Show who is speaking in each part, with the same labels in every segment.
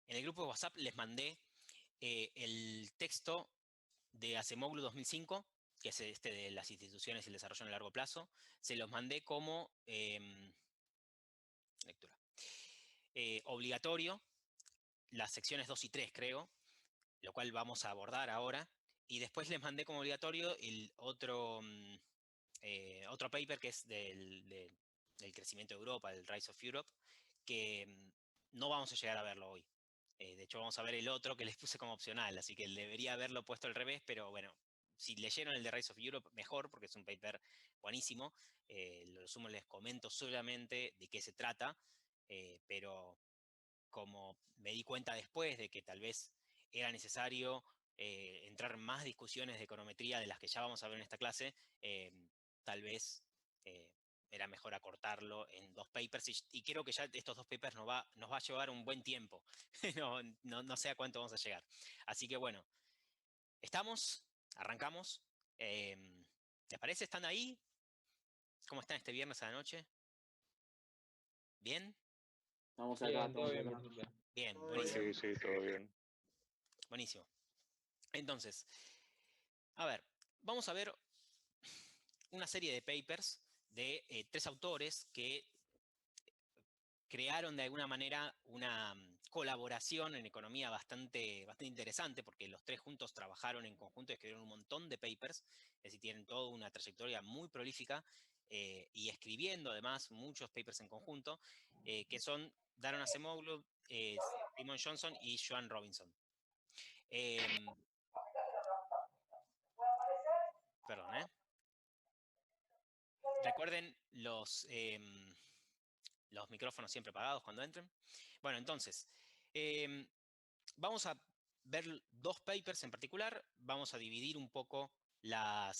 Speaker 1: En el grupo de WhatsApp les mandé el texto de Acemoglu 2005, que es este de las instituciones y el desarrollo en el largo plazo. Se los mandé como lectura. Obligatorio, las secciones 2 y 3, creo, lo cual vamos a abordar ahora. Y después les mandé como obligatorio el otro paper que es del crecimiento de Europa, el Rise of Europe, que no vamos a llegar a verlo hoy. De hecho, vamos a ver el otro que les puse como opcional, así que debería haberlo puesto al revés, pero bueno, si leyeron el de Rise of Europe, mejor, porque es un paper buenísimo. Lo resumo, les comento solamente de qué se trata, pero como me di cuenta después de que tal vez era necesario entrar en más discusiones de econometría de las que ya vamos a ver en esta clase, tal vez era mejor acortarlo en 2 papers, y creo que ya estos 2 papers nos va a llevar un buen tiempo, no sé a cuánto vamos a llegar. Así que bueno, arrancamos. ¿Les parece? ¿Están ahí? ¿Cómo están este viernes a la noche? ¿Bien?
Speaker 2: Estamos acá,
Speaker 3: Bien, todo
Speaker 2: estamos
Speaker 3: bien,
Speaker 2: acá.
Speaker 3: profesor.
Speaker 1: Bien,
Speaker 2: Todo
Speaker 1: buenísimo.
Speaker 2: bien.
Speaker 4: Sí, sí, todo bien.
Speaker 1: Buenísimo. Entonces, a ver, vamos a ver una serie de papers de 3 autores que crearon de alguna manera una colaboración en economía bastante interesante, porque los 3 juntos trabajaron en conjunto y escribieron un montón de papers, es decir, tienen toda una trayectoria muy prolífica, y escribiendo además muchos papers en conjunto, que son Daron Acemoglu, Simon Johnson y Joan Robinson. Perdón, ¿eh? Recuerden los micrófonos siempre apagados cuando entren. Bueno, entonces, vamos a ver 2 papers en particular. Vamos a dividir un poco la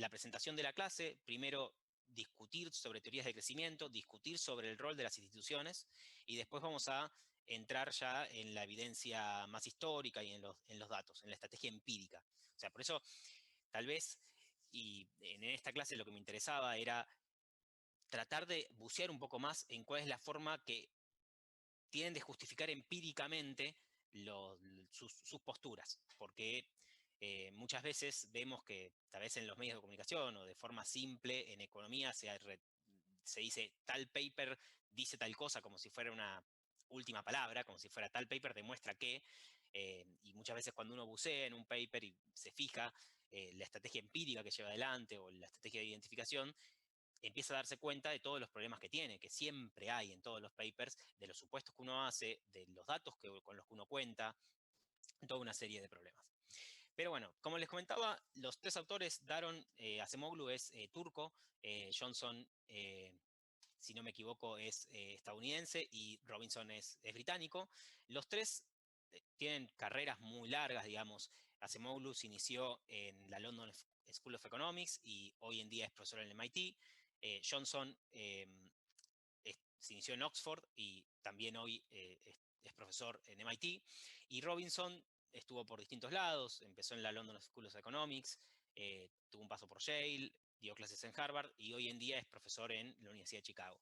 Speaker 1: presentación de la clase. Primero, discutir sobre teorías de crecimiento, discutir sobre el rol de las instituciones, y después vamos a entrar ya en la evidencia más histórica y en los datos, en la estrategia empírica. O sea, por eso, tal vez, y en esta clase lo que me interesaba era tratar de bucear un poco más en cuál es la forma que tienen de justificar empíricamente sus posturas, porque muchas veces vemos que tal vez en los medios de comunicación o de forma simple en economía se dice tal paper dice tal cosa como si fuera una última palabra, como si fuera tal paper demuestra que, y muchas veces cuando uno bucea en un paper y se fija la estrategia empírica que lleva adelante o la estrategia de identificación, empieza a darse cuenta de todos los problemas que tiene, que siempre hay en todos los papers, de los supuestos que uno hace, de los datos con los que uno cuenta, toda una serie de problemas. Pero bueno, como les comentaba, los 3 autores, Daron Acemoglu es turco, Johnson, si no me equivoco, es estadounidense, y Robinson es británico. Los 3 tienen carreras muy largas, digamos. Acemoglu se inició en la London School of Economics y hoy en día es profesor en el MIT. Johnson se inició en Oxford y también hoy es profesor en MIT. Y Robinson estuvo por distintos lados, empezó en la London School of Economics, tuvo un paso por Yale, dio clases en Harvard y hoy en día es profesor en la Universidad de Chicago.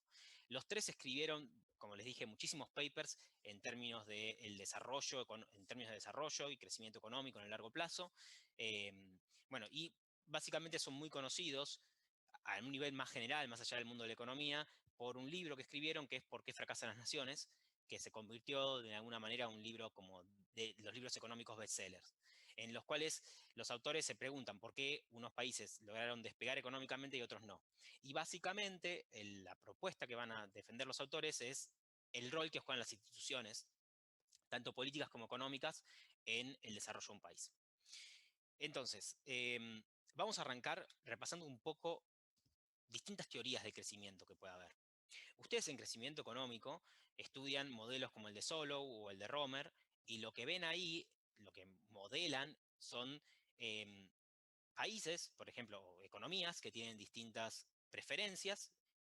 Speaker 1: Los 3 escribieron, como les dije, muchísimos papers en términos de desarrollo, en términos de desarrollo y crecimiento económico en el largo plazo. Bueno, y básicamente son muy conocidos a un nivel más general, más allá del mundo de la economía, por un libro que escribieron que es ¿Por qué fracasan las naciones?, que se convirtió de alguna manera en un libro como de los libros económicos bestsellers, en los cuales los autores se preguntan por qué unos países lograron despegar económicamente y otros no. Y básicamente la propuesta que van a defender los autores es el rol que juegan las instituciones, tanto políticas como económicas, en el desarrollo de un país. Entonces, vamos a arrancar repasando un poco distintas teorías de crecimiento que puede haber. Ustedes en crecimiento económico estudian modelos como el de Solow o el de Romer, y lo que ven ahí, lo que modelan son países, por ejemplo, o economías que tienen distintas preferencias,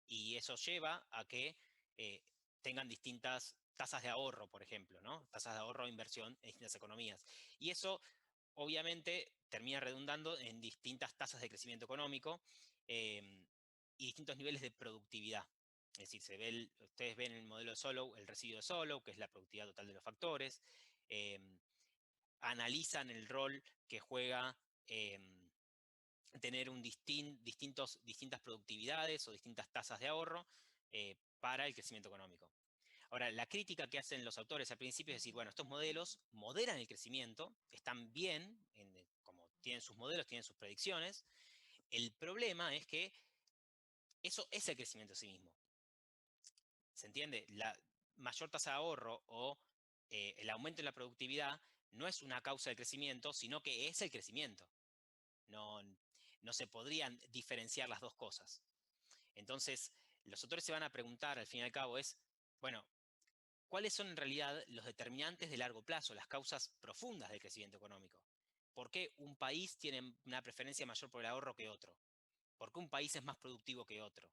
Speaker 1: y eso lleva a que eh, tengan distintas tasas de ahorro, por ejemplo, ¿no? Tasas de ahorro e inversión en distintas economías. Y eso obviamente termina redundando en distintas tasas de crecimiento económico y distintos niveles de productividad. Es decir, ustedes ven el modelo de Solow, el residuo de Solow, que es la productividad total de los factores. Analizan el rol que juega tener distintas productividades o distintas tasas de ahorro para el crecimiento económico. Ahora, la crítica que hacen los autores al principio es decir, bueno, estos modelos moderan el crecimiento, están bien, como tienen sus modelos, tienen sus predicciones. El problema es que eso es el crecimiento en sí mismo. ¿Se entiende? La mayor tasa de ahorro o el aumento en la productividad no es una causa del crecimiento, sino que es el crecimiento. No, no se podrían diferenciar las dos cosas. Entonces, los autores se van a preguntar, al fin y al cabo, bueno, ¿cuáles son en realidad los determinantes de largo plazo, las causas profundas del crecimiento económico? ¿Por qué un país tiene una preferencia mayor por el ahorro que otro? ¿Por qué un país es más productivo que otro?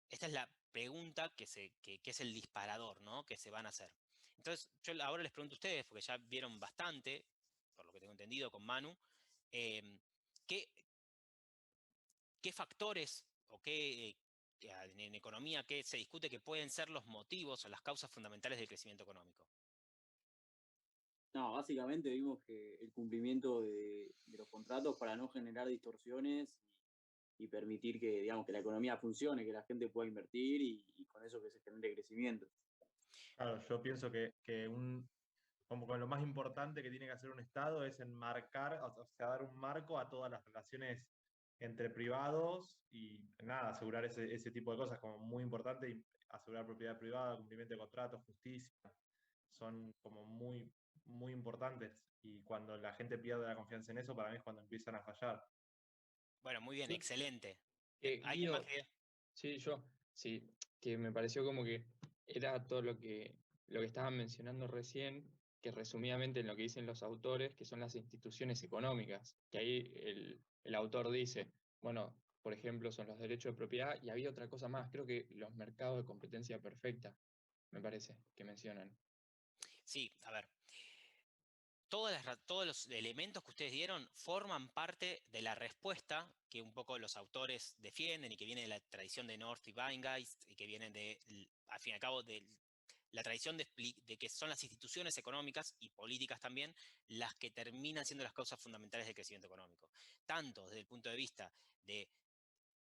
Speaker 1: Esta es la pregunta que es el disparador, ¿no? Que se van a hacer. Entonces, yo ahora les pregunto a ustedes, porque ya vieron bastante, por lo que tengo entendido con Manu, eh, ¿qué, qué factores o en economía, qué se discute que pueden ser los motivos o las causas fundamentales del crecimiento económico?
Speaker 2: No, básicamente vimos que el cumplimiento de los contratos para no generar distorsiones y permitir que, digamos, que la economía funcione, que la gente pueda invertir y con eso que se genere crecimiento.
Speaker 3: Claro, yo pienso como con lo más importante que tiene que hacer un Estado es enmarcar, o sea, dar un marco a todas las relaciones entre privados y nada, asegurar ese tipo de cosas como muy importante, y asegurar propiedad privada, cumplimiento de contratos, justicia, son como muy importantes. Y cuando la gente pierde la confianza en eso, para mí es cuando empiezan a fallar.
Speaker 1: Bueno, muy bien,
Speaker 4: Yo,
Speaker 1: excelente. ¿Alguien más
Speaker 4: Guido,
Speaker 1: que...?
Speaker 4: sí, sí, que me pareció como que era todo lo que estaban mencionando recién, que resumidamente en lo que dicen los autores, que son las instituciones económicas, que ahí el autor dice, bueno, por ejemplo, son los derechos de propiedad, y había otra cosa más, creo que los mercados de competencia perfecta, me parece, que mencionan.
Speaker 1: Sí, a ver. Todos los elementos que ustedes dieron forman parte de la respuesta que un poco los autores defienden y que viene de la tradición de North y Weingeist y que vienen al fin y al cabo, de la tradición de que son las instituciones económicas y políticas también las que terminan siendo las causas fundamentales del crecimiento económico. Tanto desde el punto de vista de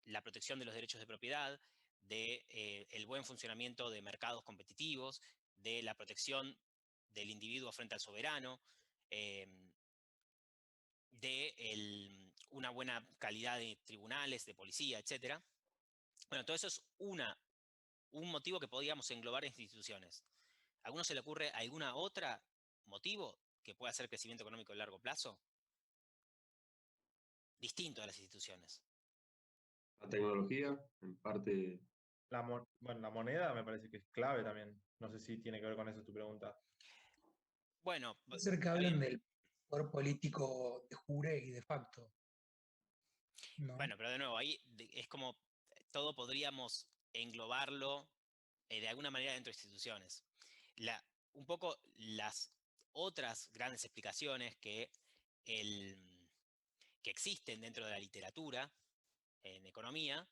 Speaker 1: la protección de los derechos de propiedad, de el buen funcionamiento de mercados competitivos, de la protección del individuo frente al soberano, eh, de una buena calidad de tribunales, de policía, etc. Bueno, todo eso es un motivo que podríamos englobar en instituciones. ¿A alguno se le ocurre alguna otra motivo que pueda ser crecimiento económico a largo plazo? Distinto a las instituciones.
Speaker 5: La tecnología, en parte,
Speaker 3: Bueno, la moneda me parece que es clave también. No sé si tiene que ver con eso tu pregunta.
Speaker 1: Bueno,
Speaker 6: Puede ser que
Speaker 1: está
Speaker 6: hablen
Speaker 1: bien.
Speaker 6: del poder político de jure y de facto, ¿no?
Speaker 1: Bueno, pero de nuevo, ahí es como todo podríamos englobarlo de alguna manera dentro de instituciones. Un poco las otras grandes explicaciones que existen dentro de la literatura en economía,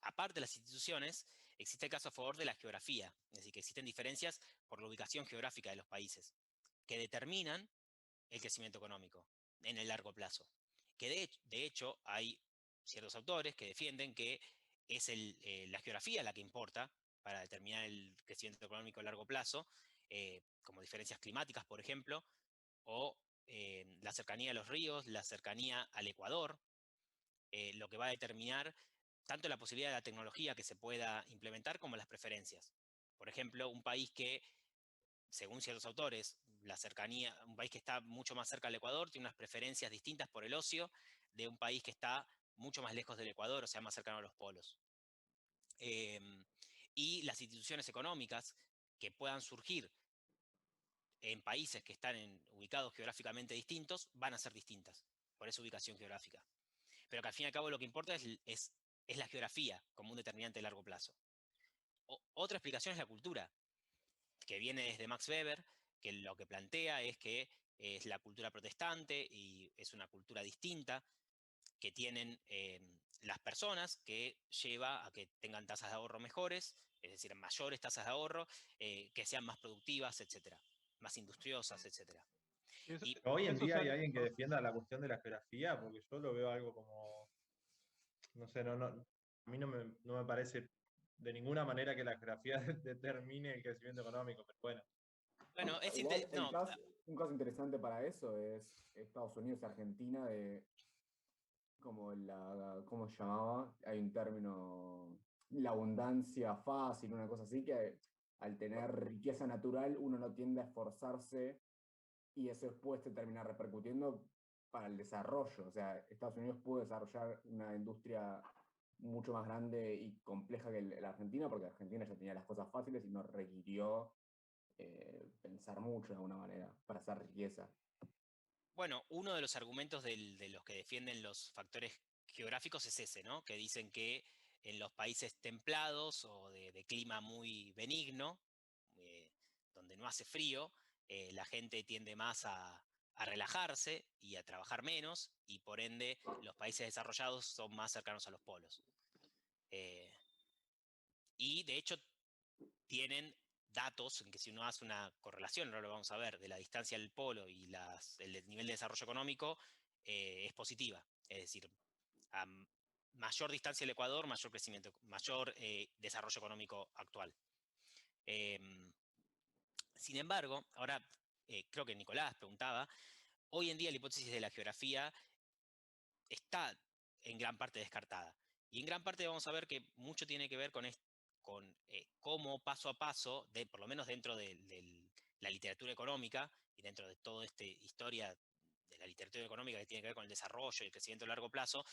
Speaker 1: aparte de las instituciones, existe el caso a favor de la geografía, es decir, que existen diferencias por la ubicación geográfica de los países, que determinan el crecimiento económico en el largo plazo. Que de hecho hay ciertos autores que defienden que es la geografía la que importa para determinar el crecimiento económico a largo plazo, como diferencias climáticas, por ejemplo, o la cercanía a los ríos, la cercanía al Ecuador, lo que va a determinar tanto la posibilidad de la tecnología que se pueda implementar como las preferencias. Por ejemplo, un país que, según ciertos autores, un país que está mucho más cerca del Ecuador tiene unas preferencias distintas por el ocio de un país que está mucho más lejos del Ecuador, o sea, más cercano a los polos. Y las instituciones económicas que puedan surgir en países que están ubicados geográficamente distintos van a ser distintas por esa ubicación geográfica. Pero que al fin y al cabo lo que importa es la geografía como un determinante de largo plazo. Otra explicación es la cultura, que viene desde Max Weber, que lo que plantea es que es la cultura protestante y es una cultura distinta, que tienen las personas, que lleva a que tengan tasas de ahorro mejores, es decir, mayores tasas de ahorro, que sean más productivas, etcétera, más industriosas, etcétera. Y
Speaker 3: Hoy en
Speaker 7: Eso
Speaker 3: día hay
Speaker 7: se-
Speaker 3: alguien que defienda la cuestión de la geografía, porque yo lo veo algo como, no sé, a mí no me parece de ninguna manera que la geografía determine el crecimiento económico, pero bueno.
Speaker 1: bueno,
Speaker 8: Igual
Speaker 1: no,
Speaker 8: un caso interesante para eso es Estados Unidos y Argentina ¿cómo se llamaba? Hay un término, la abundancia fácil, una cosa así, que al tener riqueza natural uno no tiende a esforzarse y eso después te termina repercutiendo para el desarrollo. O sea, Estados Unidos pudo desarrollar una industria mucho más grande y compleja que la Argentina, porque Argentina ya tenía las cosas fáciles y no requirió pensar mucho de alguna manera para hacer riqueza.
Speaker 1: bueno, uno de los argumentos de los que defienden los factores geográficos es ese, ¿no? Que dicen que en los países templados o de clima muy benigno, donde no hace frío, la gente tiende más a relajarse y a trabajar menos, y por ende los países desarrollados son más cercanos a los polos. Y de hecho tienen datos en que si uno hace una correlación, ahora lo vamos a ver, de la distancia del polo y el nivel de desarrollo económico, es positiva. Es decir, a mayor distancia del Ecuador, mayor crecimiento, mayor desarrollo económico actual. Sin embargo, ahora creo que Nicolás preguntaba, hoy en día la hipótesis de la geografía está en gran parte descartada. Y en gran parte vamos a ver que mucho tiene que ver con cómo paso a paso, por lo menos dentro de la literatura económica y dentro de toda esta historia de la literatura económica que tiene que ver con el desarrollo y el crecimiento a largo plazo,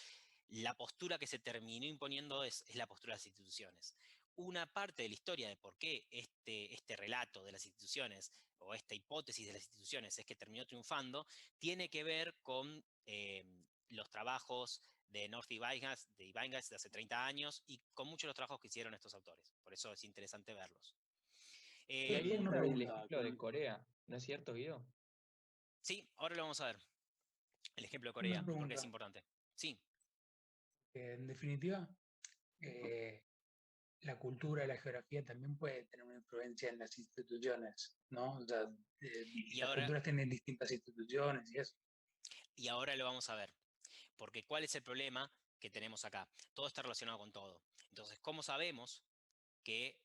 Speaker 1: la postura que se terminó imponiendo es la postura de las instituciones. Una parte de la historia de por qué este relato de las instituciones o esta hipótesis de las instituciones es que terminó triunfando, tiene que ver con los trabajos de North y Weingast de hace 30 años y con muchos de los trabajos que hicieron estos autores. Por eso es interesante verlos.
Speaker 4: Y ahí
Speaker 8: Una
Speaker 4: entra el
Speaker 8: pregunta,
Speaker 4: ejemplo de Corea, ¿no es cierto, Guido?
Speaker 1: Sí, ahora lo vamos a ver. El ejemplo de
Speaker 6: Una
Speaker 1: Corea, porque es
Speaker 6: pregunta.
Speaker 1: importante. Sí.
Speaker 6: En definitiva, la cultura y la geografía también puede tener una influencia en las instituciones, ¿no? O sea,
Speaker 1: Y
Speaker 6: las
Speaker 1: ahora,
Speaker 6: culturas tienen distintas instituciones y eso.
Speaker 1: y ahora lo vamos a ver. Porque ¿cuál es el problema que tenemos acá? Todo está relacionado con todo. Entonces, ¿cómo sabemos que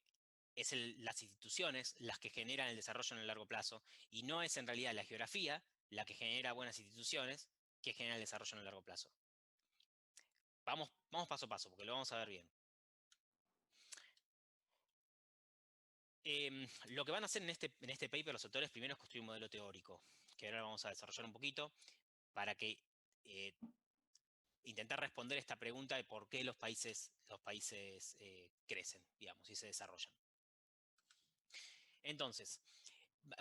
Speaker 1: es las instituciones las que generan el desarrollo en el largo plazo y no es en realidad la geografía la que genera buenas instituciones que generan el desarrollo en el largo plazo? Vamos paso a paso, porque lo vamos a ver bien. Lo que van a hacer en este paper los autores primero es construir un modelo teórico, que ahora vamos a desarrollar un poquito, para que intentar responder esta pregunta de por qué los países crecen, digamos, y se desarrollan. Entonces,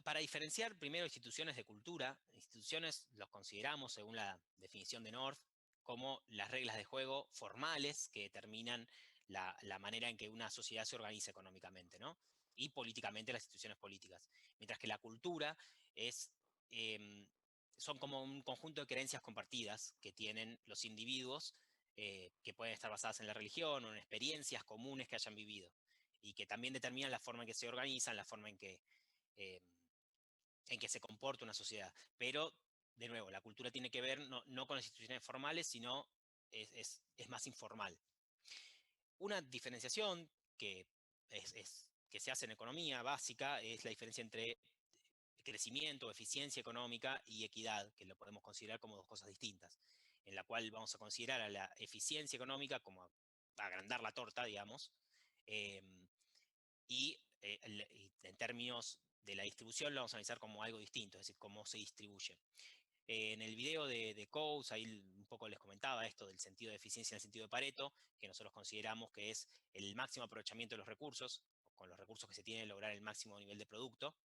Speaker 1: para diferenciar primero instituciones de cultura, instituciones los consideramos, según la definición de North, como las reglas de juego formales que determinan la manera en que una sociedad se organiza económicamente, ¿no? Y políticamente las instituciones políticas. Mientras que la cultura son como un conjunto de creencias compartidas que tienen los individuos, que pueden estar basadas en la religión o en experiencias comunes que hayan vivido, y que también determinan la forma en que se organizan, la forma eh, en que se comporta una sociedad. Pero, de nuevo, la cultura tiene que ver no con las instituciones formales, sino es más informal. Una diferenciación que se hace en economía básica es la diferencia entre crecimiento, eficiencia económica y equidad, que lo podemos considerar como dos cosas distintas, en la cual vamos a considerar a la eficiencia económica como agrandar la torta, digamos, eh, y en términos de la distribución lo vamos a analizar como algo distinto, es decir, cómo se distribuye. En el video de Coase, ahí un poco les comentaba esto del sentido de eficiencia en el sentido de Pareto, que nosotros consideramos que es el máximo aprovechamiento de los recursos, con los recursos que se tienen, lograr el máximo nivel de producto,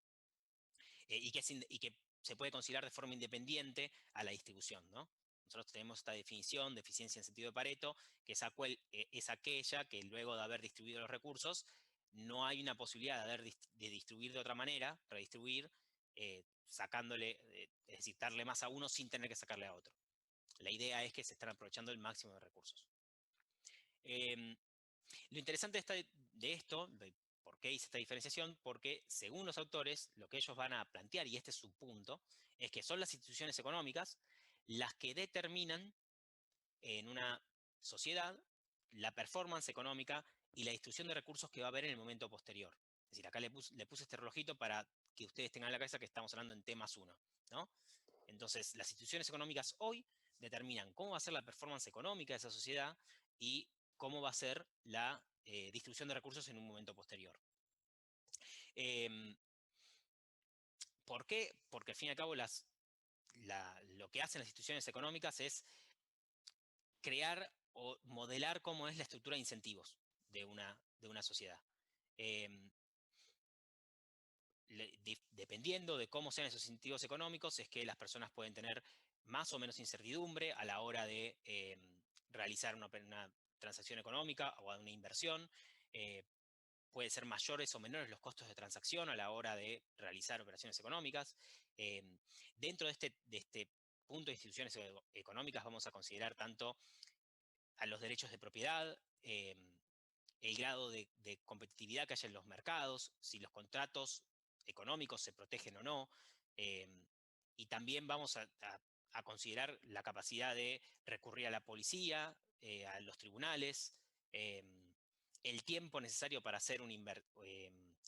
Speaker 1: y que se puede considerar de forma independiente a la distribución, ¿no? Nosotros tenemos esta definición de eficiencia en sentido de Pareto, que es aquella que luego de haber distribuido los recursos, no hay una posibilidad de distribuir de otra manera, redistribuir, sacándole, es decir, darle más a uno sin tener que sacarle a otro. La idea es que se están aprovechando el máximo de recursos. Lo interesante de esto, de por qué hice esta diferenciación, porque según los autores, lo que ellos van a plantear, y este es su punto, es que son las instituciones económicas las que determinan en una sociedad la performance económica y la distribución de recursos que va a haber en el momento posterior. Es decir, acá le puse este relojito para que ustedes tengan en la cabeza que estamos hablando en T+1, ¿no? Entonces, las instituciones económicas hoy determinan cómo va a ser la performance económica de esa sociedad y cómo va a ser la distribución de recursos en un momento posterior. ¿Por qué? Porque al fin y al cabo lo que hacen las instituciones económicas es crear o modelar cómo es la estructura de incentivos de una sociedad. Dependiendo de cómo sean esos incentivos económicos, es que las personas pueden tener más o menos incertidumbre a la hora de realizar una transacción económica o una inversión. Puede ser mayores o menores los costos de transacción a la hora de realizar operaciones económicas. Dentro de este punto de instituciones económicas vamos a considerar tanto a los derechos de propiedad, el grado de competitividad que haya en los mercados, si los contratos económicos se protegen o no, y también vamos a considerar la capacidad de recurrir a la policía, a los tribunales, el tiempo necesario para hacer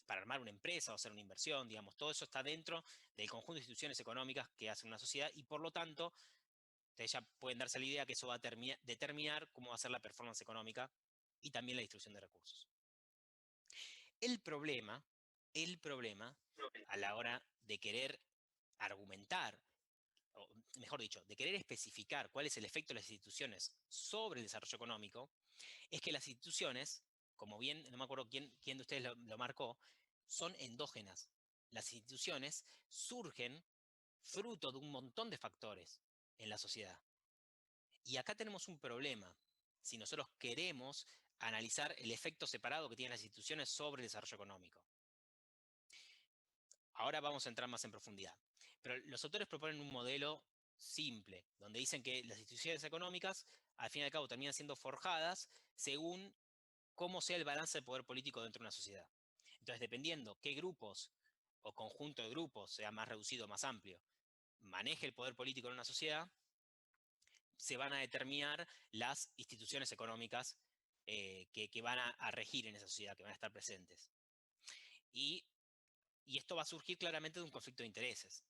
Speaker 1: para armar una empresa o hacer una inversión, digamos, todo eso está dentro del conjunto de instituciones económicas que hace una sociedad y por lo tanto, ustedes ya pueden darse la idea que eso va a determinar cómo va a ser la performance económica y también la distribución de recursos. El problema a la hora de querer argumentar, o mejor dicho, de querer especificar cuál es el efecto de las instituciones sobre el desarrollo económico, es que las instituciones, como bien, no me acuerdo quién de ustedes lo marcó, son endógenas. Las instituciones surgen fruto de un montón de factores en la sociedad. Y acá tenemos un problema. Si nosotros queremos analizar el efecto separado que tienen las instituciones sobre el desarrollo económico. Ahora vamos a entrar más en profundidad. Pero los autores proponen un modelo simple, donde dicen que las instituciones económicas, al fin y al cabo, terminan siendo forjadas según cómo sea el balance de poder político dentro de una sociedad. Entonces, dependiendo qué grupos o conjunto de grupos, sea más reducido o más amplio, maneje el poder político en una sociedad, se van a determinar las instituciones económicas que van a regir en esa sociedad, que van a estar presentes. Y esto va a surgir claramente de un conflicto de intereses.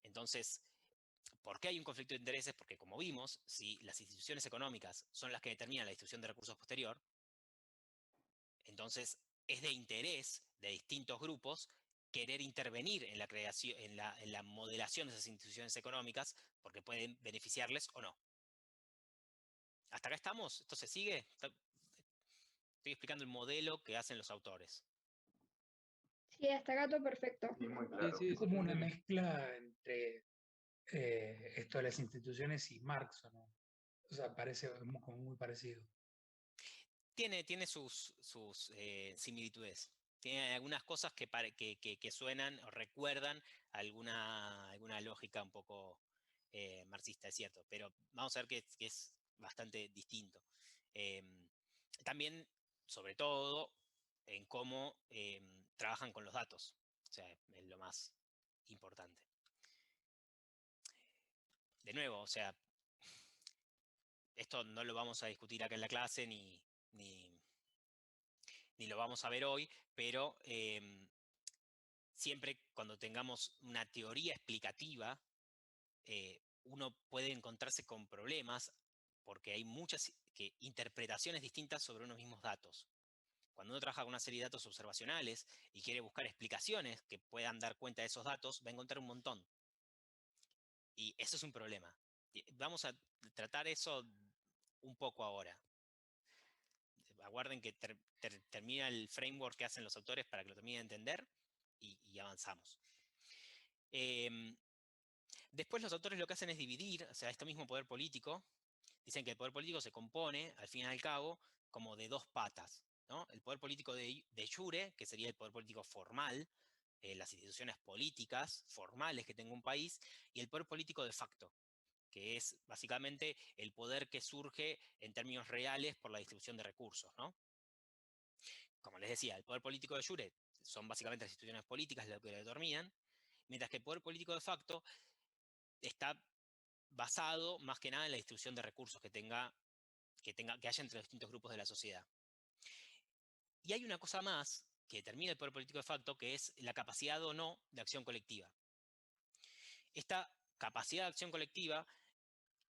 Speaker 1: Entonces, ¿por qué hay un conflicto de intereses? Porque, como vimos, si las instituciones económicas son las que determinan la distribución de recursos posterior, entonces es de interés de distintos grupos querer intervenir en la creación, en la modelación de esas instituciones económicas, porque pueden beneficiarles o no. ¿Hasta acá estamos? ¿Esto se sigue? Estoy explicando el modelo que hacen los autores.
Speaker 7: Sí, hasta acá todo perfecto.
Speaker 5: Sí, muy claro.
Speaker 6: Es como una mezcla entre esto de las instituciones y Marx, ¿o no? O sea, parece como muy parecido.
Speaker 1: Tiene sus similitudes. Tiene algunas cosas que suenan o recuerdan alguna lógica un poco marxista, es cierto, pero vamos a ver que es bastante distinto. También, sobre todo, en cómo trabajan con los datos. O sea, es lo más importante. De nuevo, o sea, esto no lo vamos a discutir acá en la clase ni lo vamos a ver hoy, pero siempre cuando tengamos una teoría explicativa, uno puede encontrarse con problemas porque hay muchas interpretaciones distintas sobre unos mismos datos. Cuando uno trabaja con una serie de datos observacionales y quiere buscar explicaciones que puedan dar cuenta de esos datos, va a encontrar un montón. Y eso es un problema. Vamos a tratar eso un poco ahora. Aguarden que termina el framework que hacen los autores para que lo terminen de entender y avanzamos. Después los autores lo que hacen es dividir, o sea, este mismo poder político, dicen que el poder político se compone, al fin y al cabo, como de dos patas, ¿no? El poder político de jure, que sería el poder político formal, las instituciones políticas formales que tenga un país, y el poder político de facto, que es básicamente el poder que surge en términos reales por la distribución de recursos, ¿no? Como les decía, el poder político de jure son básicamente las instituciones políticas lo que lo determinan, mientras que el poder político de facto está basado más que nada en la distribución de recursos que haya entre los distintos grupos de la sociedad. Y hay una cosa más que determina el poder político de facto, que es la capacidad o no de acción colectiva. Esta capacidad de acción colectiva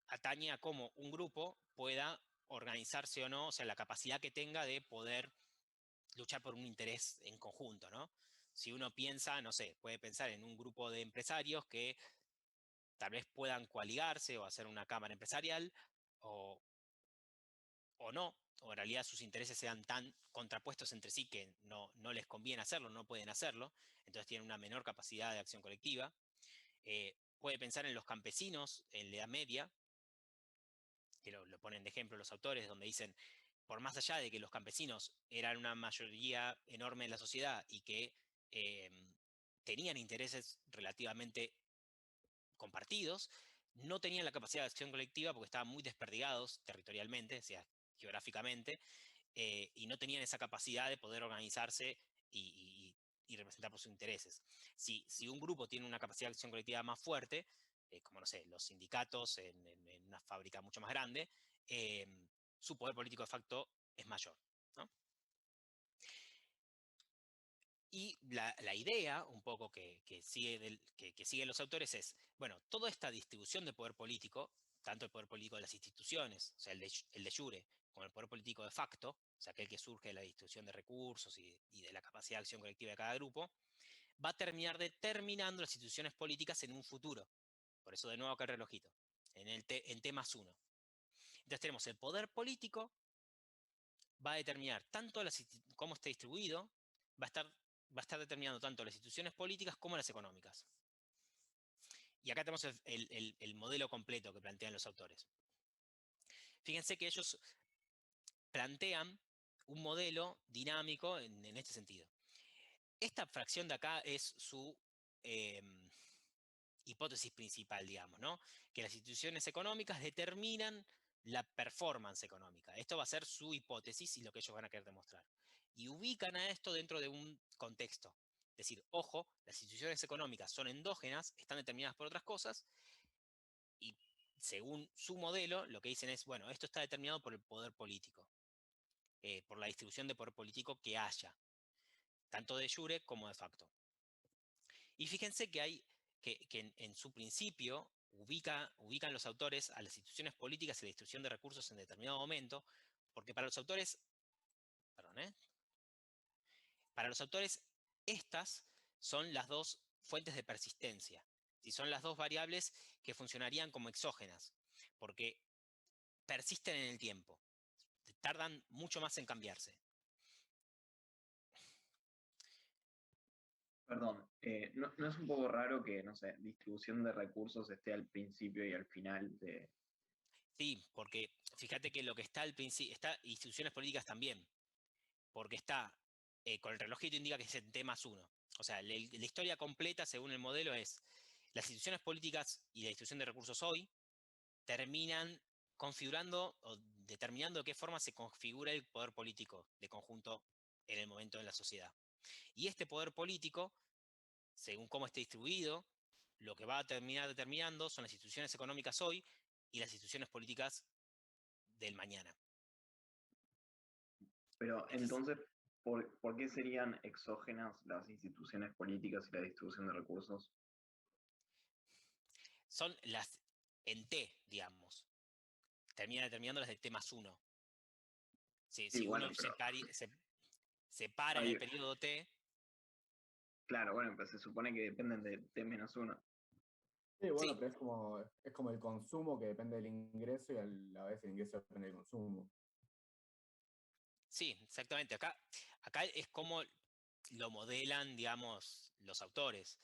Speaker 1: atañe a cómo un grupo pueda organizarse o no, o sea, la capacidad que tenga de poder luchar por un interés en conjunto, ¿no? Si uno piensa, no sé, puede pensar en un grupo de empresarios que tal vez puedan coaligarse o hacer una cámara empresarial, o no, o en realidad sus intereses sean tan contrapuestos entre sí que no les conviene hacerlo, no pueden hacerlo, entonces tienen una menor capacidad de acción colectiva. Puede pensar en los campesinos en la Edad Media, que lo ponen de ejemplo los autores, donde dicen, por más allá de que los campesinos eran una mayoría enorme en la sociedad y que tenían intereses relativamente compartidos, no tenían la capacidad de acción colectiva porque estaban muy desperdigados territorialmente, o sea, geográficamente, y no tenían esa capacidad de poder organizarse y representar por sus intereses. Si un grupo tiene una capacidad de acción colectiva más fuerte, como no sé, los sindicatos en una fábrica mucho más grande, su poder político de facto es mayor, ¿no? Y la idea, un poco que siguen los autores es, bueno, toda esta distribución de poder político, tanto el poder político de las instituciones, o sea, el de jure, como el poder político de facto, o sea, aquel que surge de la distribución de recursos y de la capacidad de acción colectiva de cada grupo, va a terminar determinando las instituciones políticas en un futuro. Por eso de nuevo acá el relojito, en T+1. Entonces tenemos el poder político, va a determinar tanto cómo esté distribuido, va a estar determinando tanto las instituciones políticas como las económicas. Y acá tenemos el modelo completo que plantean los autores. Fíjense que ellos plantean un modelo dinámico en este sentido. Esta fracción de acá es su hipótesis principal, digamos, ¿no? Que las instituciones económicas determinan la performance económica. Esto va a ser su hipótesis y lo que ellos van a querer demostrar. Y ubican a esto dentro de un contexto. Es decir, ojo, las instituciones económicas son endógenas, están determinadas por otras cosas, y según su modelo, lo que dicen es, bueno, esto está determinado por el poder político, por la distribución de poder político que haya, tanto de jure como de facto. Y fíjense que en su principio ubican los autores a las instituciones políticas y la distribución de recursos en determinado momento, porque para los autores, para los autores estas son las dos fuentes de persistencia, y son las dos variables que funcionarían como exógenas, porque persisten en el tiempo, tardan mucho más en cambiarse.
Speaker 9: Perdón, ¿no es un poco raro que, no sé, distribución de recursos esté al principio y al final de...
Speaker 1: Sí, porque fíjate que lo que está al principio, está instituciones políticas también, porque está, con el relojito indica que es en T+1. O sea, la historia completa, según el modelo, es las instituciones políticas y la distribución de recursos hoy terminan configurando o determinando de qué forma se configura el poder político de conjunto en el momento de la sociedad. Y este poder político, según cómo esté distribuido, lo que va a terminar determinando son las instituciones económicas hoy y las instituciones políticas del mañana.
Speaker 9: Pero entonces, ¿por qué serían exógenas las instituciones políticas y la distribución de recursos?
Speaker 1: Son las en T, digamos. Termina determinando las de T+1.
Speaker 9: Sí,
Speaker 1: Si
Speaker 9: bueno,
Speaker 1: uno
Speaker 9: pero
Speaker 1: se para en el periodo T.
Speaker 9: Claro, bueno, pues se supone que dependen de T-1.
Speaker 8: Sí, bueno,
Speaker 1: Sí.
Speaker 8: pero es como el consumo que depende del ingreso y a la vez el ingreso depende del consumo.
Speaker 1: Sí, exactamente. Acá es como lo modelan, digamos, los autores.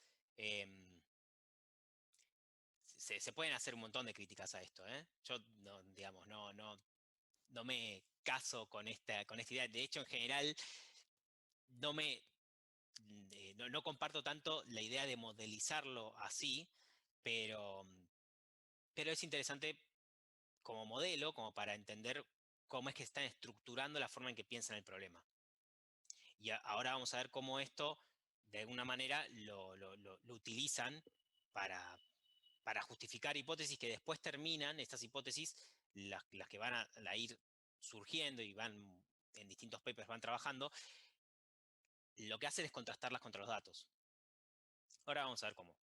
Speaker 1: Se pueden hacer un montón de críticas a esto, ¿eh? Yo, no, digamos, no me caso con esta idea. De hecho, en general, no comparto tanto la idea de modelizarlo así, pero pero es interesante como modelo, como para entender cómo es que están estructurando la forma en que piensan el problema. Y ahora vamos a ver cómo esto, de alguna manera, lo utilizan para justificar hipótesis que después terminan, estas hipótesis, las que van a ir surgiendo y van en distintos papers van trabajando, lo que hacen es contrastarlas contra los datos. Ahora vamos a ver cómo.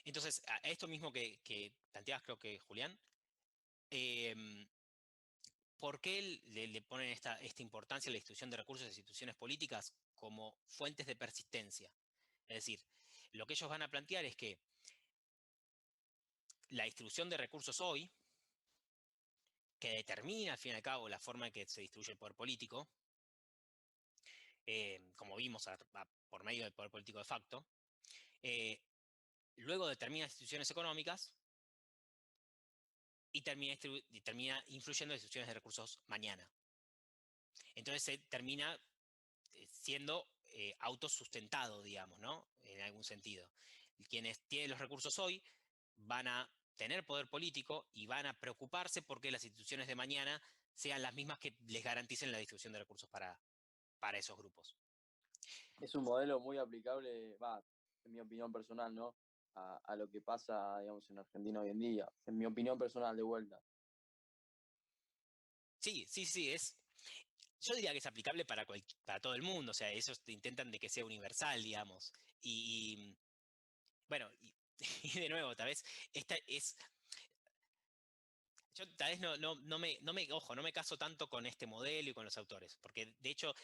Speaker 1: Entonces, a esto mismo que planteabas, creo que Julián, ¿por qué le ponen esta importancia a la distribución de recursos de instituciones políticas como fuentes de persistencia? Es decir, lo que ellos van a plantear es que la distribución de recursos hoy, que determina al fin y al cabo la forma en que se distribuye el poder político, como vimos por medio del poder político de facto, luego determina instituciones económicas y termina influyendo en instituciones de recursos mañana. Entonces se termina siendo autosustentado, digamos, ¿no? En algún sentido. Quienes tienen los recursos hoy van a tener poder político y van a preocuparse porque las instituciones de mañana sean las mismas que les garanticen la distribución de recursos para esos grupos.
Speaker 10: Es un modelo muy aplicable, en mi opinión personal, ¿no? A lo que pasa, digamos, en Argentina hoy en día. En mi opinión personal, de vuelta.
Speaker 1: Sí, yo diría que es aplicable para todo el mundo, o sea, ellos intentan de que sea universal, digamos. Bueno, y de nuevo, tal vez esta es... Yo tal vez no me caso tanto con este modelo y con los autores, porque de hecho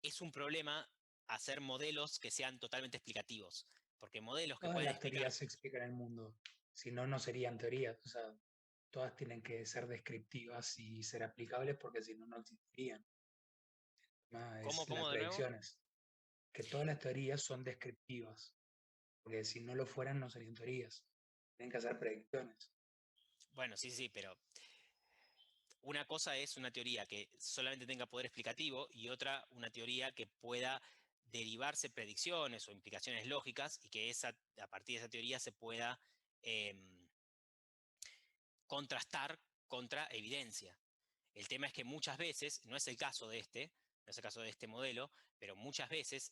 Speaker 1: es un problema hacer modelos que sean totalmente explicativos, porque modelos que
Speaker 6: Todas
Speaker 1: pueden
Speaker 6: las
Speaker 1: explicar...
Speaker 6: teorías se explican en el mundo. Si no, no serían teorías. O sea, todas tienen que ser descriptivas y ser aplicables porque si no, no existirían. Es las
Speaker 1: ¿Cómo de nuevo?
Speaker 6: predicciones. Que todas las teorías son descriptivas. Porque si no lo fueran, no serían teorías. Tienen que hacer predicciones.
Speaker 1: Bueno, sí, pero una cosa es una teoría que solamente tenga poder explicativo y otra una teoría que pueda derivarse predicciones o implicaciones lógicas y que a partir de esa teoría se pueda contrastar contra evidencia. El tema es que muchas veces, no es el caso de este modelo, pero muchas veces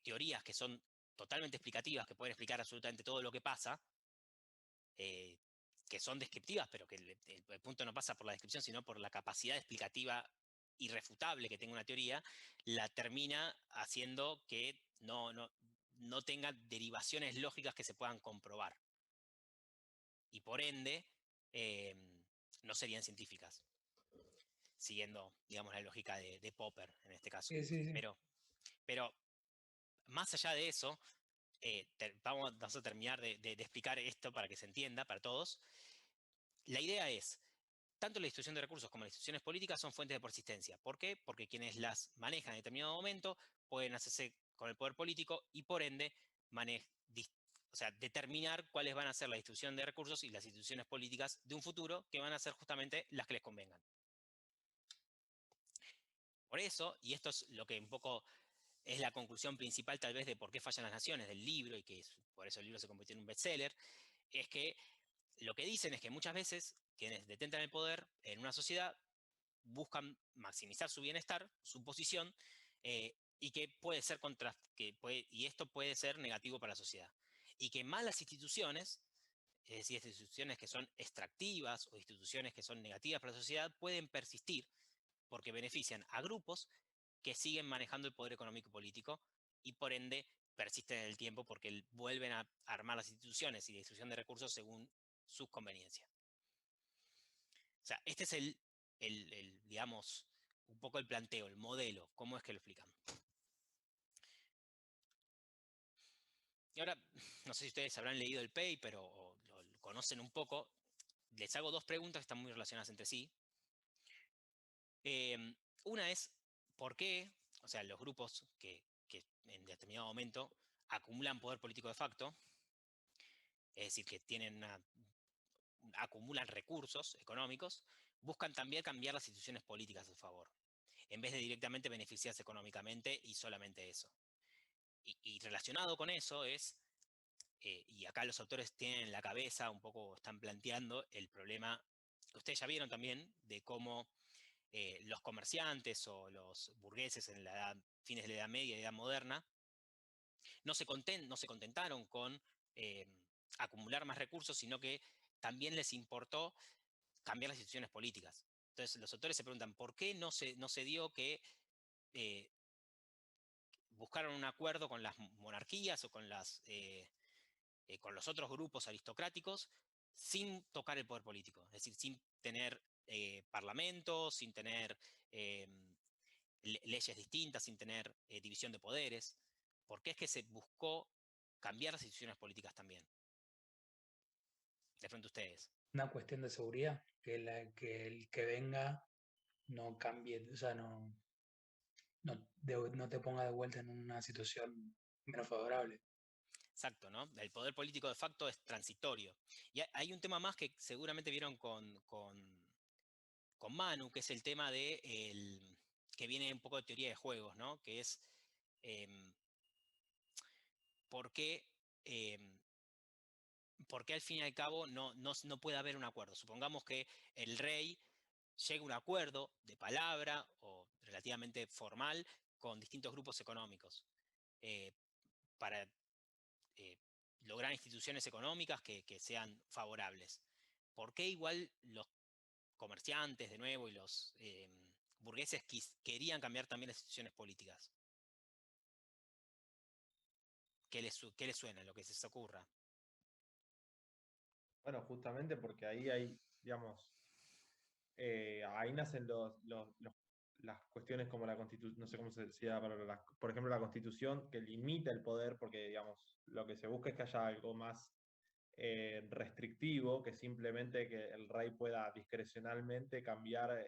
Speaker 1: teorías que son totalmente explicativas, que pueden explicar absolutamente todo lo que pasa, que son descriptivas, pero que el punto no pasa por la descripción, sino por la capacidad explicativa irrefutable que tenga una teoría, la termina haciendo que no tenga derivaciones lógicas que se puedan comprobar. Y por ende, no serían científicas, siguiendo, digamos, la lógica de Popper en este caso.
Speaker 6: Sí.
Speaker 1: Pero más allá de eso, vamos a terminar de explicar esto para que se entienda para todos. La idea es, tanto la distribución de recursos como las instituciones políticas son fuentes de persistencia. ¿Por qué? Porque quienes las manejan en determinado momento pueden hacerse con el poder político y por ende determinar cuáles van a ser la distribución de recursos y las instituciones políticas de un futuro que van a ser justamente las que les convengan. Por eso, y esto es lo que un poco es la conclusión principal tal vez de por qué fallan las naciones del libro y que por eso el libro se convirtió en un bestseller, es que lo que dicen es que muchas veces quienes detentan el poder en una sociedad buscan maximizar su bienestar, su posición, y que puede ser y esto puede ser negativo para la sociedad. Y que malas instituciones, es decir, instituciones que son extractivas o instituciones que son negativas para la sociedad, pueden persistir porque benefician a grupos que siguen manejando el poder económico y político y por ende persisten en el tiempo porque vuelven a armar las instituciones y distribución de recursos según sus conveniencias. O sea, este es digamos, un poco el planteo, el modelo, cómo es que lo explican. Y ahora, no sé si ustedes habrán leído el paper o lo conocen un poco. Les hago dos preguntas que están muy relacionadas entre sí. Una es, ¿por qué? O sea, los grupos que en determinado momento acumulan poder político de facto, es decir, que acumulan recursos económicos, buscan también cambiar las instituciones políticas a su favor, en vez de directamente beneficiarse económicamente y solamente eso. Y relacionado con eso es y acá los autores tienen en la cabeza, un poco están planteando el problema que ustedes ya vieron también, de cómo los comerciantes o los burgueses en la fines de la Edad Media y Edad Moderna no se contentaron con acumular más recursos, sino que también les importó cambiar las instituciones políticas. Entonces los autores se preguntan, ¿por qué no se dio que buscaron un acuerdo con las monarquías o con los otros grupos aristocráticos sin tocar el poder político? Es decir, sin tener parlamentos, sin tener leyes distintas, sin tener división de poderes. ¿Por qué es que se buscó cambiar las instituciones políticas también? De frente a ustedes.
Speaker 6: Una cuestión de seguridad, que el que venga no cambie, o sea, no te ponga de vuelta en una situación menos favorable.
Speaker 1: Exacto, ¿no? El poder político de facto es transitorio. Y hay un tema más que seguramente vieron con Manu, que es el tema que viene un poco de teoría de juegos, ¿no? Que es por qué al fin y al cabo no puede haber un acuerdo. Supongamos que el rey llega a un acuerdo de palabra o relativamente formal con distintos grupos económicos para lograr instituciones económicas que sean favorables. ¿Por qué igual los comerciantes, de nuevo, y los burgueses querían cambiar también las instituciones políticas? ¿Qué les suena, lo que se les ocurra?
Speaker 3: Bueno, justamente porque ahí hay, digamos, ahí nacen las cuestiones como la Constitución, no sé cómo se decía, por ejemplo, la Constitución que limita el poder, porque, digamos, lo que se busca es que haya algo más restrictivo que simplemente que el rey pueda discrecionalmente cambiar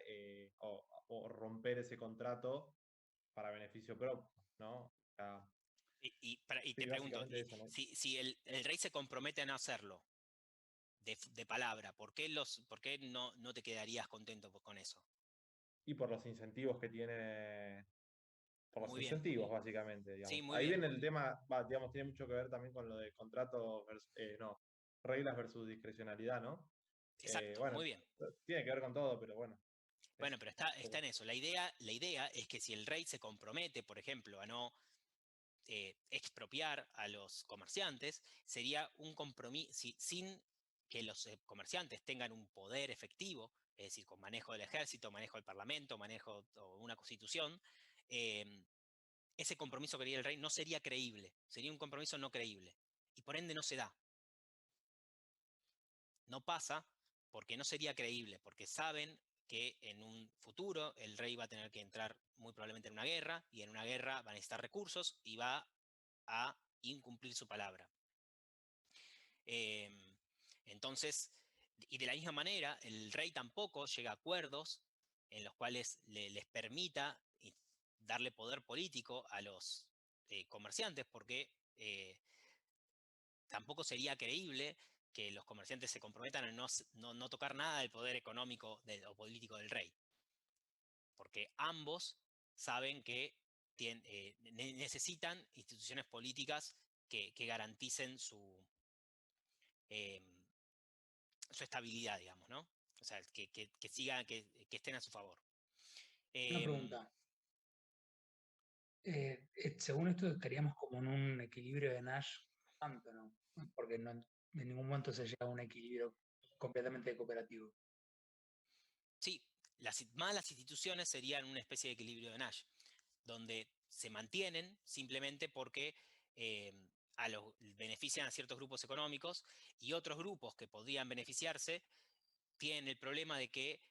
Speaker 3: o romper ese contrato para beneficio propio, ¿no? O sea,
Speaker 1: Y
Speaker 3: sí,
Speaker 1: te pregunto,
Speaker 3: básicamente eso, ¿no?
Speaker 1: si el rey se compromete a no hacerlo, de palabra, ¿por qué no te quedarías contento con eso?
Speaker 3: Y por los incentivos que tiene, por los
Speaker 1: Muy bien.
Speaker 3: incentivos, básicamente, digamos.
Speaker 1: Sí, muy
Speaker 3: Ahí
Speaker 1: bien.
Speaker 3: viene el tema, digamos, tiene mucho que ver también con lo de contrato, no, reglas versus discrecionalidad, ¿no?
Speaker 1: Exacto,
Speaker 3: Bueno,
Speaker 1: muy bien.
Speaker 3: tiene que ver con todo, pero bueno.
Speaker 1: Bueno, pero está en eso. La idea es que si el rey se compromete, por ejemplo, a no expropiar a los comerciantes, sería un compromiso, sin que los comerciantes tengan un poder efectivo, es decir, con manejo del ejército, manejo del parlamento, manejo o una constitución, ese compromiso que haría el rey no sería creíble, sería un compromiso no creíble, y por ende no se da. No pasa porque no sería creíble, porque saben que en un futuro el rey va a tener que entrar muy probablemente en una guerra, y en una guerra va a necesitar recursos y va a incumplir su palabra. Entonces, y de la misma manera, el rey tampoco llega a acuerdos en los cuales les permita darle poder político a los comerciantes, porque tampoco sería creíble que los comerciantes se comprometan a no tocar nada del poder económico o político del rey. Porque ambos saben que necesitan instituciones políticas que garanticen su estabilidad, digamos, ¿no? O sea, que sigan, que estén a su favor.
Speaker 6: Una pregunta. Según esto estaríamos como en un equilibrio de Nash constante, ¿no? Porque en ningún momento se llega a un equilibrio completamente cooperativo.
Speaker 1: Sí, las instituciones serían una especie de equilibrio de Nash, donde se mantienen simplemente porque benefician a ciertos grupos económicos, y otros grupos que podrían beneficiarse tienen el problema de que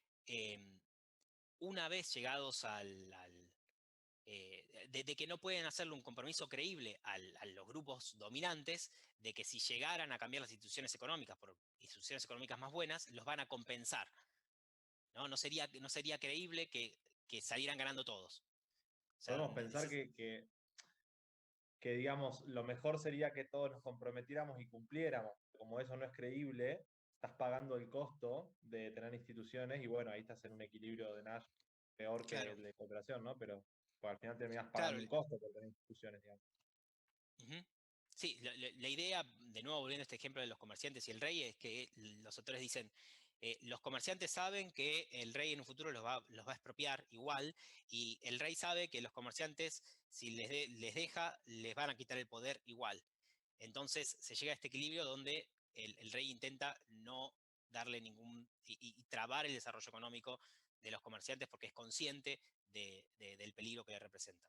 Speaker 1: una vez llegados de que no pueden hacerle un compromiso creíble a los grupos dominantes, de que si llegaran a cambiar las instituciones económicas por instituciones económicas más buenas, los van a compensar. No sería creíble que salieran ganando todos. O sea,
Speaker 3: Podemos pensar que, digamos, lo mejor sería que todos nos comprometiéramos y cumpliéramos. Como eso no es creíble, estás pagando el costo de tener instituciones y bueno, ahí estás en un equilibrio de Nash peor que
Speaker 1: claro,
Speaker 3: el de cooperación, ¿no? Pero pues, al final terminas
Speaker 1: claro.
Speaker 3: pagando un costo por tener instituciones, digamos.
Speaker 1: Sí, la idea, de nuevo volviendo a este ejemplo de los comerciantes y el rey, es que los autores dicen, los comerciantes saben que el rey en un futuro los va a expropiar igual, y el rey sabe que los comerciantes, si les deja, les van a quitar el poder igual. Entonces se llega a este equilibrio donde el rey intenta no darle ningún, y trabar el desarrollo económico de los comerciantes porque es consciente del peligro que le representa.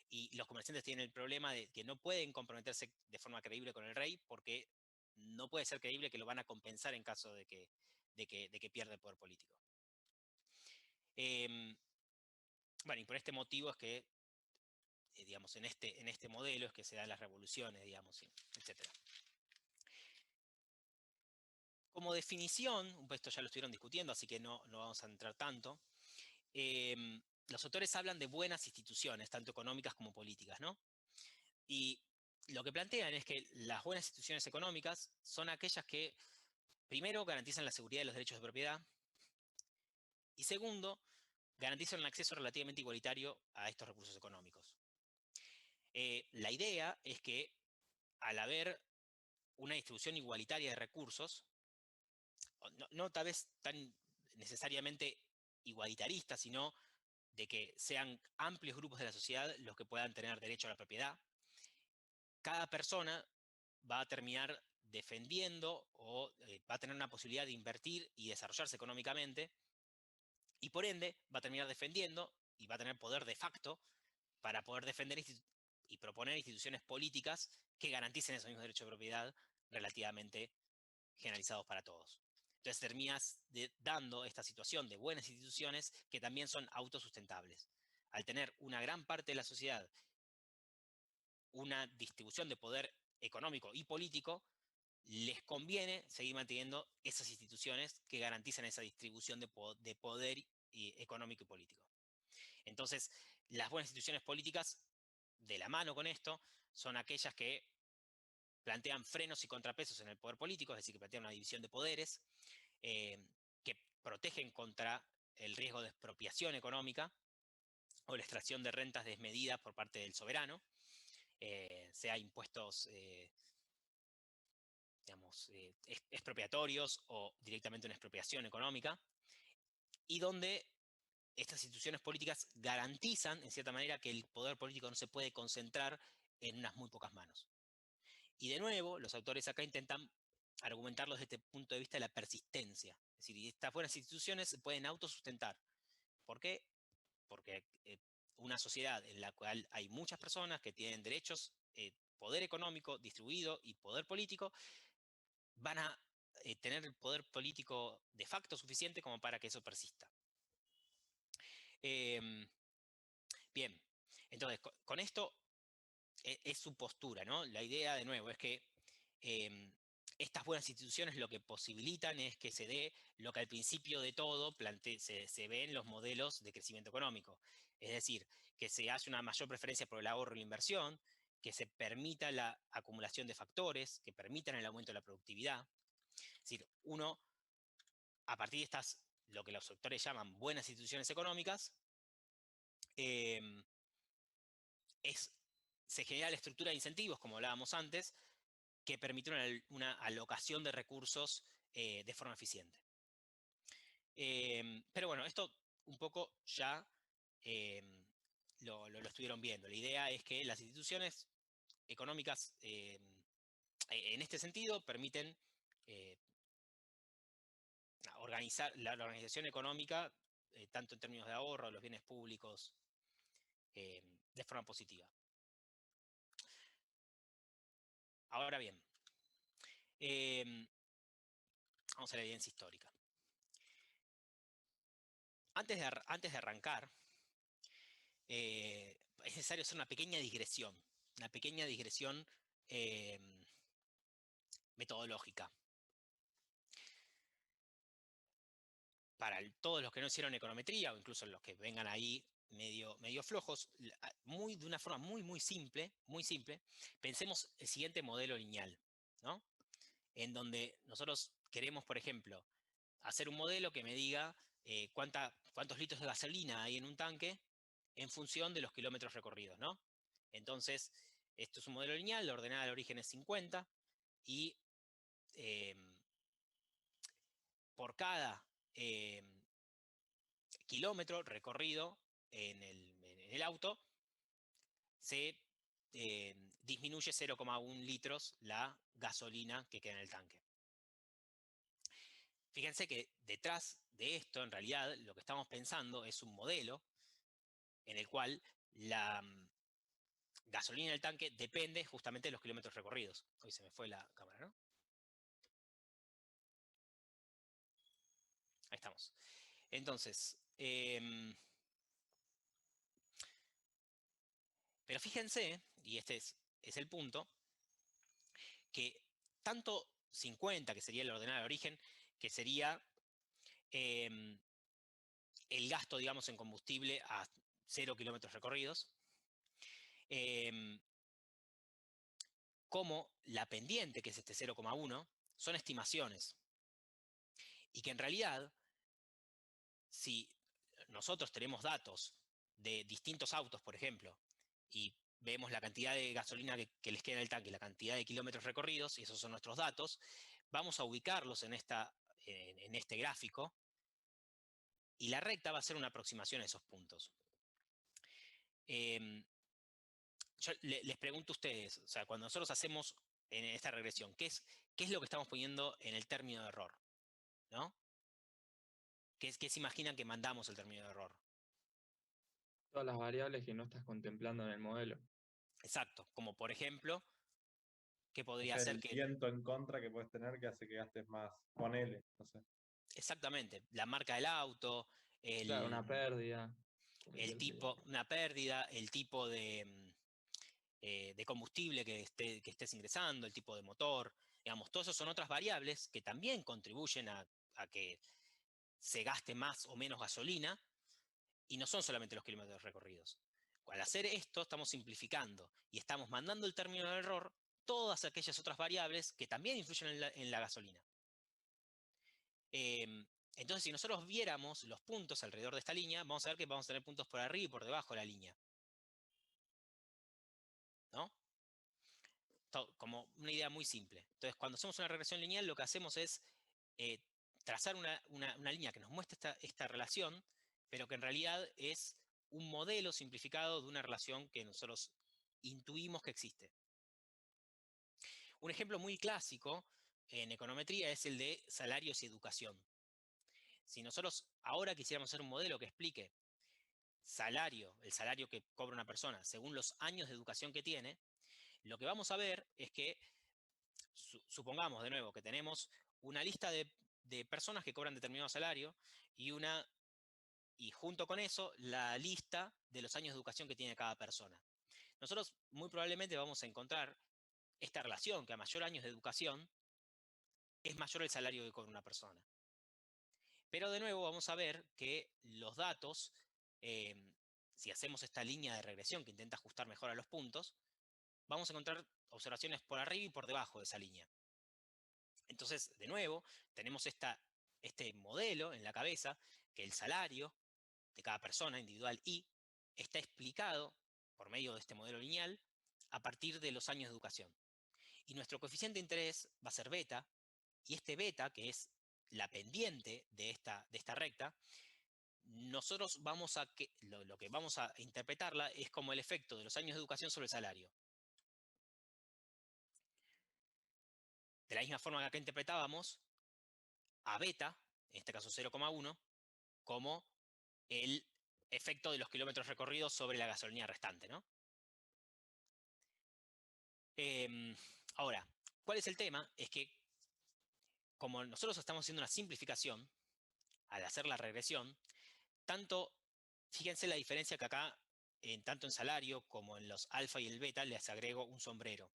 Speaker 1: Y los comerciantes tienen el problema de que no pueden comprometerse de forma creíble con el rey porque no puede ser creíble que lo van a compensar en caso de que pierda el poder político. Bueno, y por este motivo es que, digamos, en este modelo es que se dan las revoluciones, digamos, etc. Como definición, esto ya lo estuvieron discutiendo, así que no vamos a entrar tanto, los autores hablan de buenas instituciones, tanto económicas como políticas, ¿no? Y lo que plantean es que las buenas instituciones económicas son aquellas que, primero, garantizan la seguridad de los derechos de propiedad, y segundo, garantizan un acceso relativamente igualitario a estos recursos económicos. La idea es que, al haber una distribución igualitaria de recursos, no tal vez tan necesariamente igualitarista, sino de que sean amplios grupos de la sociedad los que puedan tener derecho a la propiedad, cada persona va a terminar defendiendo o va a tener una posibilidad de invertir y desarrollarse económicamente, y por ende va a terminar defendiendo y va a tener poder de facto para poder defender y proponer instituciones políticas que garanticen esos mismos derechos de propiedad relativamente generalizados para todos. Entonces terminas dando esta situación de buenas instituciones que también son autosustentables. Al tener una gran parte de la sociedad una distribución de poder económico y político, les conviene seguir manteniendo esas instituciones que garantizan esa distribución de poder económico y político. Entonces, las buenas instituciones políticas, de la mano con esto, son aquellas que plantean frenos y contrapesos en el poder político, es decir, que plantean una división de poderes, que protegen contra el riesgo de expropiación económica o la extracción de rentas desmedidas por parte del soberano, sea impuestos digamos, expropiatorios o directamente una expropiación económica, y donde estas instituciones políticas garantizan, en cierta manera, que el poder político no se puede concentrar en unas muy pocas manos. Y de nuevo, los autores acá intentan argumentarlo desde este punto de vista de la persistencia. Es decir, estas buenas instituciones se pueden autosustentar. ¿Por qué? Porque una sociedad en la cual hay muchas personas que tienen derechos, poder económico distribuido y poder político, van a tener el poder político de facto suficiente como para que eso persista. Bien, entonces con esto es su postura, ¿no? La idea, de nuevo, es que estas buenas instituciones lo que posibilitan es que se dé lo que al principio de todo se ve en los modelos de crecimiento económico. Es decir, que se hace una mayor preferencia por el ahorro y la inversión, que se permita la acumulación de factores, que permitan el aumento de la productividad. Es decir, uno, a partir de estas, lo que los autores llaman buenas instituciones económicas, se genera la estructura de incentivos, como hablábamos antes, que permite una alocación de recursos de forma eficiente. Pero bueno, esto un poco ya lo estuvieron viendo. La idea es que las instituciones económicas, en este sentido, permiten organizar la organización económica, tanto en términos de ahorro, los bienes públicos, de forma positiva. Ahora bien, vamos a la evidencia histórica. Antes de arrancar, es necesario hacer una pequeña digresión metodológica. Para todos los que no hicieron econometría, o incluso los que vengan ahí medio flojos, de una forma muy simple, pensemos el siguiente modelo lineal, ¿no? En donde nosotros queremos, por ejemplo, hacer un modelo que me diga cuántos litros de gasolina hay en un tanque en función de los kilómetros recorridos, ¿no? Entonces, Esto es un modelo lineal, la ordenada del origen es 50, y por cada kilómetro recorrido en el auto, se disminuye 0,1 litros la gasolina que queda en el tanque. Fíjense que detrás de esto, en realidad, lo que estamos pensando es un modelo en el cual la gasolina en el tanque depende justamente de los kilómetros recorridos. Hoy se me fue la cámara, ¿no? Ahí estamos. Entonces, pero fíjense, y este es el punto, que tanto 50, que sería el ordenado de origen, que sería el gasto, digamos, en combustible a 0 kilómetros recorridos, como la pendiente, que es este 0,1, son estimaciones. Y que en realidad, si nosotros tenemos datos de distintos autos, por ejemplo, y vemos la cantidad de gasolina que les queda en el tanque, la cantidad de kilómetros recorridos, y esos son nuestros datos, vamos a ubicarlos en este gráfico, y la recta va a ser una aproximación a esos puntos. Yo les pregunto a ustedes, o sea, cuando nosotros hacemos en esta regresión, ¿qué es lo que estamos poniendo en el término de error? ¿No? ¿Qué se imaginan que mandamos el término de error?
Speaker 4: Todas las variables que no estás contemplando en el modelo.
Speaker 1: Exacto, como por ejemplo, ¿qué
Speaker 3: No
Speaker 1: podría
Speaker 3: sé,
Speaker 1: ser
Speaker 3: el
Speaker 1: que...
Speaker 3: viento en contra que puedes tener que hace que gastes más. Ponele, no sé.
Speaker 1: Exactamente, la marca del auto,
Speaker 4: Claro, una pérdida.
Speaker 1: una pérdida, el tipo de combustible que estés ingresando, el tipo de motor, digamos, todo eso son otras variables que también contribuyen a que se gaste más o menos gasolina, y no son solamente los kilómetros recorridos. Al hacer esto estamos simplificando y estamos mandando el término de error todas aquellas otras variables que también influyen en la gasolina. Entonces, si nosotros viéramos los puntos alrededor de esta línea, vamos a ver que vamos a tener puntos por arriba y por debajo de la línea, ¿no? Como una idea muy simple. Entonces, cuando hacemos una regresión lineal, lo que hacemos es trazar una línea que nos muestre esta relación, pero que en realidad es un modelo simplificado de una relación que nosotros intuimos que existe. Un ejemplo muy clásico en econometría es el de salarios y educación. Si nosotros ahora quisiéramos hacer un modelo que explique el salario que cobra una persona según los años de educación que tiene, lo que vamos a ver es que, supongamos de nuevo que tenemos una lista de personas que cobran determinado salario y junto con eso la lista de los años de educación que tiene cada persona. Nosotros muy probablemente vamos a encontrar esta relación, que a mayor años de educación es mayor el salario que cobra una persona. Pero de nuevo vamos a ver que los datos, si hacemos esta línea de regresión que intenta ajustar mejor a los puntos, vamos a encontrar observaciones por arriba y por debajo de esa línea. Entonces, de nuevo, tenemos este modelo en la cabeza, que el salario de cada persona individual I está explicado por medio de este modelo lineal a partir de los años de educación. Y nuestro coeficiente de interés va a ser beta, y este beta, que es la pendiente de esta recta, nosotros lo que vamos a interpretarla es como el efecto de los años de educación sobre el salario. De la misma forma que acá interpretábamos a beta, en este caso 0,1, como el efecto de los kilómetros recorridos sobre la gasolina restante, ¿no? Ahora, ¿cuál es el tema? Es que como nosotros estamos haciendo una simplificación, al hacer la regresión, fíjense la diferencia que acá, tanto en salario como en los alfa y el beta, les agrego un sombrero.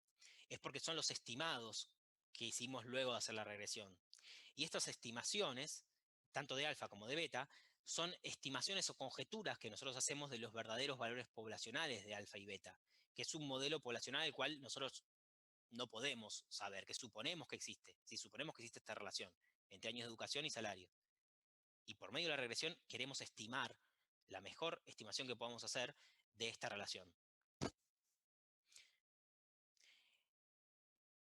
Speaker 1: Es porque son los estimados que hicimos luego de hacer la regresión. Y estas estimaciones, tanto de alfa como de beta, son estimaciones o conjeturas que nosotros hacemos de los verdaderos valores poblacionales de alfa y beta, que es un modelo poblacional del cual nosotros no podemos saber, que suponemos que existe. Si suponemos que existe esta relación entre años de educación y salario. Y por medio de la regresión queremos estimar la mejor estimación que podamos hacer de esta relación.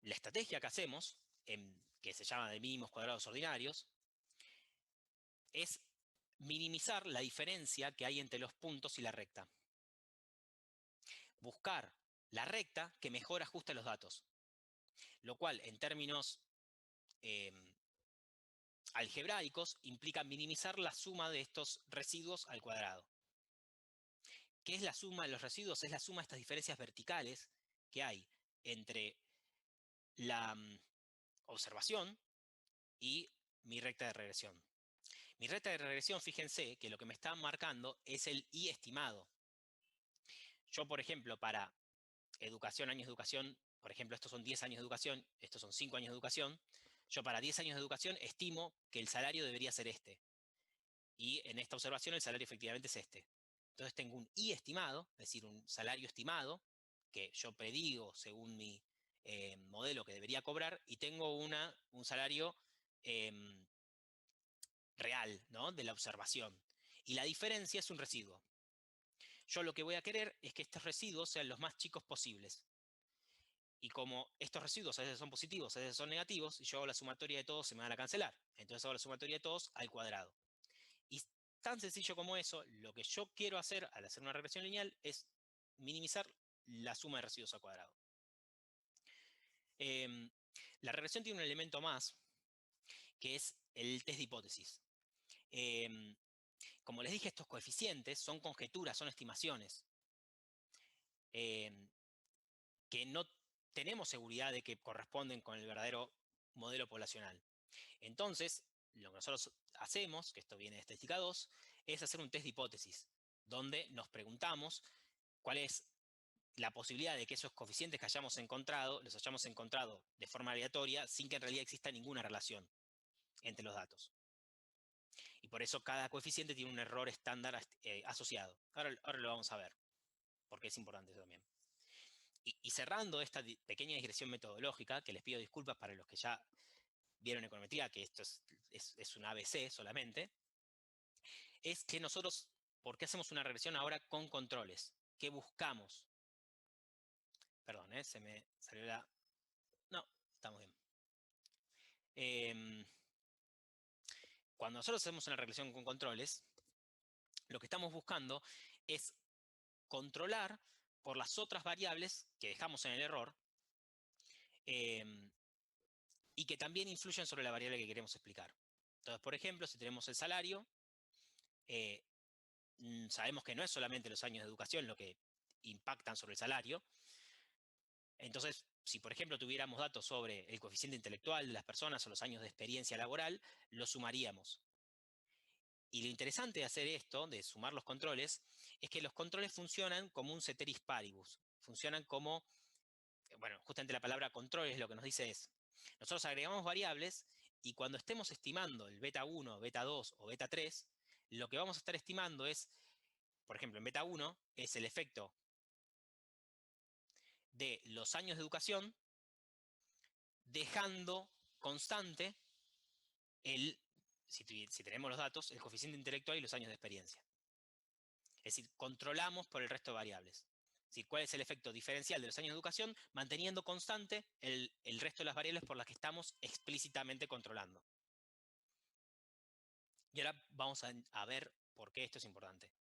Speaker 1: la estrategia que hacemos, que se llama de mínimos cuadrados ordinarios, es minimizar la diferencia que hay entre los puntos y la recta. Buscar la recta que mejor ajuste los datos, lo cual en términos algebraicos implica minimizar la suma de estos residuos al cuadrado. ¿Qué es la suma de los residuos? Es la suma de estas diferencias verticales que hay entre la observación y mi recta de regresión. Mi recta de regresión, fíjense que lo que me está marcando es el I estimado. Yo, por ejemplo, para educación, años de educación, por ejemplo, estos son 10 años de educación, estos son 5 años de educación, yo para 10 años de educación estimo que el salario debería ser este. Y en esta observación el salario efectivamente es este. Entonces tengo un I estimado, es decir, un salario estimado, que yo predigo según mi modelo que debería cobrar, y tengo un salario real, ¿no?, de la observación. Y la diferencia es un residuo. Yo lo que voy a querer es que estos residuos sean los más chicos posibles. Y como estos residuos a veces son positivos, a veces son negativos, y yo hago la sumatoria de todos, se me van a cancelar. Entonces hago la sumatoria de todos al cuadrado. Y tan sencillo como eso, lo que yo quiero hacer al hacer una regresión lineal es minimizar la suma de residuos al cuadrado. La regresión tiene un elemento más, que es el test de hipótesis. Como les dije, estos coeficientes son conjeturas, son estimaciones, que no tenemos seguridad de que corresponden con el verdadero modelo poblacional. Entonces, lo que nosotros hacemos, que esto viene de estadística 2, es hacer un test de hipótesis, donde nos preguntamos cuál es la posibilidad de que esos coeficientes que hayamos encontrado, los hayamos encontrado de forma aleatoria, sin que en realidad exista ninguna relación entre los datos. Y por eso cada coeficiente tiene un error estándar asociado. Ahora lo vamos a ver, porque es importante eso también. Y cerrando esta pequeña digresión metodológica, que les pido disculpas para los que ya vieron econometría, que esto es un ABC solamente, es que nosotros, ¿por qué hacemos una regresión ahora con controles? ¿Qué buscamos? Perdón, se me salió la... No, estamos bien. Cuando nosotros hacemos una regresión con controles, lo que estamos buscando es controlar por las otras variables que dejamos en el error, y que también influyen sobre la variable que queremos explicar. Entonces, por ejemplo, si tenemos el salario, sabemos que no es solamente los años de educación lo que impactan sobre el salario. Entonces, si por ejemplo tuviéramos datos sobre el coeficiente intelectual de las personas o los años de experiencia laboral, lo sumaríamos. Y lo interesante de hacer esto, de sumar los controles, es que los controles funcionan como un ceteris paribus. Funcionan como, bueno, justamente la palabra controles lo que nos dice es, nosotros agregamos variables y cuando estemos estimando el beta 1, beta 2 o beta 3, lo que vamos a estar estimando es, por ejemplo, en beta 1 es el efecto de los años de educación, dejando constante si tenemos los datos, el coeficiente intelectual y los años de experiencia. Es decir, controlamos por el resto de variables. Es decir, cuál es el efecto diferencial de los años de educación, manteniendo constante el resto de las variables por las que estamos explícitamente controlando. Y ahora vamos a ver por qué esto es importante,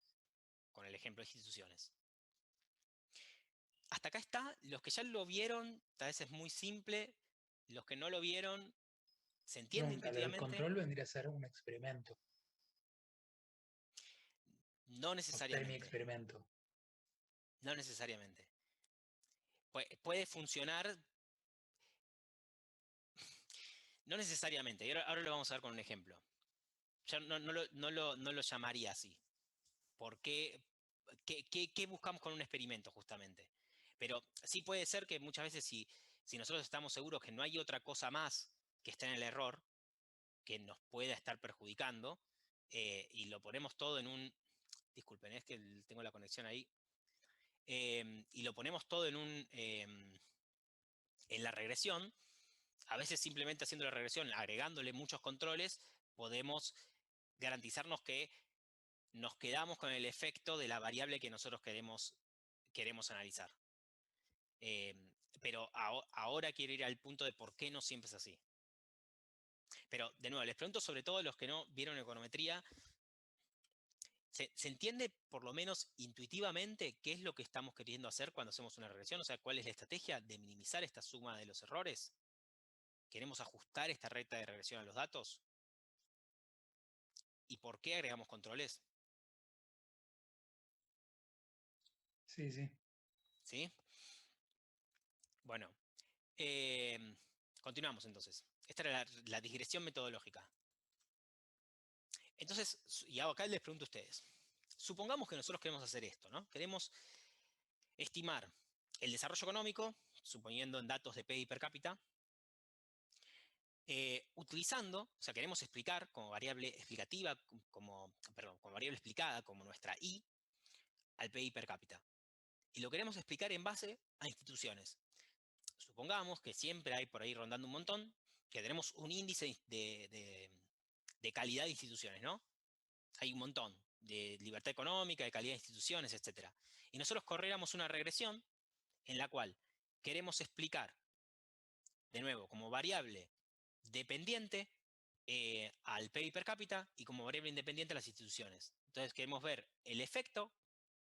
Speaker 1: con el ejemplo de instituciones. Hasta acá está, los que ya lo vieron, tal vez es muy simple, los que no lo vieron, ¿se entiende intuitivamente?
Speaker 6: El control vendría a ser un experimento.
Speaker 1: No necesariamente.
Speaker 6: Experimento.
Speaker 1: No necesariamente. Puede funcionar. No necesariamente. Y ahora lo vamos a ver con un ejemplo. Ya no lo llamaría así. ¿Por qué? ¿Qué buscamos con un experimento, justamente? Pero sí puede ser que muchas veces si nosotros estamos seguros que no hay otra cosa más que esté en el error, que nos pueda estar perjudicando, y lo ponemos todo en un... Disculpen, es que tengo la conexión ahí. Y lo ponemos todo en la regresión, a veces simplemente haciendo la regresión, agregándole muchos controles, podemos garantizarnos que nos quedamos con el efecto de la variable que nosotros queremos analizar. pero ahora quiero ir al punto de por qué no siempre es así. Pero, de nuevo, les pregunto sobre todo a los que no vieron econometría, ¿se entiende por lo menos intuitivamente qué es lo que estamos queriendo hacer cuando hacemos una regresión? O sea, ¿cuál es la estrategia de minimizar esta suma de los errores? ¿Queremos ajustar esta recta de regresión a los datos? ¿Y por qué agregamos controles?
Speaker 6: Sí, sí.
Speaker 1: ¿Sí? Bueno, continuamos entonces. Esta era la digresión metodológica. Entonces, y acá les pregunto a ustedes. Supongamos que nosotros queremos hacer esto, ¿no? Queremos estimar el desarrollo económico, suponiendo en datos de PIB per cápita, utilizando, o sea, queremos explicar como variable explicativa, como variable explicada, como nuestra I, al PIB per cápita. Y lo queremos explicar en base a instituciones. Supongamos que siempre hay por ahí rondando un montón, que tenemos un índice de calidad de instituciones, ¿no? Hay un montón de libertad económica, de calidad de instituciones, etc. Y nosotros corriéramos una regresión en la cual queremos explicar, de nuevo, como variable dependiente al PIB per cápita y como variable independiente a las instituciones. Entonces queremos ver el efecto,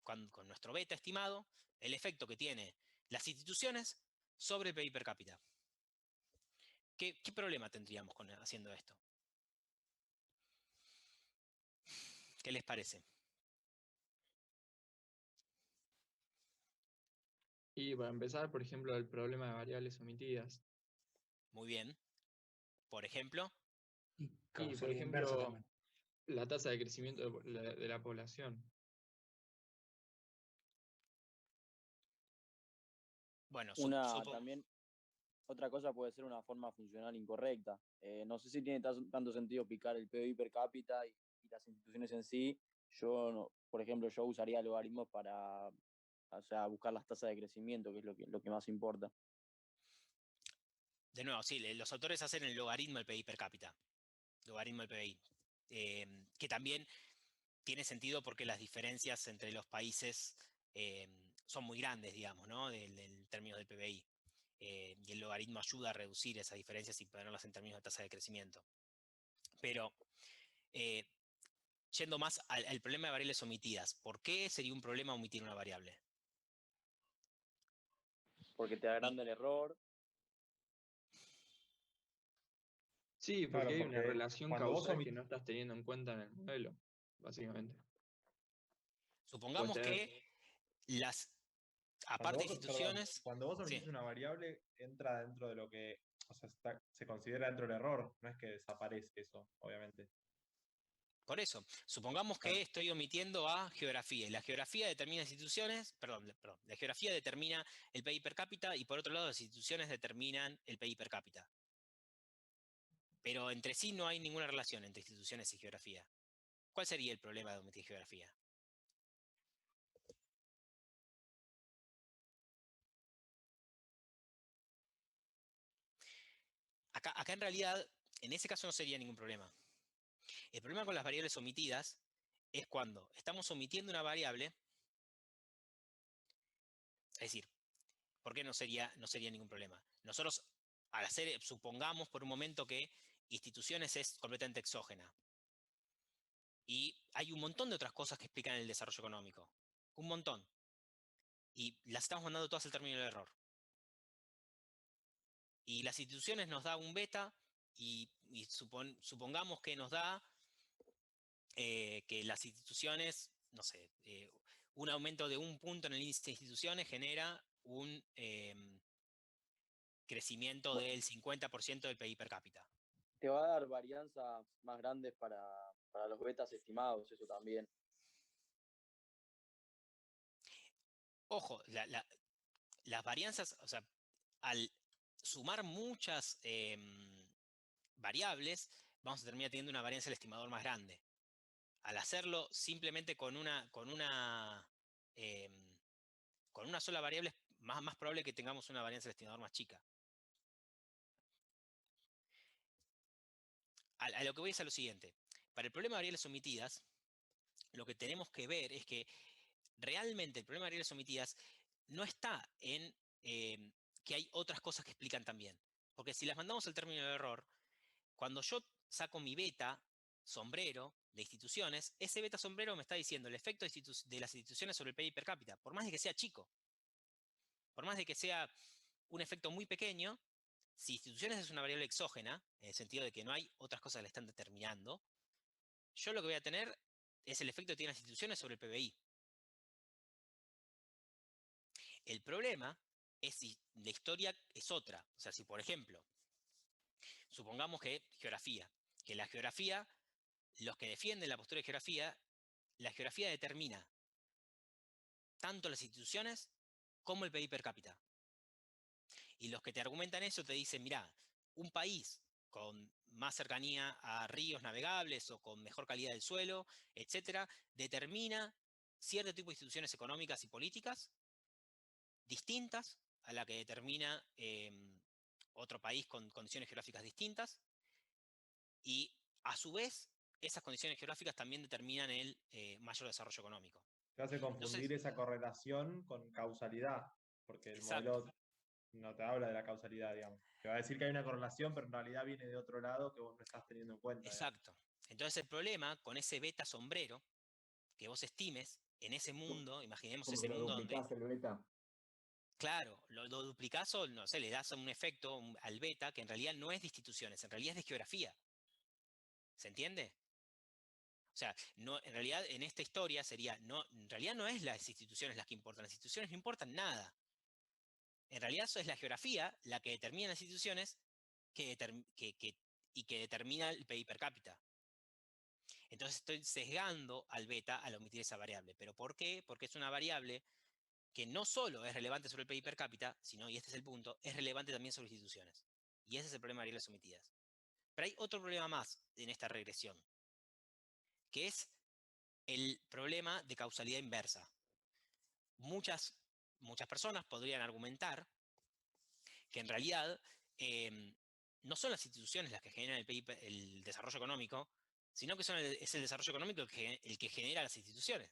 Speaker 1: con nuestro beta estimado, el efecto que tiene las instituciones sobre el PIB per cápita. ¿Qué problema tendríamos haciendo esto? ¿Qué les parece?
Speaker 4: Y para empezar, por ejemplo, el problema de variables omitidas.
Speaker 1: Muy bien. Por ejemplo.
Speaker 6: Y
Speaker 4: Y, por
Speaker 6: causalidad inversa
Speaker 4: ejemplo,
Speaker 6: también.
Speaker 4: la tasa de crecimiento de la población.
Speaker 1: Bueno,
Speaker 10: también otra cosa puede ser una forma funcional incorrecta. No sé si tiene tanto sentido picar el PIB per cápita y las instituciones en sí. Por ejemplo, yo usaría logaritmos para, o sea, buscar las tasas de crecimiento, que es lo que más importa.
Speaker 1: De nuevo, sí, los autores hacen el logaritmo del PIB per cápita. Logaritmo del PBI. Que también tiene sentido porque las diferencias entre los países son muy grandes, digamos, ¿no? En términos del PBI. Y el logaritmo ayuda a reducir esas diferencias y ponerlas en términos de tasa de crecimiento. Pero, yendo más al problema de variables omitidas, ¿por qué sería un problema omitir una variable?
Speaker 10: Porque te agranda el error.
Speaker 4: Sí, porque hay una relación
Speaker 3: cuando vos
Speaker 4: causal que no estás teniendo en cuenta en el modelo, básicamente.
Speaker 1: Supongamos que aparte de instituciones.
Speaker 3: Cuando vos omitís una variable, entra dentro de lo que, o sea, se considera dentro del error, no es que desaparece eso, obviamente.
Speaker 1: Por eso, supongamos que estoy omitiendo a geografía, y la geografía determina instituciones, la geografía determina el PIB per cápita, y por otro lado las instituciones determinan el PIB per cápita. Pero entre sí no hay ninguna relación entre instituciones y geografía. ¿Cuál sería el problema de omitir geografía? Acá en realidad, en ese caso no sería ningún problema. El problema con las variables omitidas es cuando estamos omitiendo una variable, es decir, ¿por qué no sería ningún problema? Nosotros, supongamos por un momento que instituciones es completamente exógena. Y hay un montón de otras cosas que explican el desarrollo económico. Un montón. Y las estamos mandando todas al término del error. Y las instituciones nos da un beta y supongamos que nos da que las instituciones, no sé, un aumento de un punto en el índice de instituciones genera un crecimiento del 50% del PIB per cápita.
Speaker 10: Te va a dar varianzas más grandes para los betas estimados, eso también.
Speaker 1: Ojo, las varianzas, o sea, al sumar muchas variables, vamos a terminar teniendo una varianza del estimador más grande. Al hacerlo simplemente con una sola variable, es más probable que tengamos una varianza del estimador más chica. A lo que voy es a lo siguiente. Para el problema de variables omitidas, lo que tenemos que ver es que realmente el problema de variables omitidas no está en que hay otras cosas que explican también. Porque si las mandamos al término de error, cuando yo saco mi beta sombrero de instituciones, ese beta sombrero me está diciendo el efecto de las instituciones sobre el PIB per cápita, por más de que sea chico, por más de que sea un efecto muy pequeño. Si instituciones es una variable exógena, en el sentido de que no hay otras cosas que la están determinando, yo lo que voy a tener es el efecto que tienen las instituciones sobre el PBI. El problema es si la historia es otra. O sea, si por ejemplo, supongamos que la geografía, los que defienden la postura de geografía, la geografía determina tanto las instituciones como el PIB per cápita. Y los que te argumentan eso te dicen, mirá, un país con más cercanía a ríos navegables o con mejor calidad del suelo, etcétera, determina cierto tipo de instituciones económicas y políticas distintas a la que determina otro país con condiciones geográficas distintas, y a su vez esas condiciones geográficas también determinan el mayor desarrollo económico.
Speaker 3: Te hace confundir esa correlación con causalidad, porque el
Speaker 1: Exacto.
Speaker 3: modelo no te habla de la causalidad, digamos. Te va a decir que hay una correlación, pero en realidad viene de otro lado que vos no estás teniendo en cuenta.
Speaker 1: Exacto. Entonces el problema con ese beta sombrero que vos estimes en ese mundo, imaginemos
Speaker 8: Como
Speaker 1: ese
Speaker 8: que lo
Speaker 1: mundo donde,
Speaker 8: duplicás el beta.
Speaker 1: claro, lo duplicás o, no sé, le das un efecto al beta que en realidad no es de instituciones, en realidad es de geografía. ¿Se entiende? O sea, no, en realidad en esta historia sería, no, en realidad no es las instituciones las que importan, las instituciones no importan nada. En realidad eso es la geografía la que determina las instituciones y que determina el PIB per cápita. Entonces estoy sesgando al beta al omitir esa variable. ¿Pero por qué? Porque es una variable que no solo es relevante sobre el PIB per cápita, sino, y este es el punto, es relevante también sobre instituciones. Y ese es el problema de variables omitidas. Pero hay otro problema más en esta regresión, que es el problema de causalidad inversa. Muchas personas podrían argumentar que en realidad no son las instituciones las que generan el desarrollo económico, sino que es el desarrollo económico el que genera las instituciones.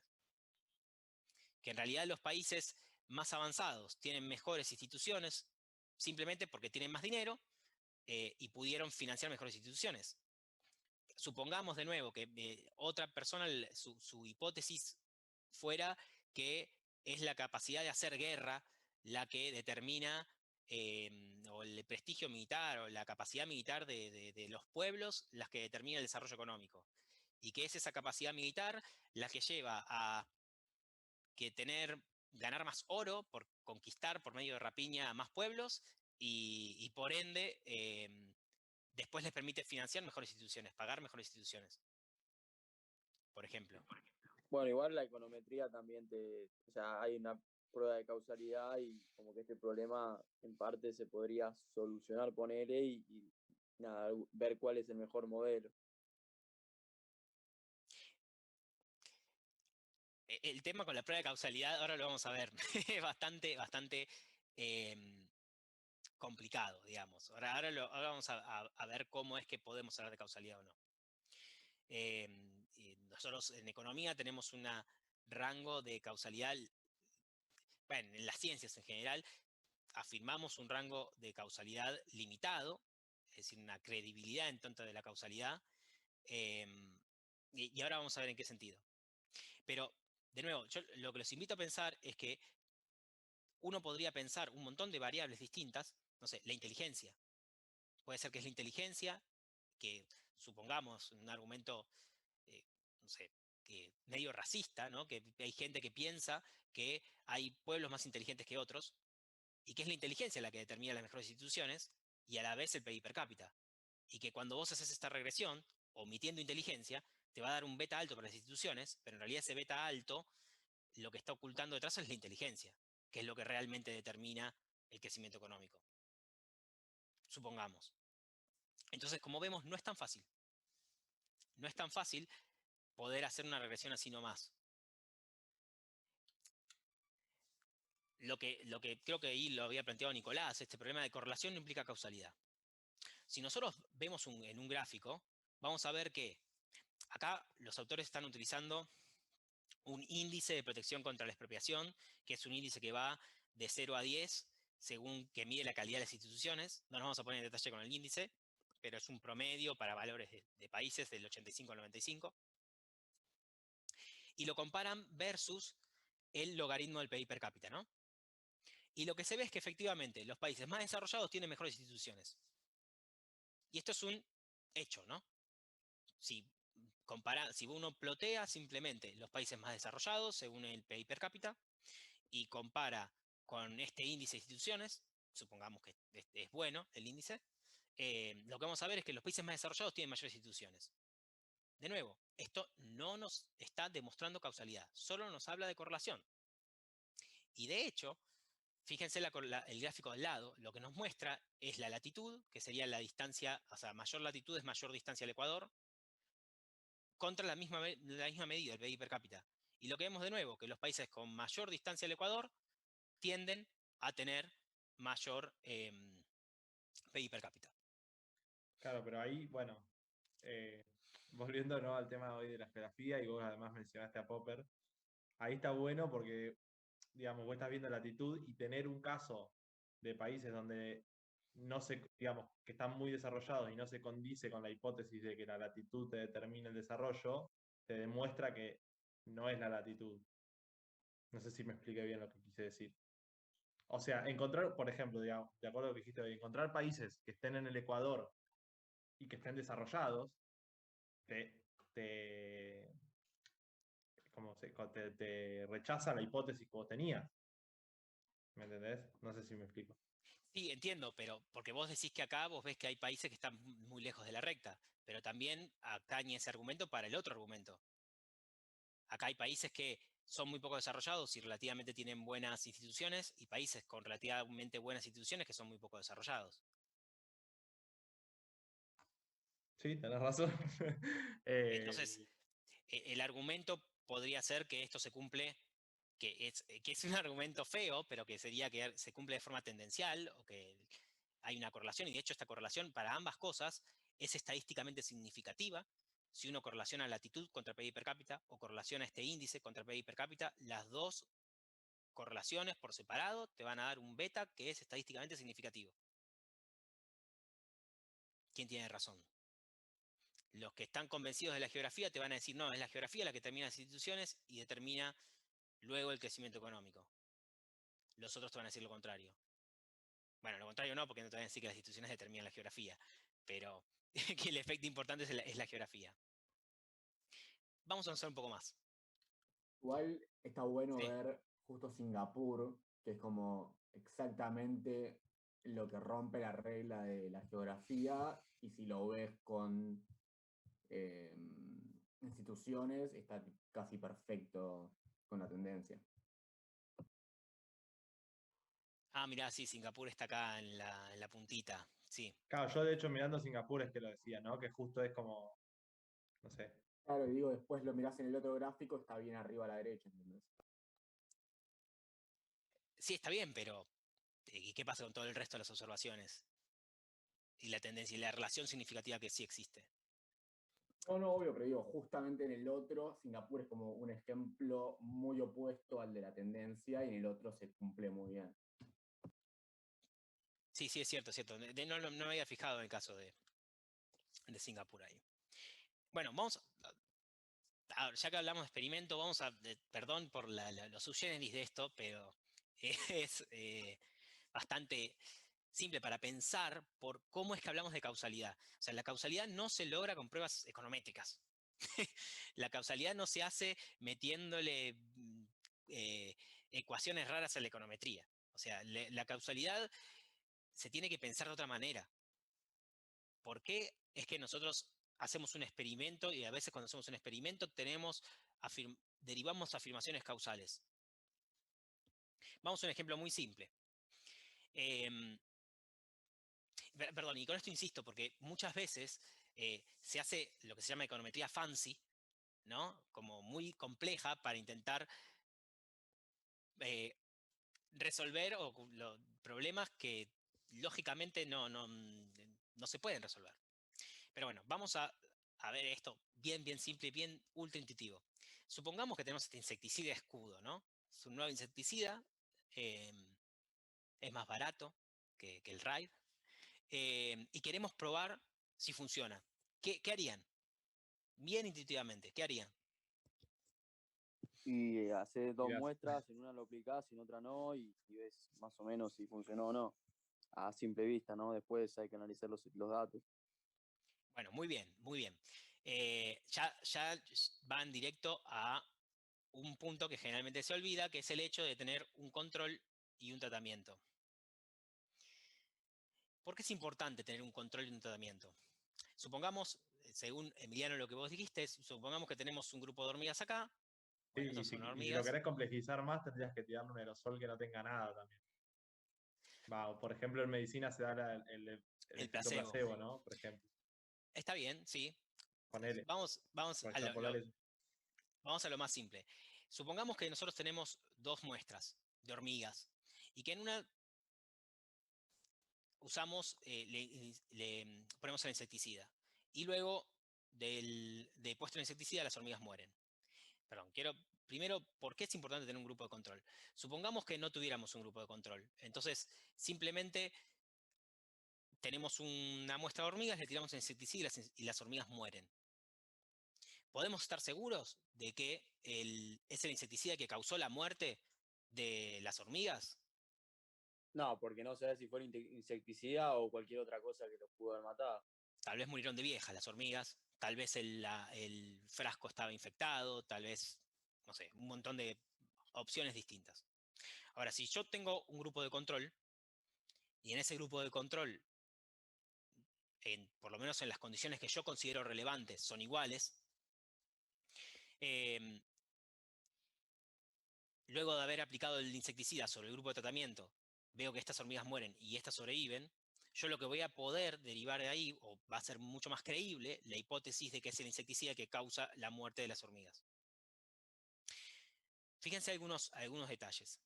Speaker 1: Que en realidad los países más avanzados tienen mejores instituciones simplemente porque tienen más dinero y pudieron financiar mejores instituciones. Supongamos de nuevo que otra persona, su hipótesis fuera que es la capacidad de hacer guerra la que determina, o el prestigio militar o la capacidad militar de los pueblos las que determina el desarrollo económico. Y que es esa capacidad militar la que lleva a que ganar más oro por conquistar por medio de rapiña a más pueblos y por ende después les permite financiar mejores instituciones, pagar mejores instituciones, por ejemplo.
Speaker 10: Bueno, igual la econometría también o sea, hay una prueba de causalidad y como que este problema en parte se podría solucionar, ponele y nada, ver cuál es el mejor modelo.
Speaker 1: El tema con la prueba de causalidad, ahora lo vamos a ver, es bastante complicado, digamos. Ahora vamos a ver cómo es que podemos hablar de causalidad o no. Nosotros en economía tenemos un rango de causalidad, bueno, en las ciencias en general, afirmamos un rango de causalidad limitado, es decir, una credibilidad en tanto de la causalidad, y ahora vamos a ver en qué sentido. Pero, de nuevo, yo lo que los invito a pensar es que uno podría pensar un montón de variables distintas, no sé, la inteligencia. Puede ser que es la inteligencia, que supongamos un argumento, no sé, medio racista, ¿no? Que hay gente que piensa que hay pueblos más inteligentes que otros, y que es la inteligencia la que determina las mejores instituciones, y a la vez el PIB per cápita. Y que cuando vos haces esta regresión, omitiendo inteligencia, te va a dar un beta alto para las instituciones, pero en realidad ese beta alto lo que está ocultando detrás es la inteligencia, que es lo que realmente determina el crecimiento económico. Supongamos. Entonces, como vemos, no es tan fácil. No es tan fácil poder hacer una regresión así nomás. Lo que creo que ahí lo había planteado Nicolás, este problema de correlación no implica causalidad. Si nosotros vemos en un gráfico, vamos a ver que acá los autores están utilizando un índice de protección contra la expropiación, que es un índice que va de 0 a 10, según que mide la calidad de las instituciones. No nos vamos a poner en detalle con el índice, pero es un promedio para valores de países del 85 al 95. Y lo comparan versus el logaritmo del PIB per cápita, ¿no? Y lo que se ve es que efectivamente los países más desarrollados tienen mejores instituciones. Y esto es un hecho, ¿no? Si uno plotea simplemente los países más desarrollados según el PIB per cápita y compara con este índice de instituciones, supongamos que es bueno el índice, lo que vamos a ver es que los países más desarrollados tienen mayores instituciones. De nuevo, esto no nos está demostrando causalidad, solo nos habla de correlación. Y de hecho, fíjense el gráfico al lado, lo que nos muestra es la latitud, que sería la distancia, o sea, mayor latitud es mayor distancia al Ecuador, contra la misma medida, el PIB per cápita. Y lo que vemos de nuevo, que los países con mayor distancia al Ecuador tienden a tener mayor PIB per cápita.
Speaker 3: Claro, pero ahí, bueno, volviendo, ¿no?, al tema hoy de la geografía, y vos además mencionaste a Popper, ahí está bueno porque, digamos, vos estás viendo la latitud y tener un caso de países donde no se, digamos, que están muy desarrollados y no se condice con la hipótesis de que la latitud te determina el desarrollo, te demuestra que no es la latitud. No sé si me expliqué bien lo que quise decir. O sea, encontrar, por ejemplo, digamos, de acuerdo a lo que dijiste hoy, encontrar países que estén en el Ecuador y que estén desarrollados, te rechaza la hipótesis que vos tenías. ¿Me entendés? No sé si me explico.
Speaker 1: Sí, entiendo, pero porque vos decís que acá vos ves que hay países que están muy lejos de la recta, pero también atañe ese argumento para el otro argumento. Acá hay países que son muy poco desarrollados y relativamente tienen buenas instituciones, y países con relativamente buenas instituciones que son muy poco desarrollados.
Speaker 3: Sí, tenés razón.
Speaker 1: Entonces, el argumento podría ser que esto se cumple, que es un argumento feo, pero que sería que se cumple de forma tendencial, o que hay una correlación, y de hecho esta correlación para ambas cosas es estadísticamente significativa. Si uno correlaciona latitud contra PIB per cápita o correlaciona este índice contra PIB per cápita, las dos correlaciones por separado te van a dar un beta que es estadísticamente significativo. ¿Quién tiene razón? Los que están convencidos de la geografía te van a decir, no, es la geografía la que determina las instituciones y determina luego el crecimiento económico. Los otros te van a decir lo contrario. Bueno, lo contrario no, porque no te van a decir que las instituciones determinan la geografía, pero que el efecto importante es la geografía. Vamos a avanzar un poco más.
Speaker 8: Igual está bueno
Speaker 1: Sí.
Speaker 8: ver justo Singapur, que es como exactamente lo que rompe la regla de la geografía, y si lo ves con instituciones, está casi perfecto con la tendencia.
Speaker 1: Ah, mirá, sí, Singapur está acá en la puntita, sí.
Speaker 3: Claro, yo de hecho mirando Singapur es que lo decía, ¿no? Que justo es como, no sé.
Speaker 8: Claro, y digo, después lo mirás en el otro gráfico, está bien arriba a la derecha, ¿entendés?
Speaker 1: Sí, está bien, pero ¿y qué pasa con todo el resto de las observaciones? Y la tendencia y la relación significativa que sí existe.
Speaker 8: No, obvio, pero digo, justamente en el otro, Singapur es como un ejemplo muy opuesto al de la tendencia, y en el otro se cumple muy bien.
Speaker 1: Sí, es cierto, es cierto. No me había fijado en el caso de Singapur ahí. Bueno, vamos a ver, ya que hablamos de experimento, perdón por los sui generis de esto, pero es bastante simple para pensar por cómo es que hablamos de causalidad. O sea, la causalidad no se logra con pruebas econométricas. La causalidad no se hace metiéndole ecuaciones raras a la econometría. O sea, la causalidad se tiene que pensar de otra manera. ¿Por qué es que nosotros hacemos un experimento y a veces cuando hacemos un experimento derivamos afirmaciones causales? Vamos a un ejemplo muy simple. Perdón, y con esto insisto, porque muchas veces se hace lo que se llama econometría fancy, ¿no? Como muy compleja para intentar resolver problemas que lógicamente no se pueden resolver. Pero bueno, vamos a ver esto bien simple, bien ultra intuitivo. Supongamos que tenemos este insecticida escudo, ¿no? Es un nuevo insecticida es más barato que el RAID, y queremos probar si funciona. ¿Qué harían? Bien intuitivamente, ¿qué harían?
Speaker 10: Y haces dos
Speaker 3: Mirás.
Speaker 10: muestras, en una lo aplicás, en otra no, y ves más o menos si funcionó o no. A simple vista, ¿no? Después hay que analizar los datos.
Speaker 1: Bueno, muy bien, muy bien. Ya van directo a un punto que generalmente se olvida, que es el hecho de tener un control y un tratamiento. ¿Por qué es importante tener un control y un tratamiento? Supongamos, según Emiliano lo que vos dijiste, supongamos que tenemos un grupo de hormigas acá. Bueno,
Speaker 3: Sí,
Speaker 1: estas son
Speaker 3: y si lo
Speaker 1: hormigas.
Speaker 3: querés complejizar más, tendrías que tirarle un aerosol que no tenga nada también. O por ejemplo, en medicina se da el efecto
Speaker 1: placebo.
Speaker 3: placebo, ¿no? Por ejemplo.
Speaker 1: Está bien, sí.
Speaker 3: Ponele.
Speaker 1: Vamos
Speaker 3: Por
Speaker 1: a
Speaker 3: extrapolar eso.
Speaker 1: vamos a lo más simple. Supongamos que nosotros tenemos 2 muestras de hormigas y que en una usamos, le ponemos el insecticida y luego de puesto el insecticida las hormigas mueren. Perdón, primero, ¿por qué es importante tener un grupo de control? Supongamos que no tuviéramos un grupo de control. Entonces, simplemente tenemos una muestra de hormigas, le tiramos el insecticida y las hormigas mueren. ¿Podemos estar seguros de que es el insecticida que causó la muerte de las hormigas?
Speaker 10: No, porque no sabes si fue el insecticida o cualquier otra cosa que los pudo haber matado.
Speaker 1: Tal vez murieron de viejas las hormigas, tal vez el frasco estaba infectado, tal vez, no sé, un montón de opciones distintas. Ahora, si yo tengo un grupo de control, y en ese grupo de control, por lo menos en las condiciones que yo considero relevantes, son iguales, luego de haber aplicado el insecticida sobre el grupo de tratamiento, veo que estas hormigas mueren y estas sobreviven, yo lo que voy a poder derivar de ahí, o va a ser mucho más creíble, la hipótesis de que es el insecticida que causa la muerte de las hormigas. Fíjense algunos detalles.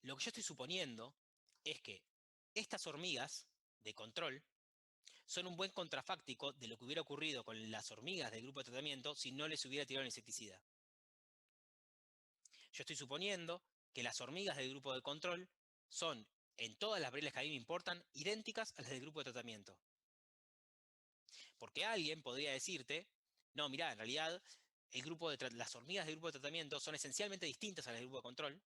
Speaker 1: Lo que yo estoy suponiendo es que estas hormigas de control son un buen contrafáctico de lo que hubiera ocurrido con las hormigas del grupo de tratamiento si no les hubiera tirado el insecticida. Yo estoy suponiendo que las hormigas del grupo de control son, en todas las variables que a mí me importan, idénticas a las del grupo de tratamiento. Porque alguien podría decirte, no, mirá, en realidad las hormigas del grupo de tratamiento son esencialmente distintas a las del grupo de control.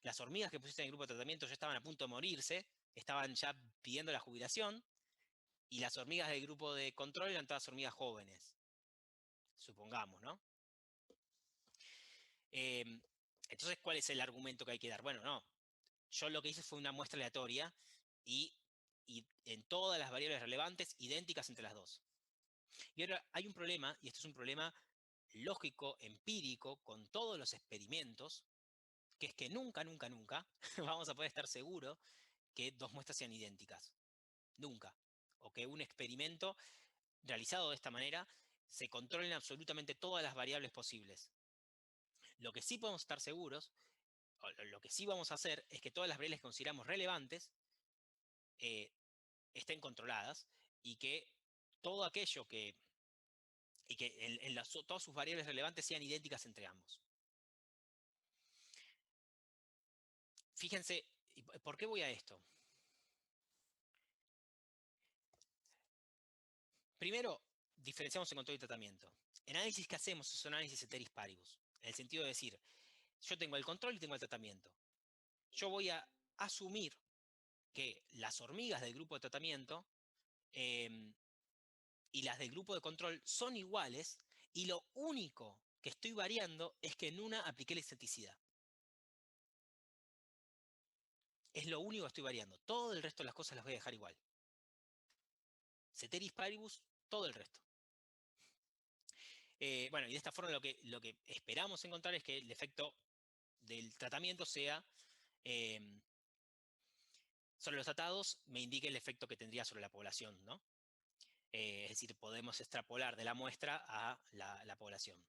Speaker 1: Las hormigas que pusiste en el grupo de tratamiento ya estaban a punto de morirse, estaban ya pidiendo la jubilación, y las hormigas del grupo de control eran todas hormigas jóvenes. Supongamos, ¿no? Entonces, ¿cuál es el argumento que hay que dar? Bueno, no. Yo lo que hice fue una muestra aleatoria y en todas las variables relevantes idénticas entre las dos. Y ahora hay un problema, y esto es un problema lógico, empírico, con todos los experimentos, que es que nunca, nunca, nunca vamos a poder estar seguros que dos muestras sean idénticas. Nunca. O que un experimento realizado de esta manera se controlen absolutamente todas las variables posibles. Lo que sí podemos estar seguros, o lo que sí vamos a hacer, es que todas las variables que consideramos relevantes estén controladas y que todo aquello todas sus variables relevantes sean idénticas entre ambos. Fíjense, ¿por qué voy a esto? Primero, diferenciamos en control y tratamiento. El análisis que hacemos es un análisis ceteris paribus, en el sentido de decir, yo tengo el control y tengo el tratamiento. Yo voy a asumir que las hormigas del grupo de tratamiento y las del grupo de control son iguales, y lo único que estoy variando es que en una apliqué el insecticida. Es lo único que estoy variando. Todo el resto de las cosas las voy a dejar igual. Ceteris paribus, todo el resto. Bueno, y de esta forma lo que esperamos encontrar es que el efecto del tratamiento sea sobre los tratados me indique el efecto que tendría sobre la población, ¿no? Es decir, podemos extrapolar de la muestra a la población.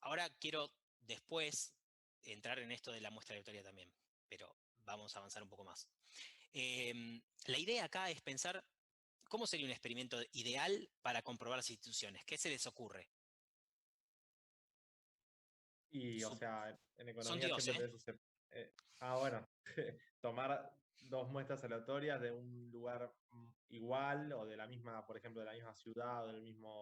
Speaker 1: Ahora quiero después entrar en esto de la muestra aleatoria también, pero vamos a avanzar un poco más. La idea acá es pensar cómo sería un experimento ideal para comprobar las instituciones. ¿Qué se les ocurre?
Speaker 3: Y, o sea, en
Speaker 1: Son
Speaker 3: economía
Speaker 1: Dios,
Speaker 3: siempre
Speaker 1: ¿eh?
Speaker 3: tenés Bueno, tomar dos muestras aleatorias de un lugar igual o de la misma, por ejemplo, de la misma ciudad o de la misma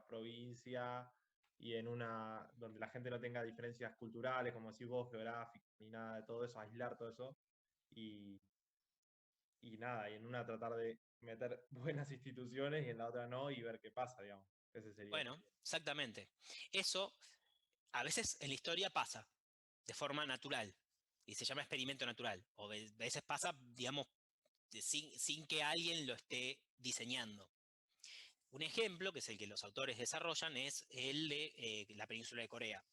Speaker 3: provincia y en una donde la gente no tenga diferencias culturales, como decís vos, geográficas, ni nada de todo eso, aislar todo eso y, y nada, y en una tratar de meter buenas instituciones y en la otra no y ver qué pasa, digamos. Ese sería.
Speaker 1: Bueno, exactamente. Eso a veces en la historia pasa de forma natural y se llama experimento natural. O a veces pasa, digamos, sin que alguien lo esté diseñando. Un ejemplo, que es el que los autores desarrollan, es el de la península de Corea,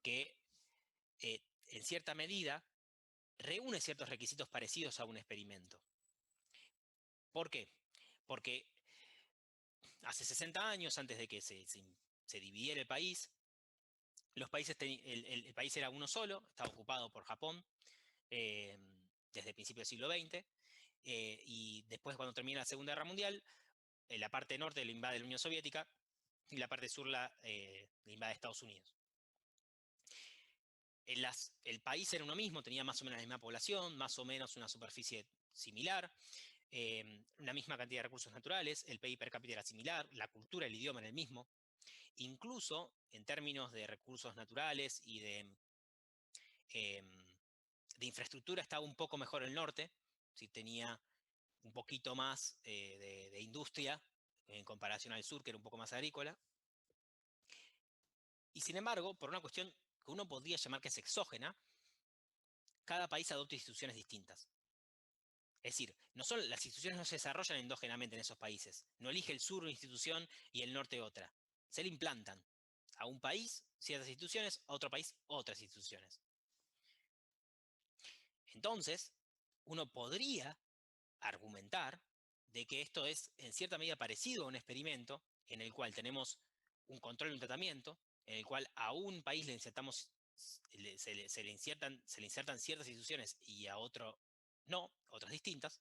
Speaker 1: que en cierta medida reúne ciertos requisitos parecidos a un experimento. ¿Por qué? Porque hace 60 años, antes de que se dividiera el país, el país era uno solo, estaba ocupado por Japón desde el principio del siglo XX, y después, cuando termina la Segunda Guerra Mundial, la parte norte la invade la Unión Soviética y la parte sur la invade Estados Unidos. El país era uno mismo, tenía más o menos la misma población, más o menos una superficie similar, una misma cantidad de recursos naturales, el PIB per cápita era similar, la cultura, el idioma era el mismo. Incluso en términos de recursos naturales y de infraestructura estaba un poco mejor el norte, ¿sí? Tenía un poquito más de industria en comparación al sur, que era un poco más agrícola. Y sin embargo, por una cuestión que uno podría llamar que es exógena, cada país adopta instituciones distintas. Es decir, las instituciones no se desarrollan endógenamente en esos países. No elige el sur una institución y el norte otra. Se le implantan a un país ciertas instituciones, a otro país otras instituciones. Entonces, uno podría argumentar de que esto es en cierta medida parecido a un experimento en el cual tenemos un control y un tratamiento, en el cual a un país le insertamos, se le insertan ciertas instituciones y a otro no, otras distintas,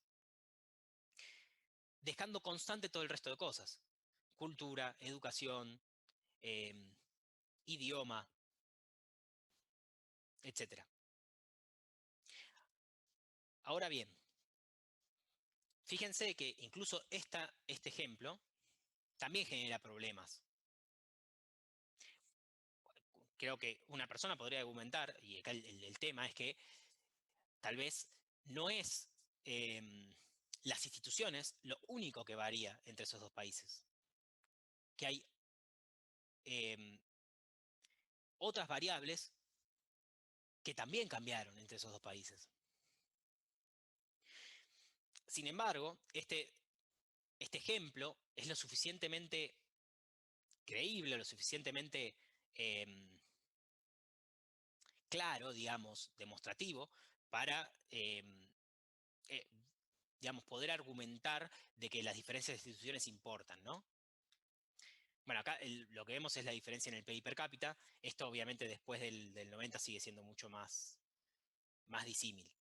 Speaker 1: dejando constante todo el resto de cosas. Cultura, educación, idioma, etc. Ahora bien, fíjense que incluso este ejemplo también genera problemas. Creo que una persona podría argumentar, y acá el tema es que tal vez no es las instituciones lo único que varía entre esos dos países. Que hay otras variables que también cambiaron entre esos dos países. Sin embargo, este ejemplo es lo suficientemente creíble, lo suficientemente claro, digamos, demostrativo, para digamos, poder argumentar de que las diferencias de instituciones importan, ¿no? Bueno, acá lo que vemos es la diferencia en el PIB per cápita. Esto obviamente después del 90 sigue siendo mucho más disímil.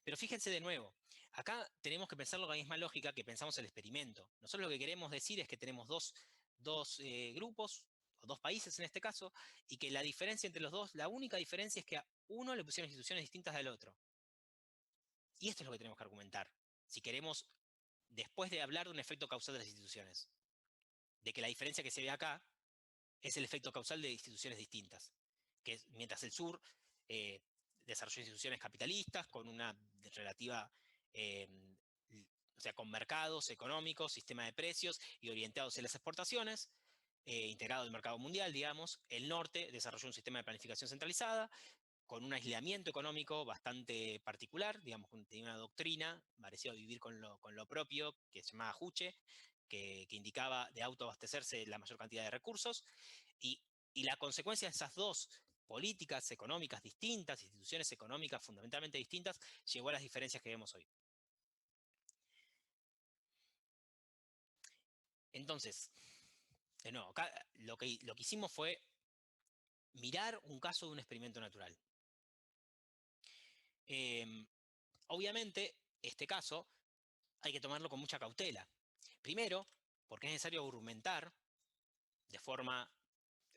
Speaker 1: Pero fíjense de nuevo, acá tenemos que pensarlo con la misma lógica que pensamos el experimento. Nosotros lo que queremos decir es que tenemos dos grupos, o dos países en este caso, y que la diferencia entre los dos, la única diferencia es que a uno le pusieron instituciones distintas al otro. Y esto es lo que tenemos que argumentar. Si queremos, después de hablar de un efecto causal de las instituciones, de que la diferencia que se ve acá es el efecto causal de instituciones distintas. Que mientras el sur desarrolló instituciones capitalistas con una relativa, o sea, con mercados económicos, sistema de precios y orientados en las exportaciones, integrado al mercado mundial, digamos. El norte desarrolló un sistema de planificación centralizada, con un aislamiento económico bastante particular, digamos, tenía una doctrina parecida a vivir con lo propio, que se llamaba Juche, que indicaba de autoabastecerse la mayor cantidad de recursos, y la consecuencia de esas dos políticas económicas distintas, instituciones económicas fundamentalmente distintas, llegó a las diferencias que vemos hoy. Entonces, de nuevo, acá lo que hicimos fue mirar un caso de un experimento natural. Obviamente, este caso hay que tomarlo con mucha cautela. Primero, porque es necesario argumentar de forma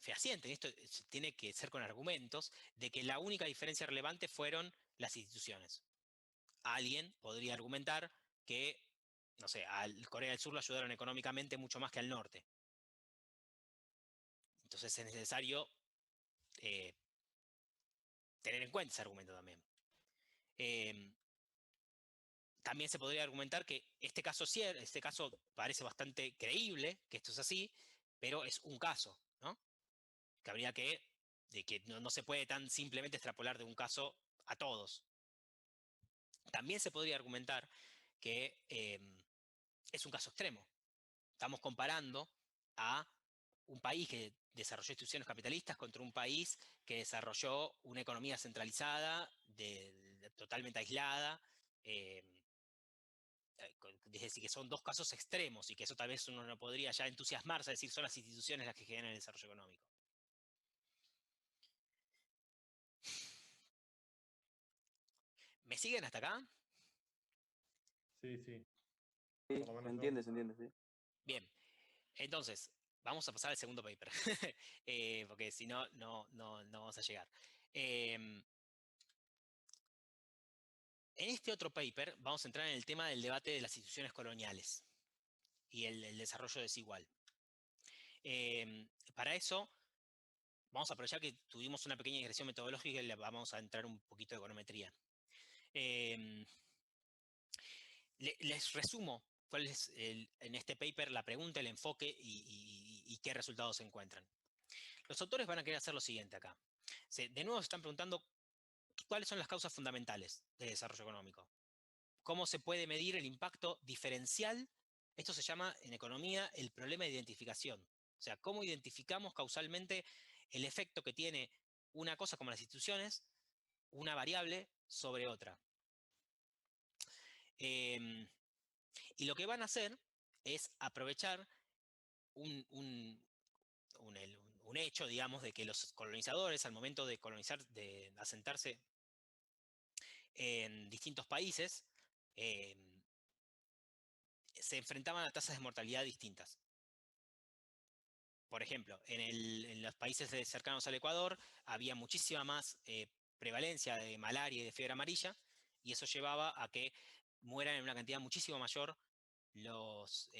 Speaker 1: fehaciente, esto tiene que ser con argumentos, de que la única diferencia relevante fueron las instituciones. Alguien podría argumentar que, no sé, al Corea del Sur lo ayudaron económicamente mucho más que al norte. Entonces es necesario tener en cuenta ese argumento también. También se podría argumentar que este caso parece bastante creíble, que esto es así, pero es un caso, ¿no? Que habría que no se puede tan simplemente extrapolar de un caso a todos. También se podría argumentar que es un caso extremo. Estamos comparando a un país que desarrolló instituciones capitalistas contra un país que desarrolló una economía centralizada, totalmente aislada. Es decir, que son dos casos extremos y que eso tal vez uno no podría ya entusiasmarse a decir son las instituciones las que generan el desarrollo económico. ¿Me siguen hasta acá?
Speaker 3: Sí, sí.
Speaker 10: Sí,
Speaker 3: Por lo
Speaker 10: se
Speaker 3: menos
Speaker 10: entiende,
Speaker 3: yo.
Speaker 10: se entiende, sí.
Speaker 1: Bien, entonces, vamos a pasar al segundo paper, porque si no, no vamos a llegar. En este otro paper vamos a entrar en el tema del debate de las instituciones coloniales y el desarrollo desigual. Para eso, vamos a aprovechar que tuvimos una pequeña digresión metodológica y le vamos a entrar un poquito de econometría. Les resumo cuál es en este paper la pregunta, el enfoque y qué resultados se encuentran. Los autores van a querer hacer lo siguiente acá. De nuevo se están preguntando cuáles son las causas fundamentales del desarrollo económico. ¿Cómo se puede medir el impacto diferencial? Esto se llama en economía el problema de identificación. O sea, cómo identificamos causalmente el efecto que tiene una cosa como las instituciones, una variable sobre otra. Y lo que van a hacer es aprovechar un hecho, digamos, de que los colonizadores, al momento de colonizar, de asentarse en distintos países, se enfrentaban a tasas de mortalidad distintas. Por ejemplo, en los países cercanos al Ecuador había muchísima más prevalencia de malaria y de fiebre amarilla, y eso llevaba a que mueran en una cantidad muchísimo mayor los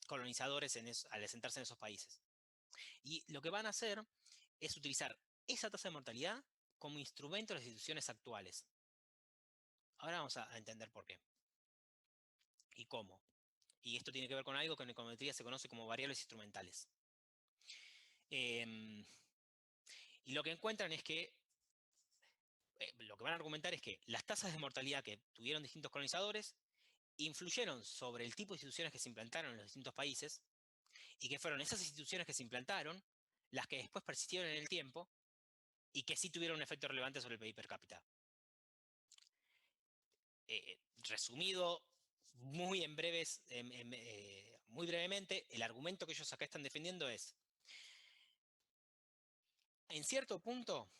Speaker 1: colonizadores al asentarse en esos países. Y lo que van a hacer es utilizar esa tasa de mortalidad como instrumento de las instituciones actuales. Ahora vamos a entender por qué y cómo. Y esto tiene que ver con algo que en econometría se conoce como variables instrumentales. Y lo que encuentran es que, lo que van a argumentar es que las tasas de mortalidad que tuvieron distintos colonizadores influyeron sobre el tipo de instituciones que se implantaron en los distintos países y que fueron esas instituciones que se implantaron las que después persistieron en el tiempo y que sí tuvieron un efecto relevante sobre el PIB per cápita. Resumido, muy brevemente, el argumento que ellos acá están defendiendo es, en cierto punto,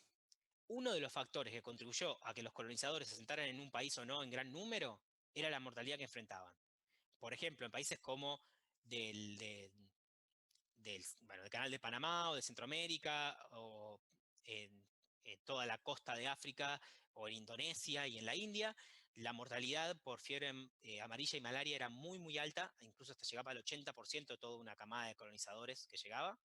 Speaker 1: uno de los factores que contribuyó a que los colonizadores se asentaran en un país o no en gran número era la mortalidad que enfrentaban. Por ejemplo, en países como del Canal de Panamá o de Centroamérica o en toda la costa de África o en Indonesia y en la India, la mortalidad por fiebre amarilla y malaria era muy, muy alta, incluso hasta llegaba al 80% de toda una camada de colonizadores que llegaba.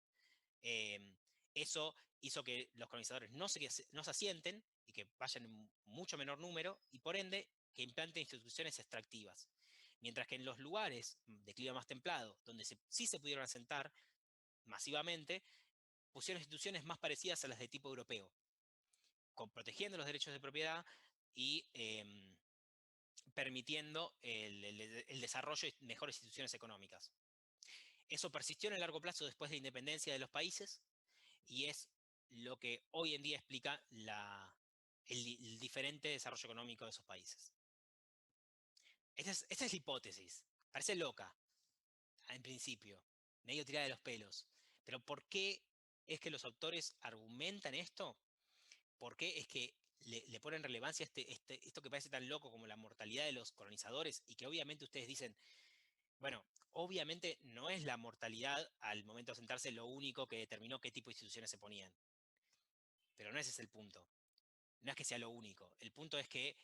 Speaker 1: Eso hizo que los colonizadores no se asienten y que vayan en mucho menor número y por ende que implanten instituciones extractivas. Mientras que en los lugares de clima más templado, donde sí se pudieron asentar masivamente, pusieron instituciones más parecidas a las de tipo europeo, protegiendo los derechos de propiedad y permitiendo el desarrollo de mejores instituciones económicas. Eso persistió en el largo plazo después de la independencia de los países y es lo que hoy en día explica el diferente desarrollo económico de esos países. Esta es la hipótesis. Parece loca, en principio, medio tirada de los pelos. Pero ¿por qué es que los autores argumentan esto? ¿Por qué es que le ponen relevancia esto que parece tan loco como la mortalidad de los colonizadores y que obviamente ustedes dicen, Bueno, obviamente no es la mortalidad al momento de sentarse lo único que determinó qué tipo de instituciones se ponían. Pero no ese es el punto. No es que sea lo único. El punto es que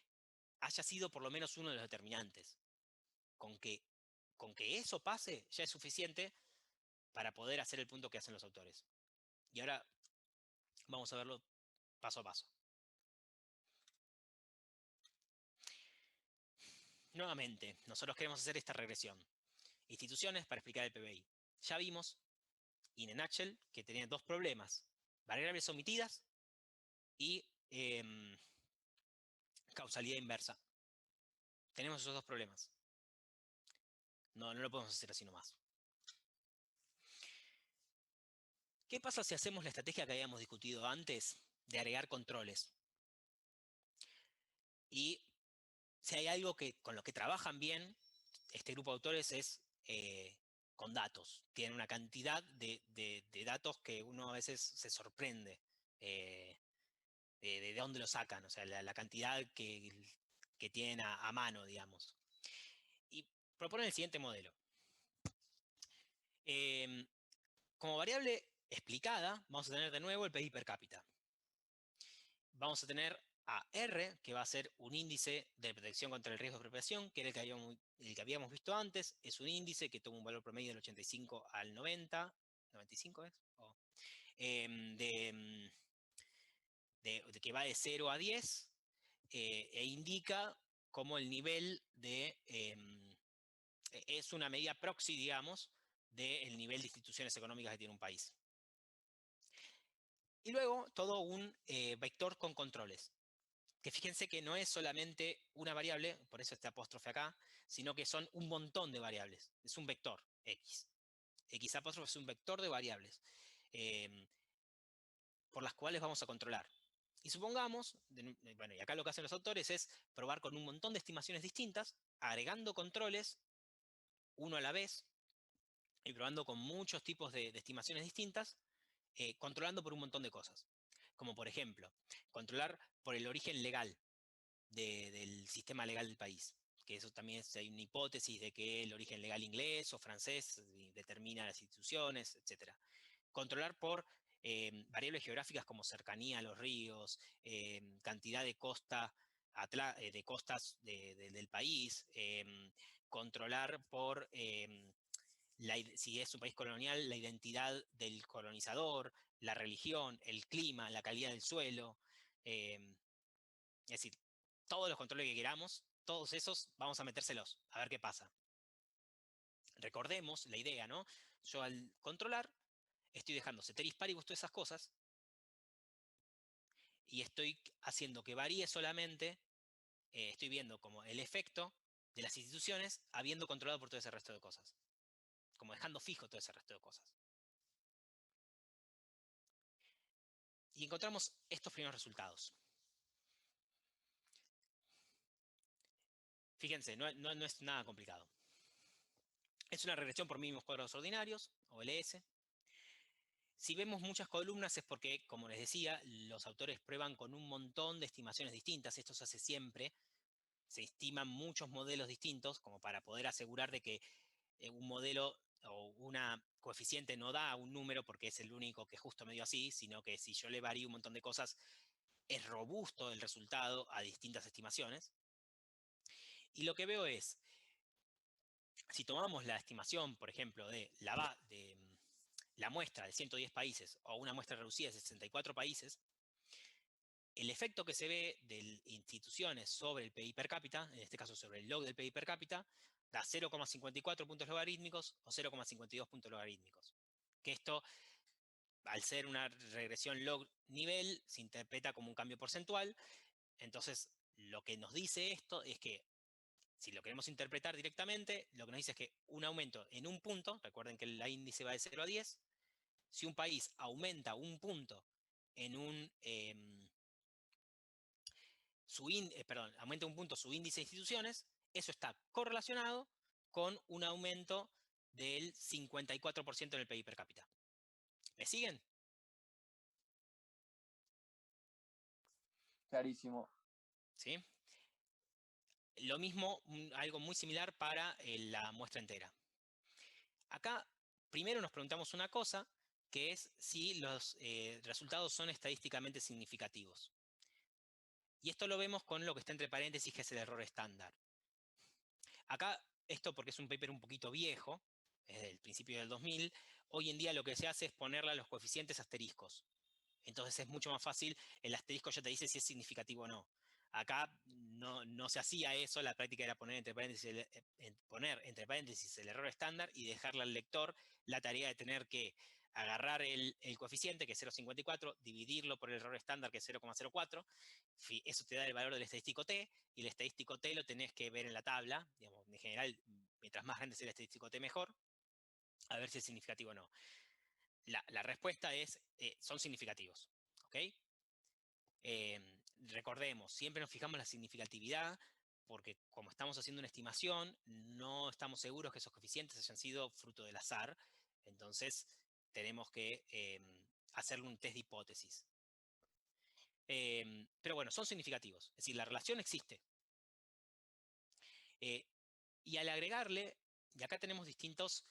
Speaker 1: haya sido por lo menos uno de los determinantes. Con que eso pase ya es suficiente para poder hacer el punto que hacen los autores. Y ahora vamos a verlo paso a paso. Nuevamente, nosotros queremos hacer esta regresión. Instituciones para explicar el PBI. Ya vimos, in a nutshell, que tenía dos problemas. Variables omitidas y causalidad inversa. Tenemos esos dos problemas. No lo podemos hacer así nomás. ¿Qué pasa si hacemos la estrategia que habíamos discutido antes de agregar controles? Y si hay algo con lo que trabajan bien este grupo de autores es con datos. Tienen una cantidad de datos que uno a veces se sorprende de dónde lo sacan, o sea, la cantidad que tienen a mano, digamos. Y proponen el siguiente modelo. Como variable explicada, vamos a tener de nuevo el PIB per cápita. Vamos a tener a R, que va a ser un índice de protección contra el riesgo de expropiación, que era el que habíamos visto antes. Es un índice que toma un valor promedio del 85 al 90. ¿95 es? Que va de 0 a 10 e indica cómo el nivel es una medida proxy, digamos, del nivel de instituciones económicas que tiene un país. Y luego todo un vector con controles. Que fíjense que no es solamente una variable, por eso este apóstrofe acá, sino que son un montón de variables. Es un vector, X. X apóstrofe es un vector de variables por las cuales vamos a controlar. Y supongamos, bueno, y acá lo que hacen los autores es probar con un montón de estimaciones distintas, agregando controles uno a la vez, y probando con muchos tipos de estimaciones distintas, controlando por un montón de cosas. Como por ejemplo, controlar por el origen legal del sistema legal del país. Que eso también hay una hipótesis de que el origen legal inglés o francés determina las instituciones, etc. Controlar por variables geográficas como cercanía a los ríos, cantidad de costas del país, controlar por, si es un país colonial, la identidad del colonizador, la religión, el clima, la calidad del suelo. Es decir, todos los controles que queramos, todos esos vamos a metérselos, a ver qué pasa. Recordemos la idea, ¿no? Yo al controlar estoy dejando ceteris paribus todas esas cosas y estoy haciendo que varíe solamente, estoy viendo como el efecto de las instituciones habiendo controlado por todo ese resto de cosas. Como dejando fijo todo ese resto de cosas. Y encontramos estos primeros resultados. Fíjense, no es nada complicado. Es una regresión por mínimos cuadrados ordinarios, o LS. Si vemos muchas columnas es porque, como les decía, los autores prueban con un montón de estimaciones distintas. Esto se hace siempre. Se estiman muchos modelos distintos como para poder asegurar de que un modelo o una coeficiente no da un número porque es el único que justo medio así, sino que si yo le varío un montón de cosas, es robusto el resultado a distintas estimaciones. Y lo que veo es, si tomamos la estimación, por ejemplo, de la muestra de 110 países o una muestra reducida de 64 países, el efecto que se ve de instituciones sobre el PIB per cápita, en este caso sobre el log del PIB per cápita, da 0,54 puntos logarítmicos o 0,52 puntos logarítmicos. Que esto, al ser una regresión log nivel, se interpreta como un cambio porcentual. Entonces, lo que nos dice esto es que, si lo queremos interpretar directamente, lo que nos dice es que un aumento en un punto, recuerden que el índice va de 0 a 10, si un país aumenta un punto en aumenta un punto su índice de instituciones, eso está correlacionado con un aumento del 54% en el PIB per cápita. ¿Me siguen?
Speaker 10: Clarísimo.
Speaker 1: ¿Sí? Lo mismo, algo muy similar para la muestra entera. acá primero nos preguntamos una cosa, que es si los resultados son estadísticamente significativos. Y esto lo vemos con lo que está entre paréntesis, que es el error estándar. Acá, esto porque es un paper un poquito viejo, es del principio del 2000, hoy en día lo que se hace es ponerle a los coeficientes asteriscos. Entonces es mucho más fácil, el asterisco ya te dice si es significativo o no. Acá no se hacía eso, la práctica era poner entre paréntesis el error estándar y dejarle al lector la tarea de tener que agarrar el coeficiente, que es 0,54, dividirlo por el error estándar, que es 0,04. Eso te da el valor del estadístico T, y el estadístico T lo tenés que ver en la tabla. Digamos, en general, mientras más grande sea el estadístico T, mejor, a ver si es significativo o no. La respuesta es, son significativos. ¿Ok? Recordemos, siempre nos fijamos en la significatividad, porque como estamos haciendo una estimación, no estamos seguros que esos coeficientes hayan sido fruto del azar. Entonces, tenemos que hacerle un test de hipótesis. Pero bueno, son significativos. Es decir, la relación existe. Y al agregarle, y acá tenemos distintas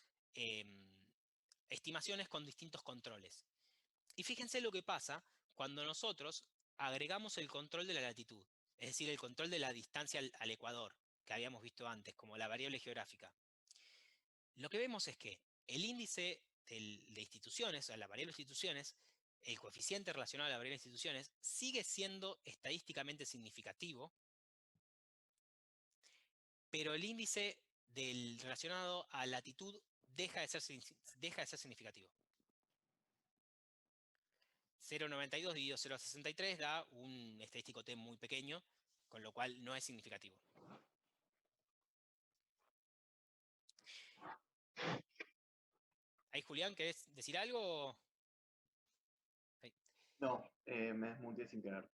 Speaker 1: estimaciones con distintos controles. Y fíjense lo que pasa cuando nosotros agregamos el control de la latitud, es decir, el control de la distancia al ecuador, que habíamos visto antes, como la variable geográfica. Lo que vemos es que el índice de instituciones, o sea, la variable de instituciones, el coeficiente relacionado a la variable de instituciones, sigue siendo estadísticamente significativo, pero el índice relacionado a latitud deja de ser significativo. 0,92 dividido 0,63 da un estadístico T muy pequeño, con lo cual no es significativo. Ahí, Julián, ¿querés decir algo? Ahí.
Speaker 9: No, me desmuteé sin querer.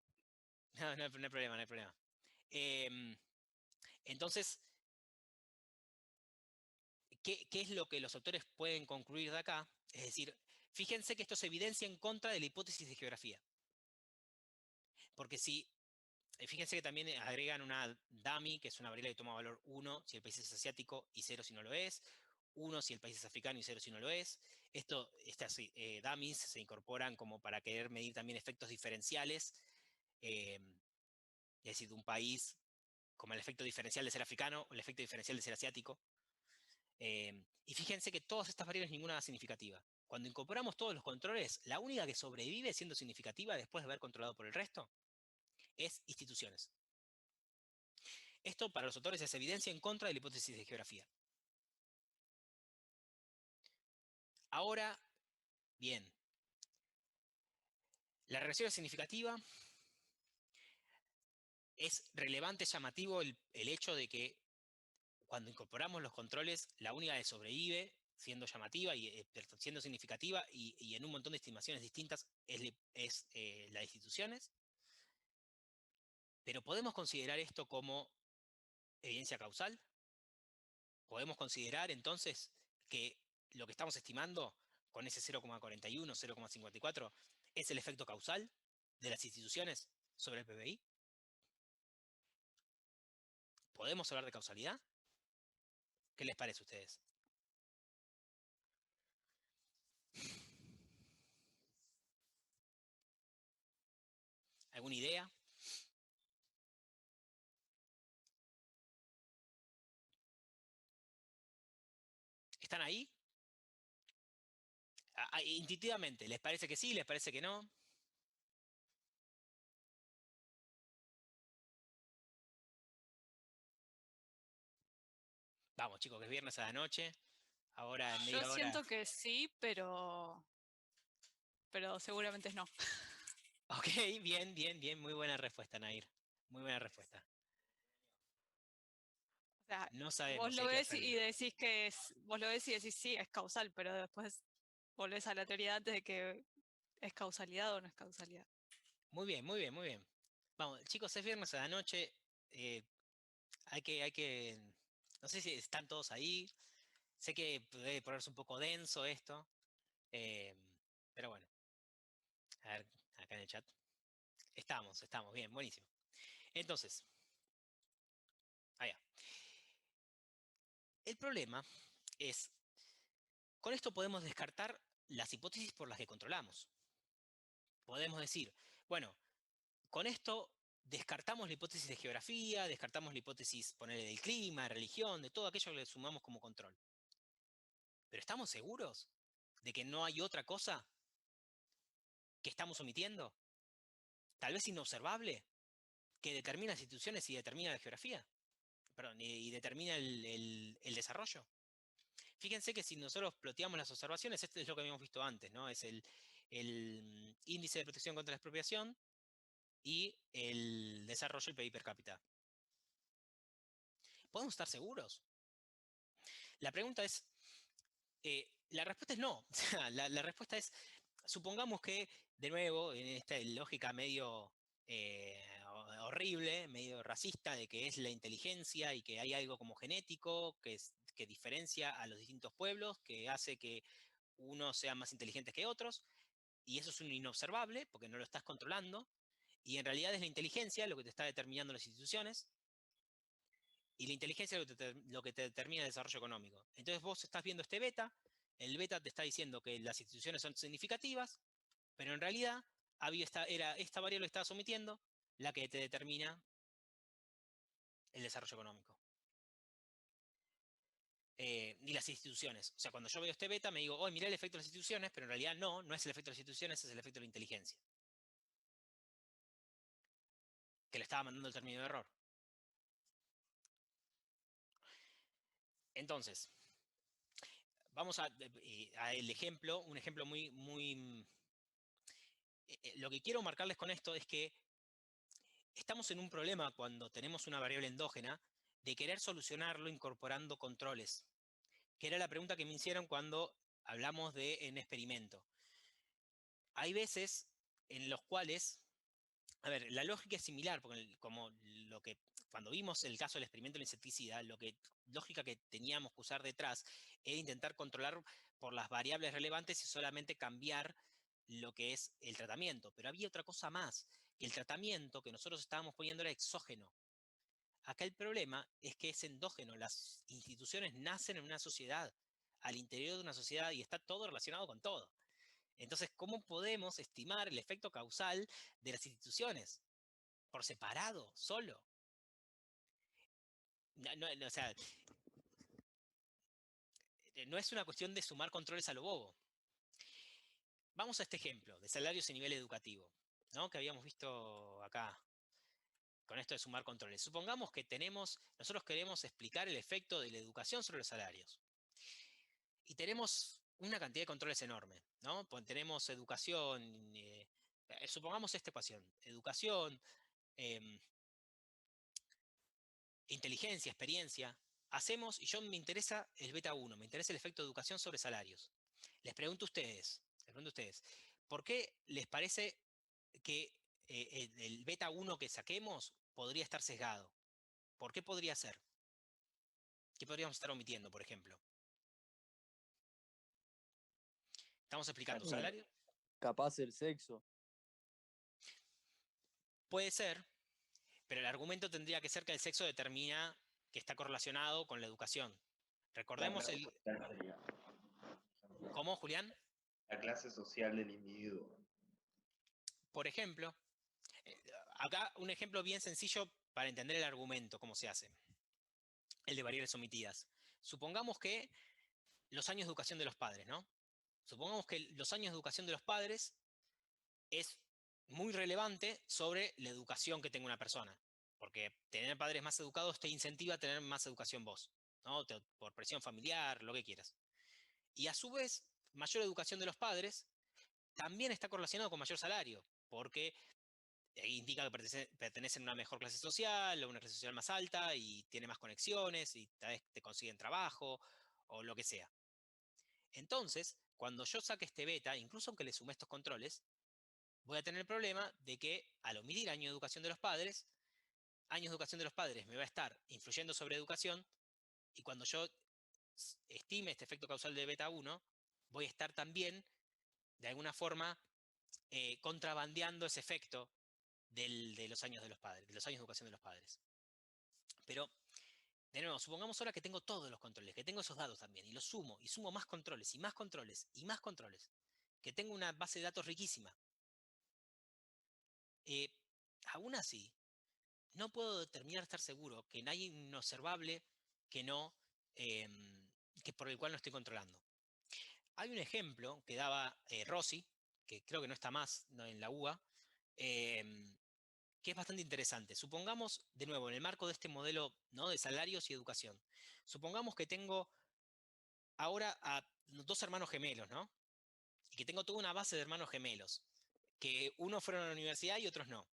Speaker 1: No hay problema, no hay problema. Entonces, ¿qué es lo que los autores pueden concluir de acá? Es decir, fíjense que esto se evidencia en contra de la hipótesis de geografía. Porque si, fíjense que también agregan una dummy, que es una variable que toma valor 1 si el país es asiático y 0 si no lo es, 1 si el país es africano y 0 si no lo es. Estas dummies se incorporan como para querer medir también efectos diferenciales, es decir, de un país, como el efecto diferencial de ser africano o el efecto diferencial de ser asiático. Y fíjense que todas estas variables ninguna es significativa. Cuando incorporamos todos los controles, la única que sobrevive siendo significativa después de haber controlado por el resto es instituciones. Esto para los autores es evidencia en contra de la hipótesis de geografía. Ahora, bien, la relación es significativa. Es relevante, llamativo el hecho de que cuando incorporamos los controles, la única que sobrevive siendo llamativa y siendo significativa y en un montón de estimaciones distintas es la de instituciones. Pero ¿podemos considerar esto como evidencia causal? ¿Podemos considerar entonces que lo que estamos estimando con ese 0,41, 0,54 es el efecto causal de las instituciones sobre el PBI? ¿Podemos hablar de causalidad? ¿Qué les parece a ustedes? ¿Alguna idea? ¿Están ahí? Intuitivamente, ¿les parece que sí? ¿Les parece que no? Vamos, chicos, que es viernes a la noche. Ahora en media
Speaker 11: Yo
Speaker 1: hora.
Speaker 11: siento que sí, pero seguramente no.
Speaker 1: Ok, bien, bien, bien. Muy buena respuesta, Nair. Muy buena respuesta.
Speaker 11: O sea,
Speaker 1: No sabemos.
Speaker 11: vos lo ves y decís vos lo ves y decís sí, es causal, pero después volvés a la teoría antes de que es causalidad o no es causalidad.
Speaker 1: Muy bien, muy bien, muy bien. Vamos, chicos, es viernes a la noche. Hay que. No sé si están todos ahí. Sé que puede ponerse un poco denso esto. Pero bueno. A ver, acá en el chat. Estamos, bien, buenísimo. Entonces. Allá. El problema es Con esto podemos descartar las hipótesis por las que controlamos. Podemos decir, bueno, con esto descartamos la hipótesis de geografía, descartamos la hipótesis, ponerle del clima, religión, de todo aquello que le sumamos como control. ¿Pero estamos seguros de que no hay otra cosa que estamos omitiendo? Tal vez inobservable, que determina las instituciones y determina la geografía. Perdón, y determina el desarrollo. Fíjense que si nosotros ploteamos las observaciones, esto es lo que habíamos visto antes, ¿no? Es el índice de protección contra la expropiación y el desarrollo del PIB per cápita. ¿Podemos estar seguros? La pregunta es, la respuesta es no. La respuesta es, supongamos que, de nuevo, en esta lógica medio horrible, medio racista, de que es la inteligencia y que hay algo como genético que diferencia a los distintos pueblos, que hace que unos sean más inteligentes que otros, y eso es un inobservable, porque no lo estás controlando, y en realidad es la inteligencia lo que te está determinando las instituciones, y la inteligencia es lo que te determina el desarrollo económico. Entonces vos estás viendo este beta, el beta te está diciendo que las instituciones son significativas, pero en realidad era esta variable que estabas omitiendo la que te determina el desarrollo económico. Ni las instituciones. O sea, cuando yo veo este beta me digo, oh, mirá el efecto de las instituciones, pero en realidad no es el efecto de las instituciones, es el efecto de la inteligencia. Que le estaba mandando el término de error. Entonces, vamos a el ejemplo, un ejemplo muy... lo que quiero marcarles con esto es que estamos en un problema cuando tenemos una variable endógena de querer solucionarlo incorporando controles, que era la pregunta que me hicieron cuando hablamos de en experimento. Hay veces en los cuales, a ver, la lógica es similar, porque como lo que cuando vimos el caso del experimento del insecticida, lógica que teníamos que usar detrás era intentar controlar por las variables relevantes y solamente cambiar lo que es el tratamiento. Pero había otra cosa más, que el tratamiento que nosotros estábamos poniendo era exógeno. Acá el problema es que es endógeno. Las instituciones nacen en una sociedad, al interior de una sociedad, y está todo relacionado con todo. Entonces, ¿cómo podemos estimar el efecto causal de las instituciones? Por separado, solo. O sea, no es una cuestión de sumar controles a lo bobo. Vamos a este ejemplo de salarios a nivel educativo, ¿no? Que habíamos visto acá, con esto de sumar controles. Supongamos que nosotros queremos explicar el efecto de la educación sobre los salarios. Y tenemos una cantidad de controles enorme, ¿no? Pues tenemos educación, supongamos esta ecuación, educación, inteligencia, experiencia. Hacemos, y yo me interesa el beta 1, me interesa el efecto de educación sobre salarios. Les pregunto a ustedes, ¿por qué les parece que el beta 1 que saquemos podría estar sesgado? ¿Por qué podría ser? ¿Qué podríamos estar omitiendo, por ejemplo? ¿Estamos explicando salario?
Speaker 10: Capaz el sexo.
Speaker 1: Puede ser, pero el argumento tendría que ser que el sexo determina que está correlacionado con la educación. Recordemos
Speaker 9: La clase social sería.
Speaker 1: ¿Cómo, Julián?
Speaker 9: La clase social del individuo.
Speaker 1: Por ejemplo, acá un ejemplo bien sencillo para entender el argumento, cómo se hace. El de variables omitidas. Supongamos que los años de educación de los padres, ¿no? Supongamos que los años de educación de los padres es muy relevante sobre la educación que tenga una persona. Porque tener padres más educados te incentiva a tener más educación vos, ¿no? Por presión familiar, lo que quieras. Y a su vez, mayor educación de los padres también está correlacionado con mayor salario, porque indica que pertenecen a una mejor clase social, o una clase social más alta, y tiene más conexiones, y tal vez te consiguen trabajo, o lo que sea. Entonces, cuando yo saque este beta, incluso aunque le sume estos controles, voy a tener el problema de que al omitir año de educación de los padres, años de educación de los padres me va a estar influyendo sobre educación, y cuando yo estime este efecto causal de beta 1, voy a estar también, de alguna forma, contrabandeando ese efecto de los años de los padres, de los años de educación de los padres. Pero De nuevo, supongamos ahora que tengo todos los controles, que tengo esos datos también, y los sumo, y sumo más controles, y más controles, y más controles, que tengo una base de datos riquísima. Aún así, no puedo determinar, estar seguro, que no hay un observable que que por el cual no estoy controlando. Hay un ejemplo que daba Rossi, que creo que no está más en la UBA, que es bastante interesante. Supongamos, de nuevo, en el marco de este modelo, ¿no?, de salarios y educación, supongamos que tengo ahora a 2 hermanos gemelos, ¿no? Y que tengo toda una base de hermanos gemelos, que unos fueron a la universidad y otros no.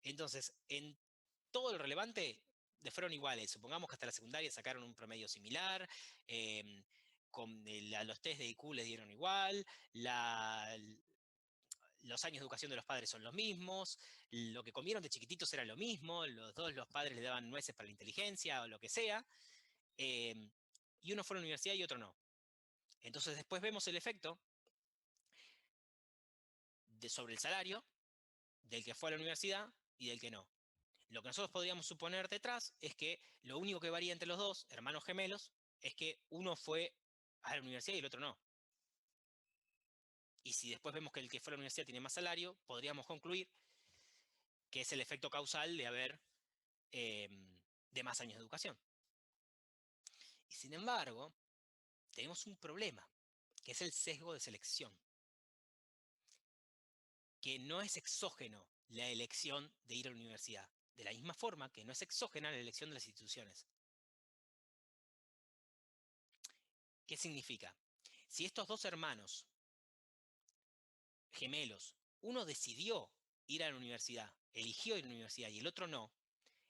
Speaker 1: Entonces, en todo lo relevante fueron iguales. Supongamos que hasta la secundaria sacaron un promedio similar, los test de IQ les dieron igual, los años de educación de los padres son los mismos, lo que comieron de chiquititos era lo mismo, los padres le daban nueces para la inteligencia o lo que sea, y uno fue a la universidad y otro no. Entonces después vemos el efecto sobre el salario del que fue a la universidad y del que no. Lo que nosotros podríamos suponer detrás es que lo único que varía entre los dos, hermanos gemelos, es que uno fue a la universidad y el otro no. Y si después vemos que el que fue a la universidad tiene más salario, podríamos concluir que es el efecto causal de haber de más años de educación. Y sin embargo, tenemos un problema, que es el sesgo de selección, que no es exógeno la elección de ir a la universidad, de la misma forma que no es exógena la elección de las instituciones. ¿Qué significa? Si estos 2 hermanos gemelos, uno decidió ir a la universidad, eligió ir a la universidad y el otro no,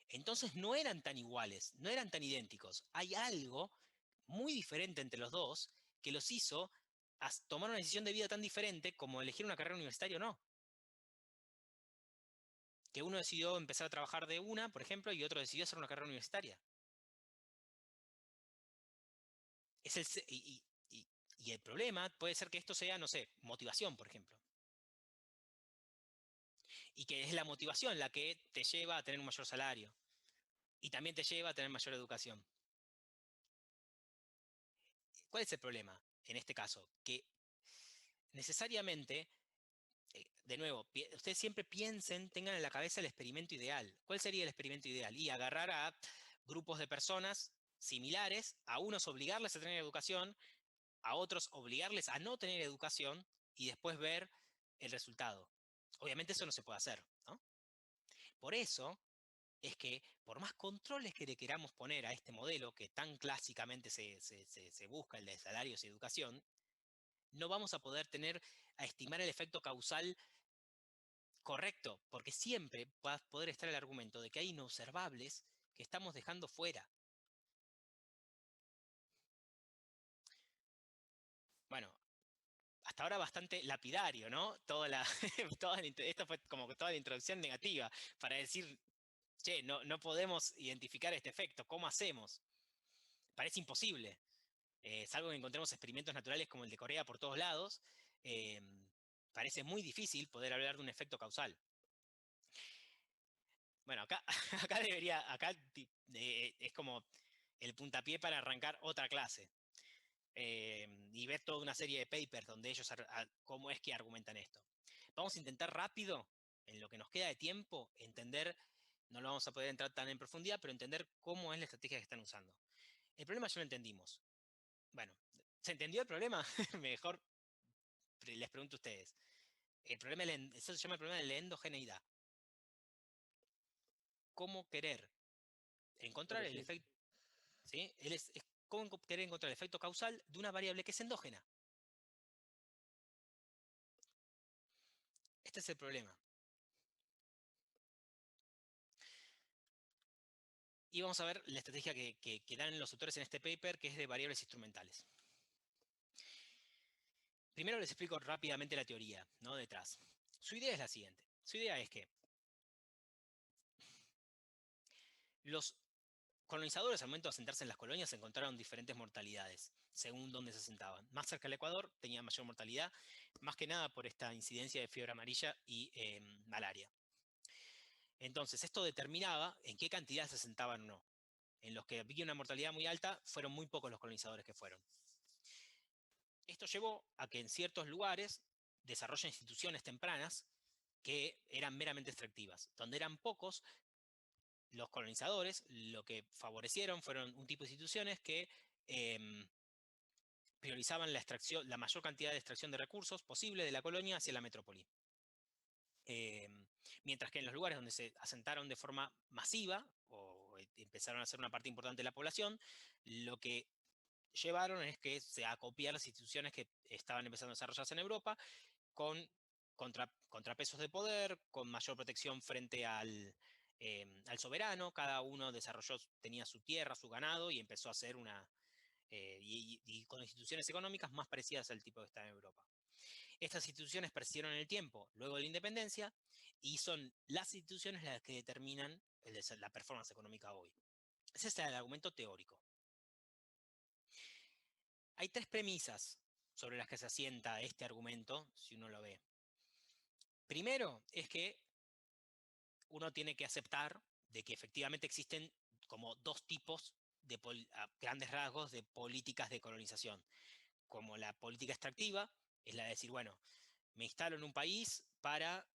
Speaker 1: entonces no eran tan iguales, no eran tan idénticos. Hay algo muy diferente entre los dos que los hizo tomar una decisión de vida tan diferente como elegir una carrera universitaria o no. Que uno decidió empezar a trabajar de una, por ejemplo, y otro decidió hacer una carrera universitaria. Y el problema puede ser que esto sea, no sé, motivación, por ejemplo. Y que es la motivación la que te lleva a tener un mayor salario. Y también te lleva a tener mayor educación. ¿Cuál es el problema en este caso? Que necesariamente, de nuevo, ustedes siempre piensen, tengan en la cabeza el experimento ideal. ¿Cuál sería el experimento ideal? Y agarrar a grupos de personas similares, a unos obligarles a tener educación, a otros obligarles a no tener educación y después ver el resultado. Obviamente eso no se puede hacer, ¿no? Por eso es que por más controles que le queramos poner a este modelo que tan clásicamente se busca, el de salarios y educación, no vamos a poder estimar el efecto causal correcto, porque siempre va a poder estar el argumento de que hay inobservables que estamos dejando fuera. Bueno, hasta ahora bastante lapidario, ¿no? Esto fue como que toda la introducción negativa para decir, che, no podemos identificar este efecto, ¿cómo hacemos? Parece imposible, salvo que encontremos experimentos naturales como el de Corea por todos lados, parece muy difícil poder hablar de un efecto causal. Bueno, acá es como el puntapié para arrancar otra clase. Y ver toda una serie de papers donde ellos cómo es que argumentan esto. Vamos a intentar rápido, en lo que nos queda de tiempo, entender, no lo vamos a poder entrar tan en profundidad, pero entender cómo es la estrategia que están usando. El problema ya lo entendimos. Bueno, ¿se entendió el problema? Mejor les pregunto a ustedes. Eso se llama el problema de la endogeneidad. ¿Cómo querer encontrar el efecto? ¿Sí? Es cómo querer encontrar el efecto causal de una variable que es endógena. Este es el problema. Y vamos a ver la estrategia que dan los autores en este paper, que es de variables instrumentales. Primero les explico rápidamente la teoría, ¿no?, detrás. Su idea es la siguiente. Su idea es que los colonizadores, al momento de asentarse en las colonias, encontraron diferentes mortalidades, según dónde se asentaban. Más cerca del Ecuador tenían mayor mortalidad, más que nada por esta incidencia de fiebre amarilla y malaria. Entonces, esto determinaba en qué cantidad se asentaban o no. en los que había una mortalidad muy alta, fueron muy pocos los colonizadores que fueron. Esto llevó a que en ciertos lugares desarrollen instituciones tempranas que eran meramente extractivas. Donde eran pocos los colonizadores, lo que favorecieron fueron un tipo de instituciones que priorizaban la extracción, la mayor cantidad de extracción de recursos posible de la colonia hacia la metrópoli. Mientras que en los lugares donde se asentaron de forma masiva o empezaron a ser una parte importante de la población, lo que llevaron es que se acopiaran las instituciones que estaban empezando a desarrollarse en Europa con contrapesos de poder, con mayor protección frente al soberano. Cada uno tenía su tierra, su ganado, y empezó a hacer y con instituciones económicas más parecidas al tipo que está en Europa. Estas instituciones persistieron en el tiempo, luego de la independencia, y son las instituciones las que determinan la performance económica hoy. Ese es el argumento teórico. Hay 3 premisas sobre las que se asienta este argumento, si uno lo ve. Primero es que uno tiene que aceptar de que efectivamente existen como 2 tipos a grandes rasgos de políticas de colonización. Como la política extractiva, es la de decir, bueno, me instalo en un país para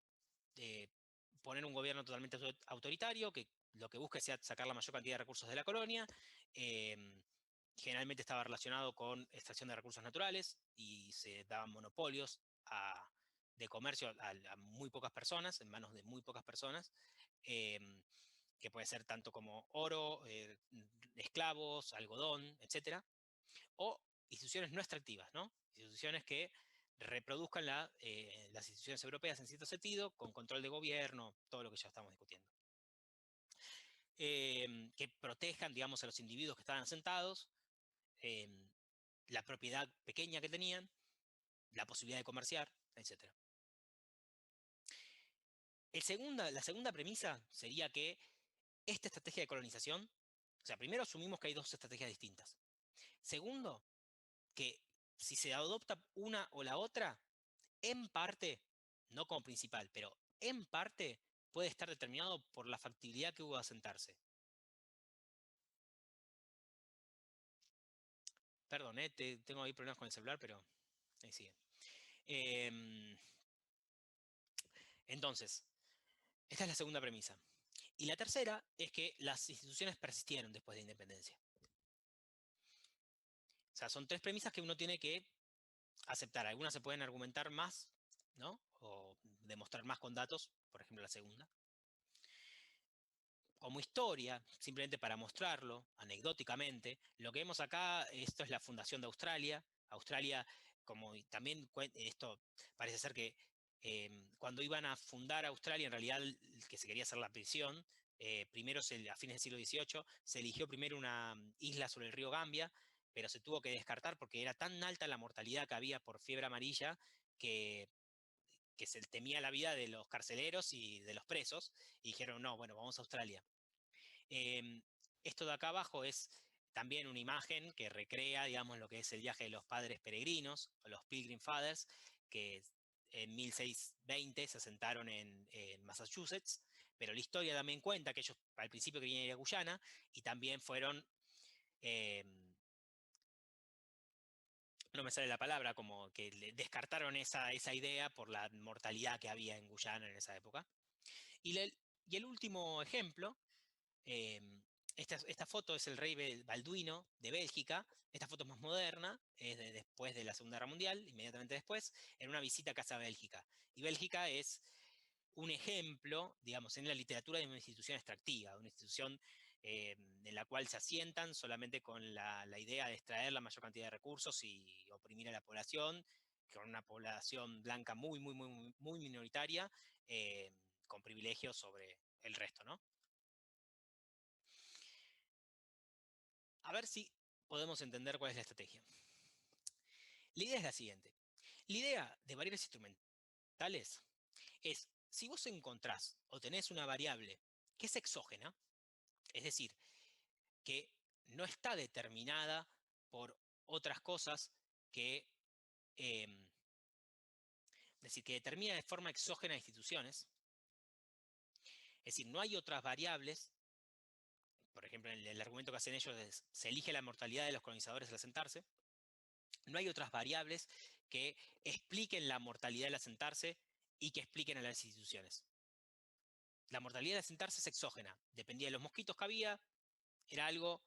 Speaker 1: poner un gobierno totalmente autoritario, que lo que busque sea sacar la mayor cantidad de recursos de la colonia. Generalmente estaba relacionado con extracción de recursos naturales y se daban monopolios de comercio a muy pocas personas, en manos de muy pocas personas, que puede ser tanto como oro, esclavos, algodón, etc. O instituciones no extractivas, ¿no? Instituciones que reproduzcan las instituciones europeas en cierto sentido, con control de gobierno, todo lo que ya estamos discutiendo. Que protejan, digamos, a los individuos que estaban asentados, la propiedad pequeña que tenían, la posibilidad de comerciar, etc. La segunda premisa sería que esta estrategia de colonización, o sea, primero asumimos que hay 2 estrategias distintas. Segundo, que si se adopta una o la otra, en parte, no como principal, pero en parte puede estar determinado por la factibilidad que hubo de asentarse. Perdón, tengo ahí problemas con el celular, pero ahí sigue. Entonces, esta es la segunda premisa. Y la tercera es que las instituciones persistieron después de la independencia. O sea, son 3 premisas que uno tiene que aceptar. Algunas se pueden argumentar más, ¿no? O demostrar más con datos, por ejemplo la segunda. Como historia, simplemente para mostrarlo, anecdóticamente, lo que vemos acá, esto es la fundación de Australia. Australia, como también esto parece ser que cuando iban a fundar Australia, en realidad que se quería hacer la prisión, primero a fines del siglo XVIII, se eligió primero una isla sobre el río Gambia, pero se tuvo que descartar porque era tan alta la mortalidad que había por fiebre amarilla que se temía la vida de los carceleros y de los presos, y dijeron, no, bueno, vamos a Australia. Esto de acá abajo es también una imagen que recrea, digamos, lo que es el viaje de los padres peregrinos, o los Pilgrim Fathers, que en 1620 se asentaron en Massachusetts, pero la historia también cuenta que ellos al principio querían ir a Guyana, y también fueron... no me sale la palabra, como que descartaron esa idea por la mortalidad que había en Guyana en esa época. Y el último ejemplo, esta foto es el rey Balduino de Bélgica. Esta foto es más moderna, es después de la Segunda Guerra Mundial, inmediatamente después, en una visita a casa a Bélgica. Y Bélgica es un ejemplo, digamos, en la literatura de una institución extractiva, una institución en la cual se asientan solamente con la idea de extraer la mayor cantidad de recursos y oprimir a la población, con una población blanca muy, muy, muy, muy minoritaria, con privilegios sobre el resto, ¿no? A ver si podemos entender cuál es la estrategia. La idea es la siguiente. La idea de variables instrumentales es, si vos encontrás o tenés una variable que es exógena, es decir, que no está determinada por otras cosas que, es decir, que determina de forma exógena instituciones, es decir, no hay otras variables por ejemplo, el argumento que hacen ellos es, se elige la mortalidad de los colonizadores al asentarse. No hay otras variables que expliquen la mortalidad al asentarse y que expliquen a las instituciones. La mortalidad al asentarse es exógena, dependía de los mosquitos que había, era algo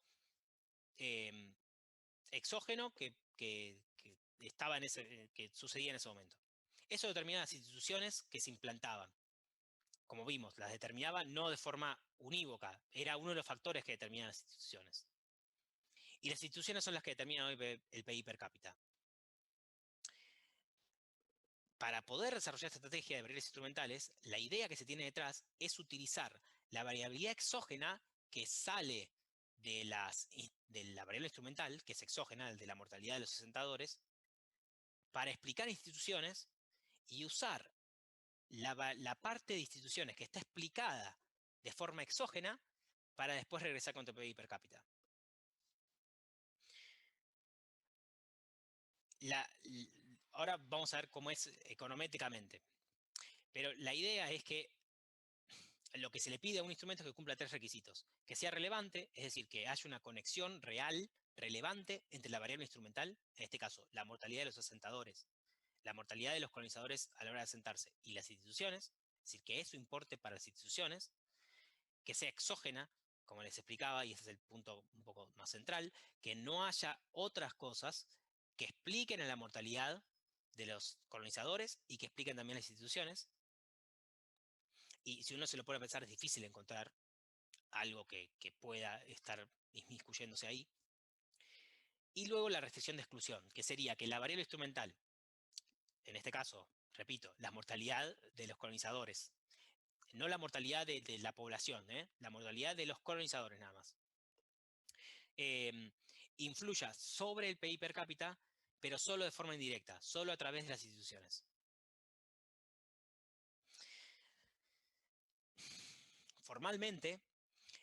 Speaker 1: exógeno que estaba que sucedía en ese momento. Eso determinaba las instituciones que se implantaban. Como vimos, las determinaba no de forma unívoca, era uno de los factores que determinan las instituciones. Y las instituciones son las que determinan hoy el PIB per cápita. Para poder desarrollar esta estrategia de variables instrumentales, la idea que se tiene detrás es utilizar la variabilidad exógena que sale de la variable instrumental, que es exógena, de la mortalidad de los asentadores, para explicar instituciones y usar la parte de instituciones que está explicada de forma exógena para después regresar con tu PIB per cápita. Ahora vamos a ver cómo es econométricamente. Pero la idea es que lo que se le pide a un instrumento es que cumpla 3 requisitos. Que sea relevante, es decir, que haya una conexión real, relevante, entre la variable instrumental, en este caso, la mortalidad de los asentadores, la mortalidad de los colonizadores a la hora de asentarse y las instituciones, es decir, que eso importe para las instituciones, que sea exógena, como les explicaba, y ese es el punto un poco más central, que no haya otras cosas que expliquen a la mortalidad de los colonizadores y que expliquen también las instituciones. Y si uno se lo pone a pensar, es difícil encontrar algo que pueda estar inmiscuyéndose ahí. Y luego la restricción de exclusión, que sería que la variable instrumental, en este caso, repito, la mortalidad de los colonizadores, no la mortalidad de la población, la mortalidad de los colonizadores nada más, influya sobre el PIB per cápita, pero solo de forma indirecta, solo a través de las instituciones. Formalmente,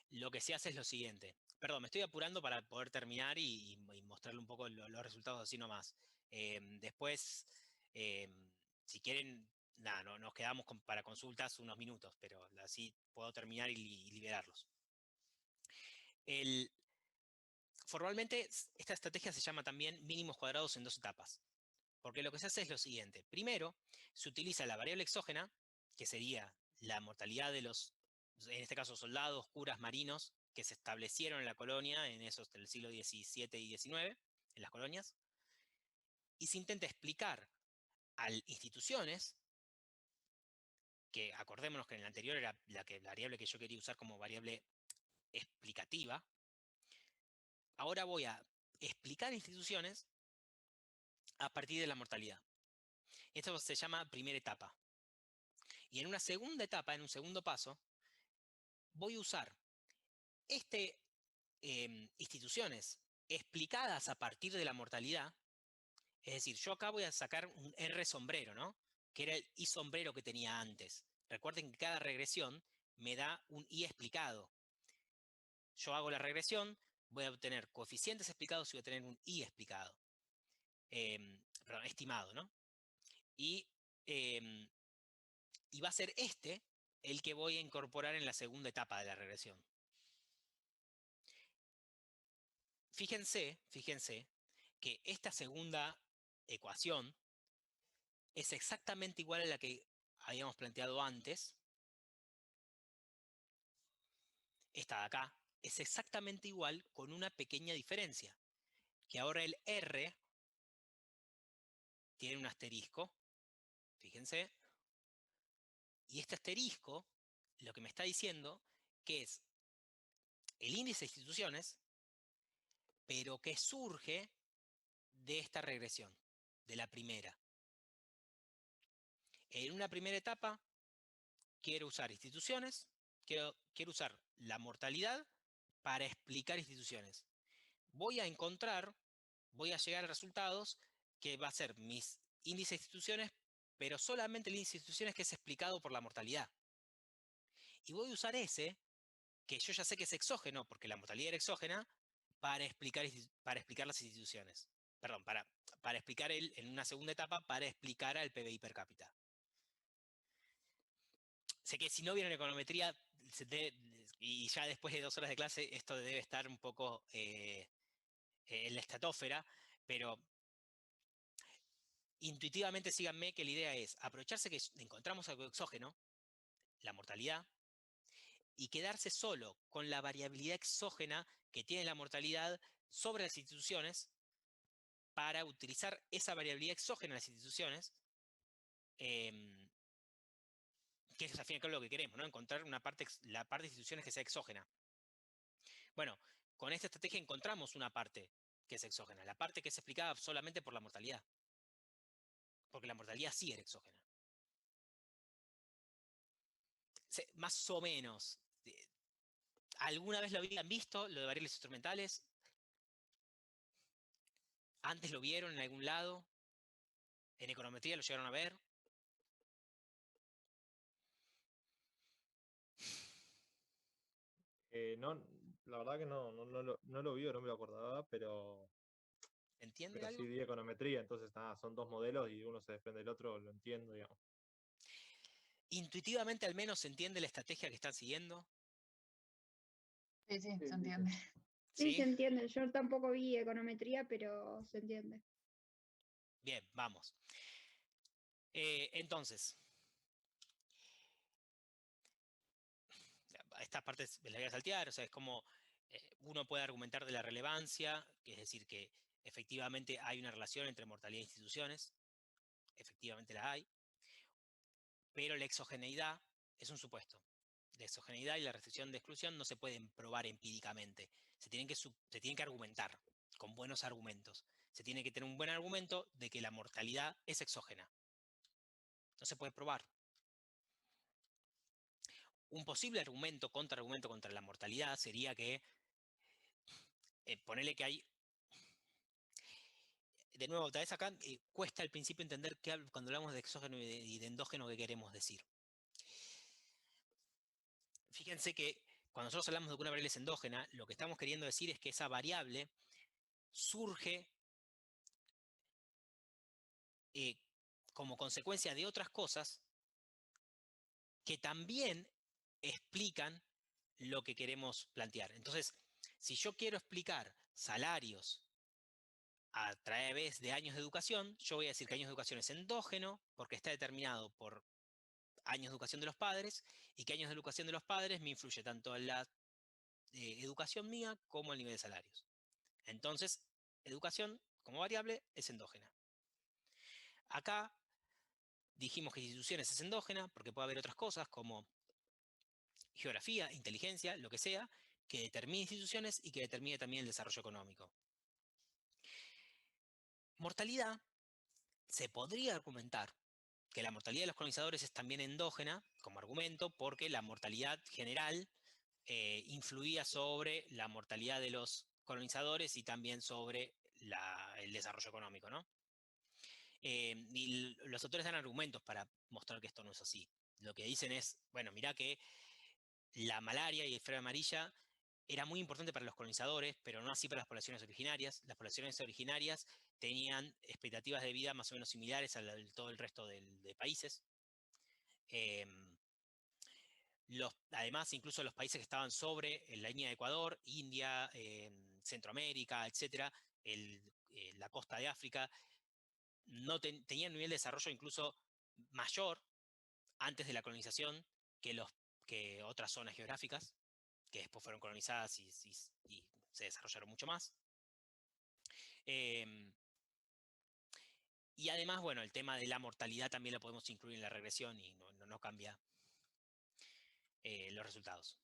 Speaker 1: lo que se hace es lo siguiente. Perdón, me estoy apurando para poder terminar y mostrarle un poco los resultados así nomás. Después, si quieren, nada, nos quedamos para consultas unos minutos, pero así puedo terminar y liberarlos. Formalmente, esta estrategia se llama también mínimos cuadrados en 2 etapas. Porque lo que se hace es lo siguiente. Primero, se utiliza la variable exógena, que sería la mortalidad de los, en este caso, soldados, curas, marinos, que se establecieron en la colonia en esos del siglo XVII y XIX, en las colonias, y se intenta explicar a instituciones, que acordémonos que en el anterior era la variable que yo quería usar como variable explicativa. Ahora voy a explicar instituciones a partir de la mortalidad. Esto se llama primera etapa. Y en una segunda etapa, en un segundo paso, voy a usar instituciones explicadas a partir de la mortalidad. Es decir, yo acá voy a sacar un R sombrero, ¿no? Que era el I sombrero que tenía antes. Recuerden que cada regresión me da un I explicado. Yo hago la regresión, voy a obtener coeficientes explicados y voy a tener un I explicado. Perdón, estimado, ¿no? Y va a ser el que voy a incorporar en la segunda etapa de la regresión. Fíjense que esta segunda ecuación es exactamente igual a la que habíamos planteado antes. Esta de acá es exactamente igual con una pequeña diferencia, que ahora el R tiene un asterisco, fíjense, y este asterisco lo que me está diciendo que es el índice de instituciones, pero que surge de esta regresión, de la primera. En una primera etapa quiero usar instituciones, quiero usar la mortalidad para explicar instituciones. Voy a llegar a resultados que va a ser mis índices de instituciones, pero solamente el índice de instituciones que es explicado por la mortalidad. Y voy a usar ese, que yo ya sé que es exógeno, porque la mortalidad era exógena, para explicar las instituciones. Perdón, para explicar en una segunda etapa, para explicar al PBI per cápita. Sé que si no vieron econometría, Y ya después de 2 horas de clase, esto debe estar un poco en la estratosfera, pero intuitivamente síganme que la idea es aprovecharse que encontramos algo exógeno, la mortalidad, y quedarse solo con la variabilidad exógena que tiene la mortalidad sobre las instituciones para utilizar esa variabilidad exógena en las instituciones, que es al fin y al cabo lo que queremos, ¿no? Encontrar la parte de instituciones que sea exógena. Bueno, con esta estrategia encontramos una parte que es exógena, la parte que es explicada solamente por la mortalidad, porque la mortalidad sí era exógena. Más o menos. ¿Alguna vez lo habían visto, lo de variables instrumentales? ¿Antes lo vieron en algún lado? ¿En econometría lo llegaron a ver?
Speaker 3: No, la verdad que no lo vi o no me lo acordaba,
Speaker 1: ¿Entiende
Speaker 3: pero sí
Speaker 1: algo?
Speaker 3: di econometría, entonces nada, son 2 modelos y uno se desprende del otro, lo entiendo, digamos.
Speaker 1: Intuitivamente al menos se entiende la estrategia que están siguiendo.
Speaker 12: Sí, sí,
Speaker 8: Sí,
Speaker 12: se
Speaker 8: sí,
Speaker 12: entiende.
Speaker 7: Sí, se
Speaker 1: ¿Sí?
Speaker 7: entiende. Yo tampoco vi econometría, pero se entiende.
Speaker 1: Bien, vamos. Entonces, estas partes las voy a saltear, o sea, es como uno puede argumentar de la relevancia, que es decir, que efectivamente hay una relación entre mortalidad e instituciones, efectivamente la hay, pero la exogeneidad es un supuesto. La exogeneidad y la restricción de exclusión no se pueden probar empíricamente, se tienen que argumentar con buenos argumentos. Se tiene que tener un buen argumento de que la mortalidad es exógena. No se puede probar. Un posible contraargumento contra la mortalidad sería que ponerle que hay. De nuevo, tal vez acá cuesta al principio entender cuando hablamos de exógeno y de endógeno qué queremos decir. Fíjense que cuando nosotros hablamos de que una variable es endógena, lo que estamos queriendo decir es que esa variable surge como consecuencia de otras cosas que también explican lo que queremos plantear. Entonces, si yo quiero explicar salarios a través de años de educación, yo voy a decir que años de educación es endógeno porque está determinado por años de educación de los padres y que años de educación de los padres me influye tanto en la educación mía como el nivel de salarios. Entonces, educación como variable es endógena. Acá dijimos que instituciones es endógena porque puede haber otras cosas como geografía, inteligencia, lo que sea, que determine instituciones y que determine también el desarrollo económico. Mortalidad, se podría argumentar que la mortalidad de los colonizadores es también endógena, como argumento, porque la mortalidad general influía sobre la mortalidad de los colonizadores y también sobre el desarrollo económico, ¿no? Y los autores dan argumentos para mostrar que esto no es así. Lo que dicen es, bueno, mirá que la malaria y el fiebre amarilla era muy importante para los colonizadores, pero no así para las poblaciones originarias. Las poblaciones originarias tenían expectativas de vida más o menos similares a todo el resto de países. Además, incluso los países que estaban sobre la línea de Ecuador, India, Centroamérica, etcétera, la costa de África, no tenían un nivel de desarrollo incluso mayor antes de la colonización que otras zonas geográficas, que después fueron colonizadas y se desarrollaron mucho más. Y además, bueno, el tema de la mortalidad también lo podemos incluir en la regresión y no cambia los resultados.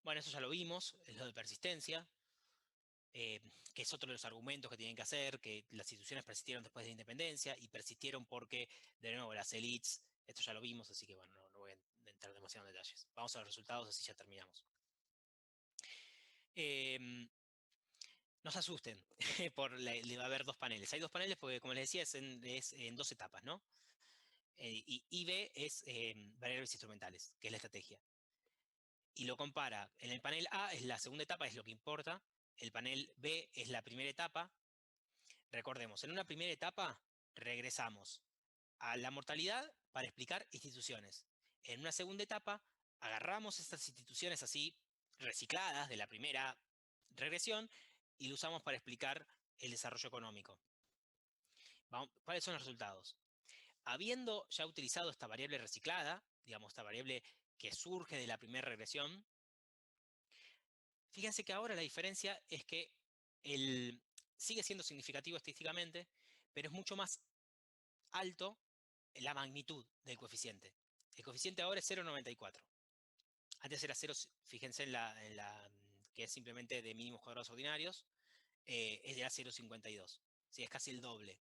Speaker 1: Bueno, eso ya lo vimos, es lo de persistencia, que es otro de los argumentos que tienen que hacer, que las instituciones persistieron después de la independencia y persistieron porque, de nuevo, las élites, esto ya lo vimos, así que bueno, no voy a entrar demasiado en detalles. Vamos a los resultados, así ya terminamos. No se asusten, va a haber 2 paneles. Hay 2 paneles porque, como les decía, es en 2 etapas, ¿no? Y IB es variables instrumentales, que es la estrategia. Y lo compara. En el panel A es la segunda etapa, es lo que importa. El panel B es la primera etapa. Recordemos, en una primera etapa regresamos a la mortalidad para explicar instituciones. En una segunda etapa, agarramos estas instituciones así recicladas de la primera regresión y lo usamos para explicar el desarrollo económico. ¿Cuáles son los resultados? Habiendo ya utilizado esta variable reciclada, digamos, esta variable que surge de la primera regresión, fíjense que ahora la diferencia es que sigue siendo significativo estadísticamente, pero es mucho más alto la magnitud del coeficiente. El coeficiente ahora es 0,94. Antes era 0, fíjense en la que es simplemente de mínimos cuadrados ordinarios, era 0,52. ¿Sí? Es casi el doble.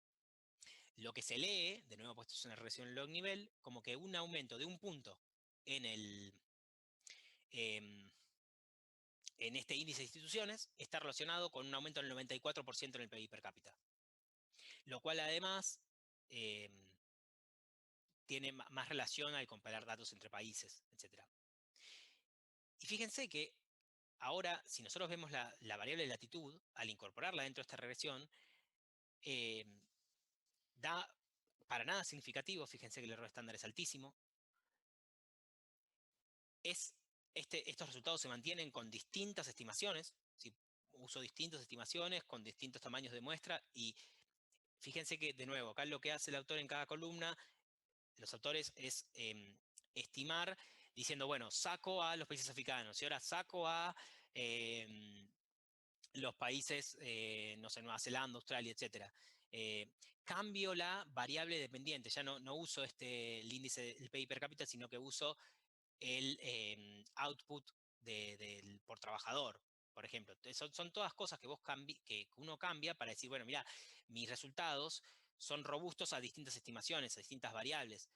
Speaker 1: Lo que se lee, de nuevo puesto en una regresión log nivel, como que un aumento de un punto en este índice de instituciones está relacionado con un aumento del 94% en el PIB per cápita. Lo cual además tiene más relación al comparar datos entre países, etc. Y fíjense que ahora, si nosotros vemos la variable de latitud, al incorporarla dentro de esta regresión, da para nada significativo, fíjense que el error estándar es altísimo. Estos resultados se mantienen con distintas estimaciones, ¿sí? Uso distintas estimaciones con distintos tamaños de muestra y fíjense que, de nuevo, acá lo que hace el autor en cada columna, los autores es estimar diciendo, bueno, saco a los países africanos y ahora saco a los países, no sé, Nueva Zelanda, Australia, etc. Cambio la variable dependiente, ya no uso el índice del PIB per cápita, sino que uso el output por trabajador, por ejemplo. Son todas cosas que uno cambia para decir, bueno, mira, mis resultados son robustos a distintas estimaciones, a distintas variables,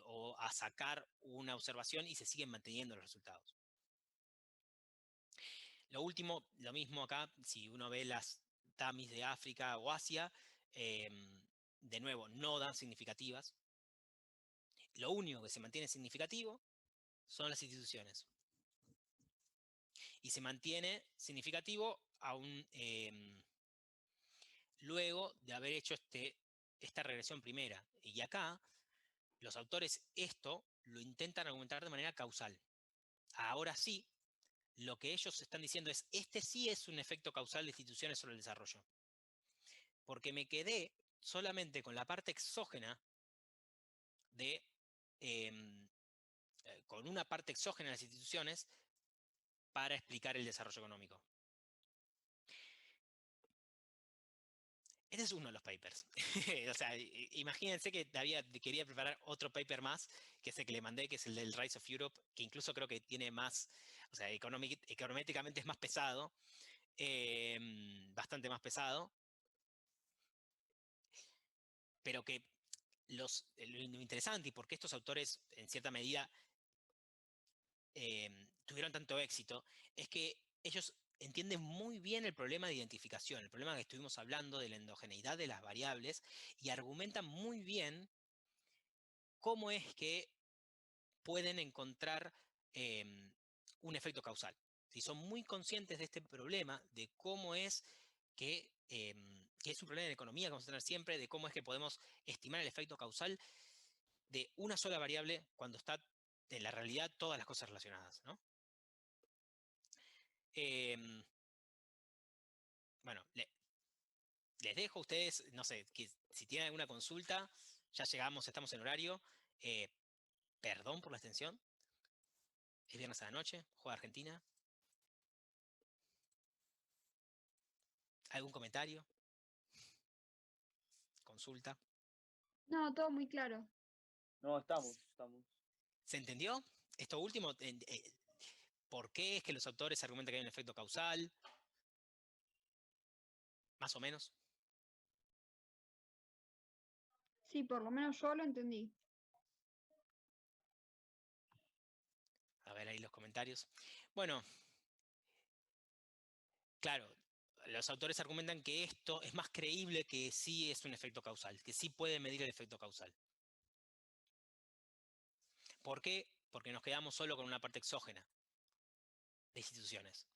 Speaker 1: o a sacar una observación y se siguen manteniendo los resultados. Lo último, lo mismo acá, si uno ve las TAMIs de África o Asia, de nuevo, no dan significativas. Lo único que se mantiene significativo son las instituciones. Y se mantiene significativo aún luego de haber hecho esta regresión primera. Y acá, los autores esto lo intentan argumentar de manera causal. Ahora sí, lo que ellos están diciendo es, sí es un efecto causal de instituciones sobre el desarrollo. Porque me quedé solamente con la parte exógena con una parte exógena de las instituciones para explicar el desarrollo económico. Este es uno de los papers. O sea, imagínense que quería preparar otro paper más, que es el que le mandé, que es el del Rise of Europe, que incluso creo que tiene más, o sea, económicamente es más pesado, bastante más pesado, pero que lo interesante y por qué estos autores, en cierta medida, tuvieron tanto éxito, es que ellos entienden muy bien el problema de identificación, el problema que estuvimos hablando de la endogeneidad de las variables, y argumentan muy bien cómo es que pueden encontrar un efecto causal. Si son muy conscientes de este problema, de cómo es que es un problema de economía que vamos a tener siempre, de cómo es que podemos estimar el efecto causal de una sola variable cuando está en la realidad todas las cosas relacionadas, ¿no? Bueno, les dejo a ustedes, no sé, que si tienen alguna consulta, ya llegamos, estamos en horario. Perdón por la extensión. Es viernes a la noche, juega Argentina. ¿Algún comentario? ¿Consulta?
Speaker 7: No, todo muy claro.
Speaker 10: No, estamos.
Speaker 1: ¿Se entendió? Esto último, ¿por qué es que los autores argumentan que hay un efecto causal? Más o menos.
Speaker 7: Sí, por lo menos yo lo entendí.
Speaker 1: A ver ahí los comentarios. Bueno, claro, los autores argumentan que esto es más creíble, que sí es un efecto causal, que sí puede medir el efecto causal. ¿Por qué? Porque nos quedamos solo con una parte exógena de instituciones.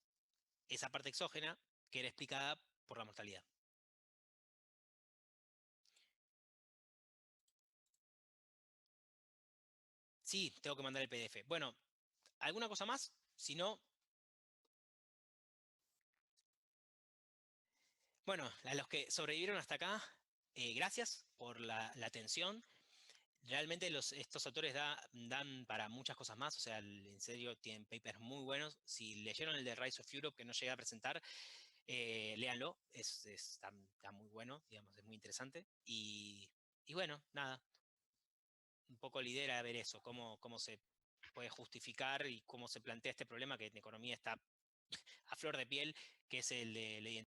Speaker 1: Esa parte exógena que era explicada por la mortalidad. Sí, tengo que mandar el PDF. Bueno, ¿alguna cosa más? Si no... Bueno, a los que sobrevivieron hasta acá, gracias por la atención. Realmente estos autores dan para muchas cosas más, o sea, en serio tienen papers muy buenos. Si leyeron el de Rise of Europe que no llegué a presentar, léanlo, está muy bueno, digamos, es muy interesante. Y bueno, nada, un poco la idea era ver eso, cómo se puede justificar y cómo se plantea este problema que en economía está a flor de piel, que es el de la identidad.